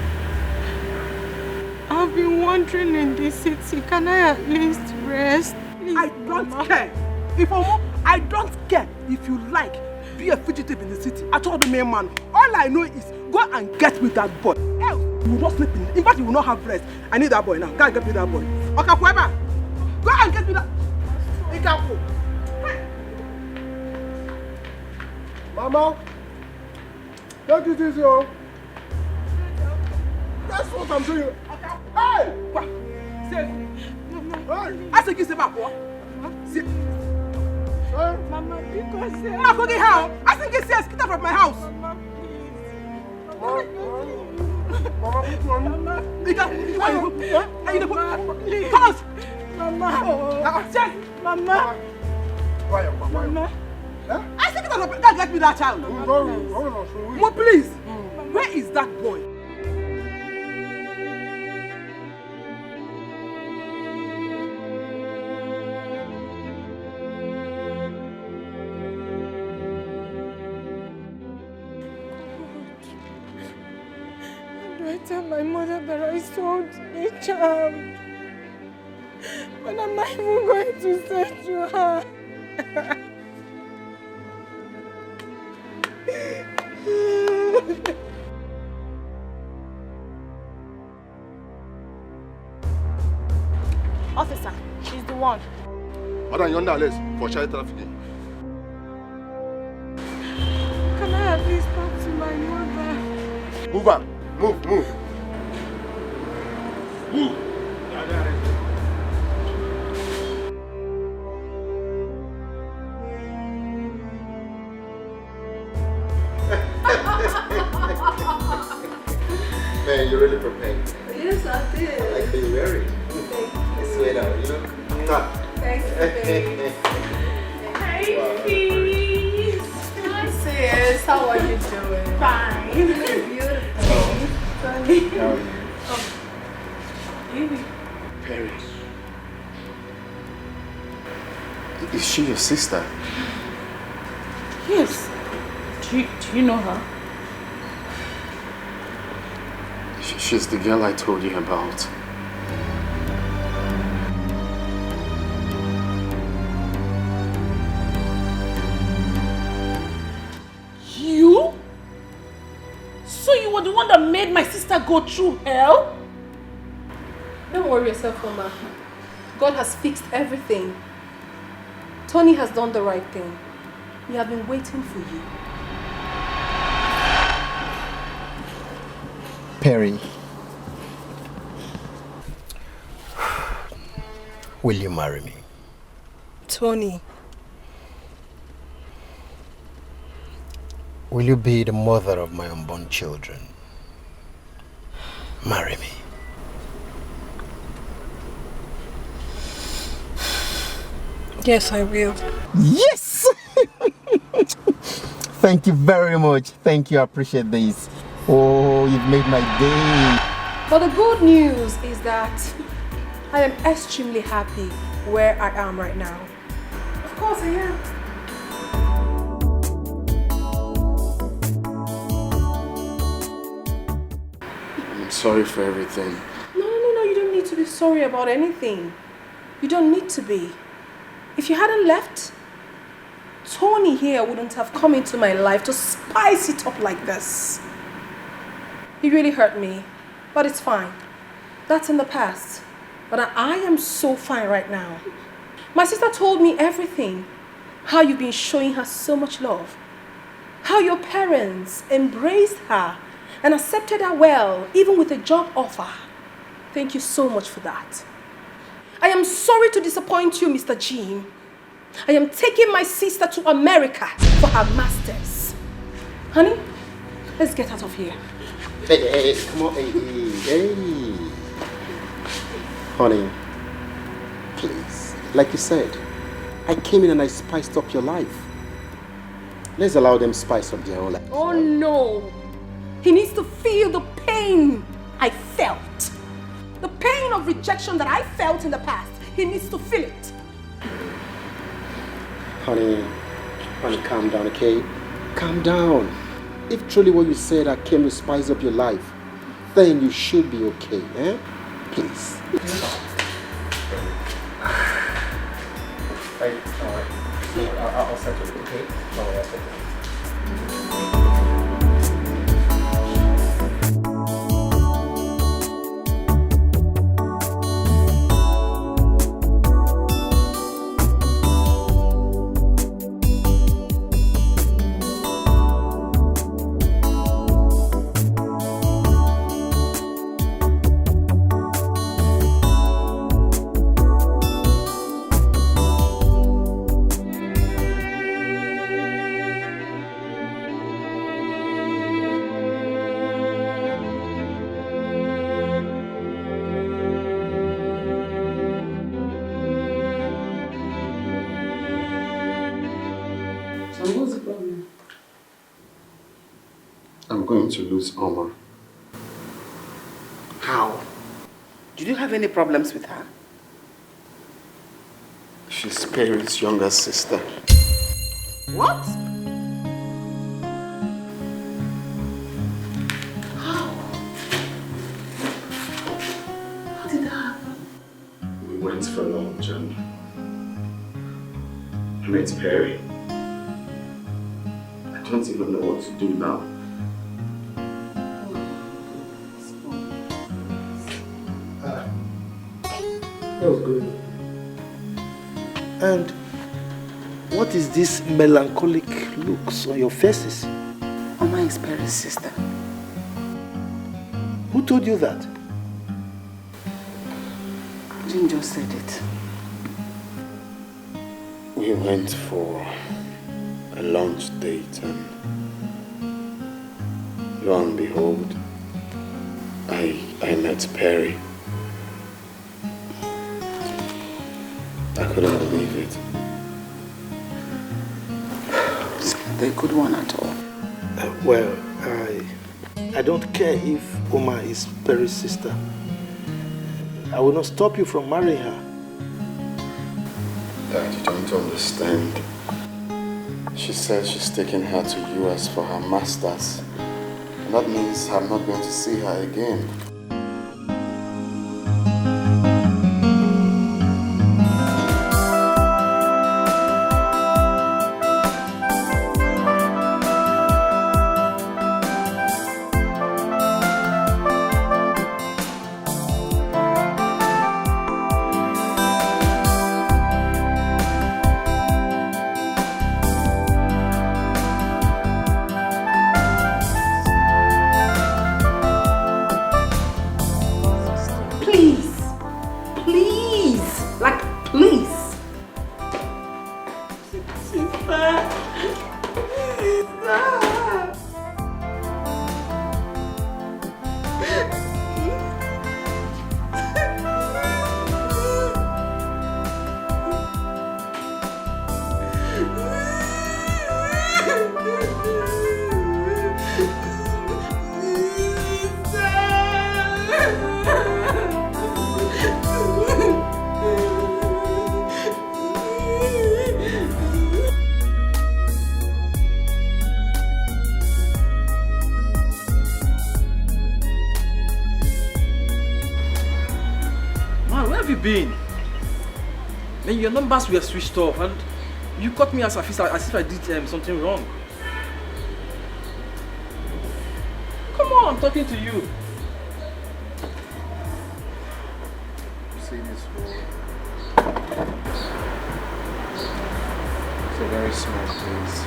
I've been wandering in this city. Can I at least rest? Please, I don't care. If I don't care. If you like, be a fugitive in the city. I told the main man. All I know is go and get me that boy. Else, you will not sleep in fact, you will not have rest. I need that boy now. Go and get me that boy. Okay, whoever. Go and get me that. Ikaku. Mama, take it easy, oh. That's what I'm doing. Hey! What? Say, I said, give back what? Mama, because Mama, go get how? I think it's get out of my house. Mama, please. Thomas. Mama. Mama. Mama. I said, get me that child. Mama, please. Where is that boy? I tell my mother that I sold the child. But am I even going to say to her? Officer, she's the one. Madam, you're under arrest for child trafficking. Can I at least talk to my mother? Move back. Move. Move. Man, you're really prepared. Yes, I did. I like how you're wearing. I swear now, you know. Thanks, babe. Hey, peace. Hi, sis. How are you doing? Fine. Beautiful. Sunny. How are you? Evie. Perry. Is she your sister? Yes. Do you know her? She's the girl I told you about. You? So you were the one that made my sister go through hell? Don't worry yourself, Mama. God has fixed everything. Tony has done the right thing. We have been waiting for you. Perry, will you marry me? Tony. Will you be the mother of my unborn children? Marry me. Yes, I will. Yes! Thank you very much. Thank you. I appreciate this. Oh, you've made my day. But the good news is that I am extremely happy where I am right now. Of course I am. I'm sorry for everything. No, you don't need to be sorry about anything. You don't need to be. If you hadn't left, Tony here wouldn't have come into my life to spice it up like this. He really hurt me, but it's fine. That's in the past. But I am so fine right now. My sister told me everything. How you've been showing her so much love. How your parents embraced her and accepted her well, even with a job offer. Thank you so much for that. I am sorry to disappoint you, Mr. Jean. I am taking my sister to America for her masters. Honey, let's get out of here. Hey, come on, hey. Honey, please. Like you said, I came in and I spiced up your life. Let's allow them spice up their own life. Oh no! He needs to feel the pain I felt. The pain of rejection that I felt in the past. He needs to feel it. Honey, calm down, okay? Calm down. If truly what you said I came to spice up your life, then you should be okay, eh? Please. I'll settle it, okay? I'll settle it. To lose Omar. How? Did you have any problems with her? She's Perry's younger sister. What? How? How did that happen? We went for lunch and I met Perry. I don't even know what to do now. That was good. And what is this melancholic looks on your faces? Mama is Perry's sister. Who told you that? Jim just said it. We went for a lunch date and lo and behold, I met Perry. I couldn't believe it. It's not a good one at all. Well, I don't care if Oma is Perry's sister. I will not stop you from marrying her. Dad, you don't understand. She said she's taking her to US for her master's. And that means I'm not going to see her again. Then your numbers were switched off and you caught me as if I did something wrong. Come on, I'm talking to you. See this world. It's a very small place.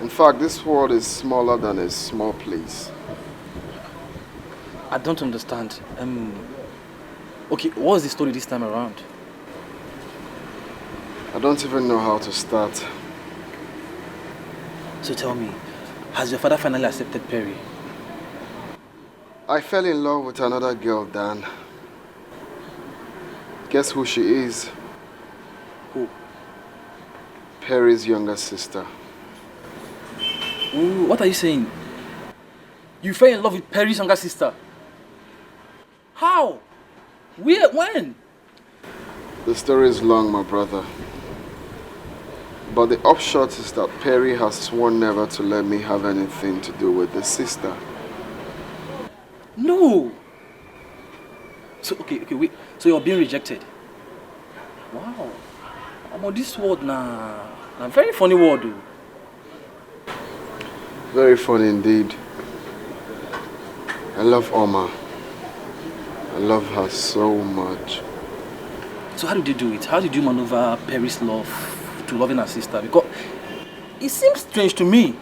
In fact, this world is smaller than a small place. I don't understand. Okay, what's the story this time around? I don't even know how to start. So tell me, has your father finally accepted Perry? I fell in love with another girl, Dan. Guess who she is? Who? Perry's younger sister. Ooh, what are you saying? You fell in love with Perry's younger sister? How? Where? When? The story is long, my brother. But the upshot is that Perry has sworn never to let me have anything to do with the sister. No! So, okay, wait. So you're being rejected? Wow. I'm on this word now. A very funny word, though. Very funny indeed. I love Oma. I love her so much. So how did you do it? How did you maneuver Perry's love to loving her sister? Because it seems strange to me.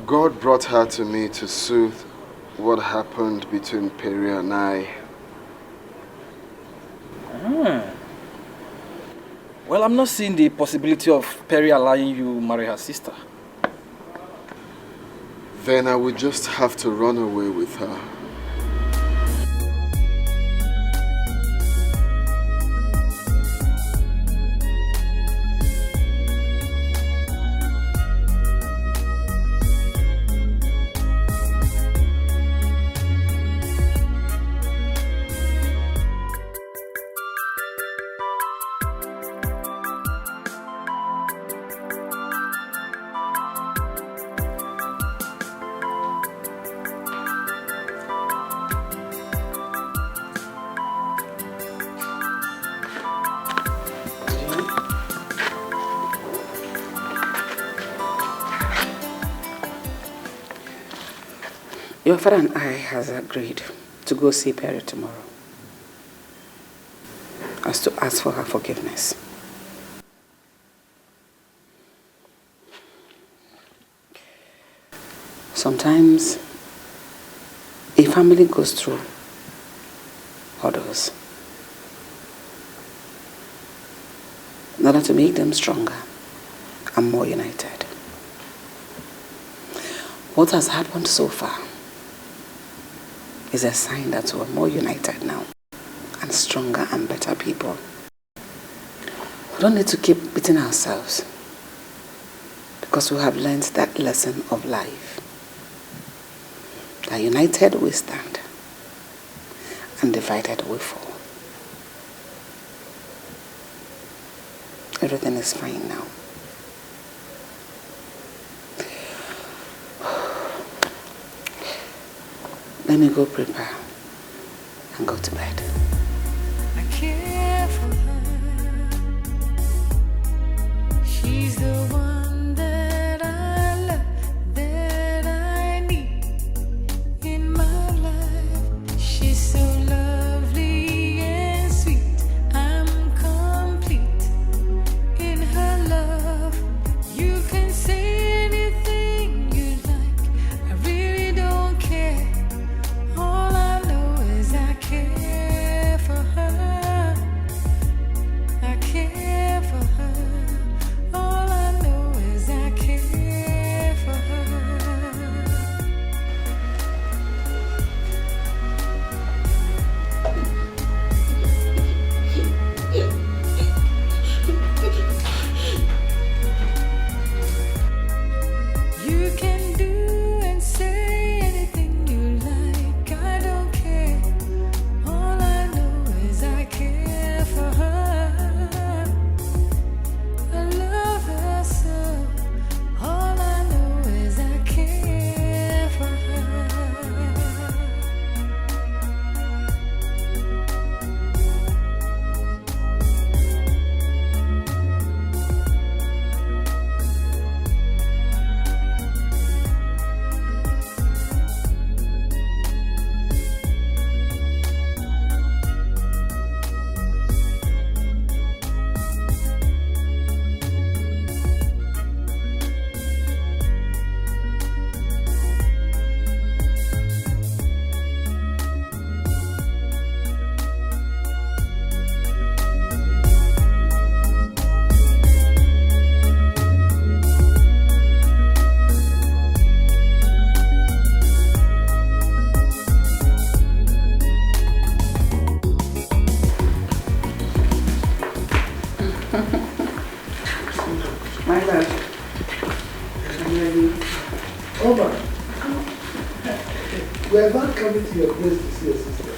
God brought her to me to soothe what happened between Perry and I. Well, I'm not seeing the possibility of Perry allowing you marry her sister. Then I would just have to run away with her. Your father and I has agreed to go see Perry tomorrow. As to ask for her forgiveness. Sometimes a family goes through hurdles in order to make them stronger and more united. What has happened so far is a sign that we're more united now and stronger and better people. We don't need to keep beating ourselves because we have learned that lesson of life. That united we stand and divided we fall. Everything is fine now. Let me go prepare and go to bed. I care for her. She's the one that I love, that I need in my life. She's so lovely and sweet. I'm complete in her love. You can say anything you like. I really don't care. All I know is I care. We are not coming to your place to see your sister.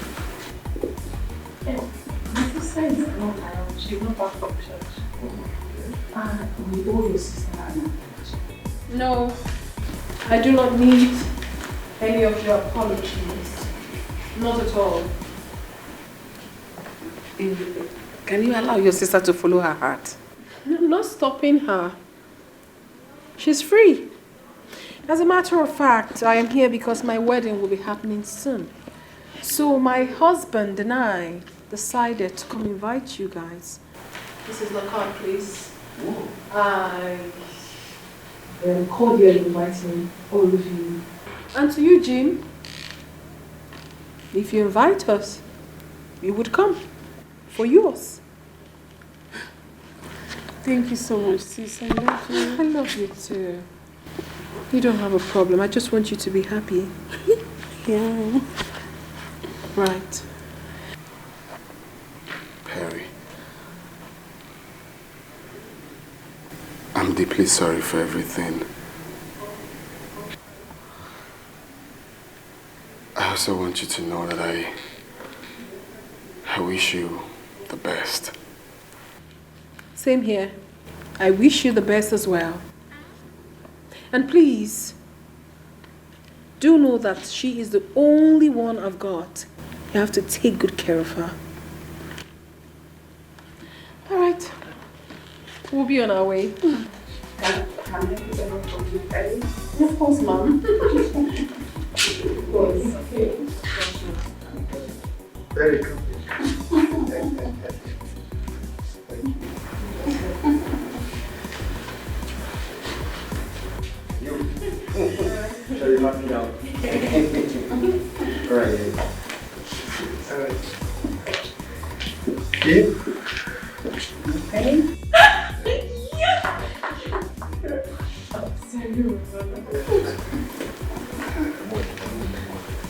My sister is not around. She's not back from church. We owe your sister an apology. No, I do not need any of your apologies. Not at all. Can you allow your sister to follow her heart? I'm not stopping her. She's free. As a matter of fact, I am here because my wedding will be happening soon. So my husband and I decided to come invite you guys. This is the card, please. I am cordially inviting all of you. And to you, Jim, if you invite us, we would come for yours. Thank you so much, sis. I love you. I love you too. You don't have a problem. I just want you to be happy. Yeah. Right. Perry, I'm deeply sorry for everything. I also want you to know that I wish you the best. Same here. I wish you the best as well. And please, do know that she is the only one I've got. You have to take good care of her. All right. We'll be on our way. Can I put them from you, Perry? Of course, Mom. Of course. Okay. Very good. Shall we knock me out? Alright. Okay. Ready?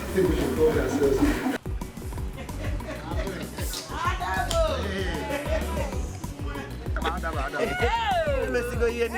I think we should go ourselves. Let's go here.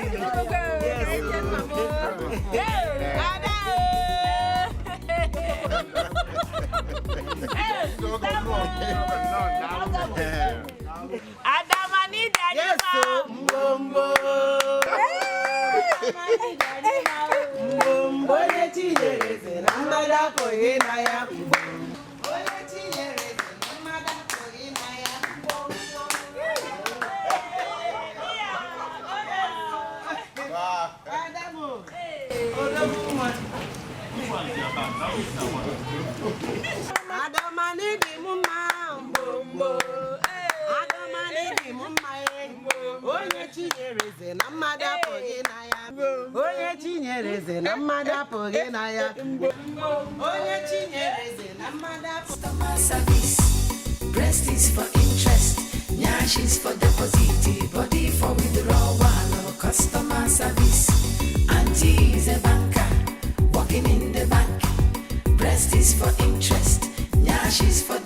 Breast is for interest, nyash is for deposit, body for withdrawal, customer service. Auntie is a banker, working in the bank. Breast is for interest, nyash is for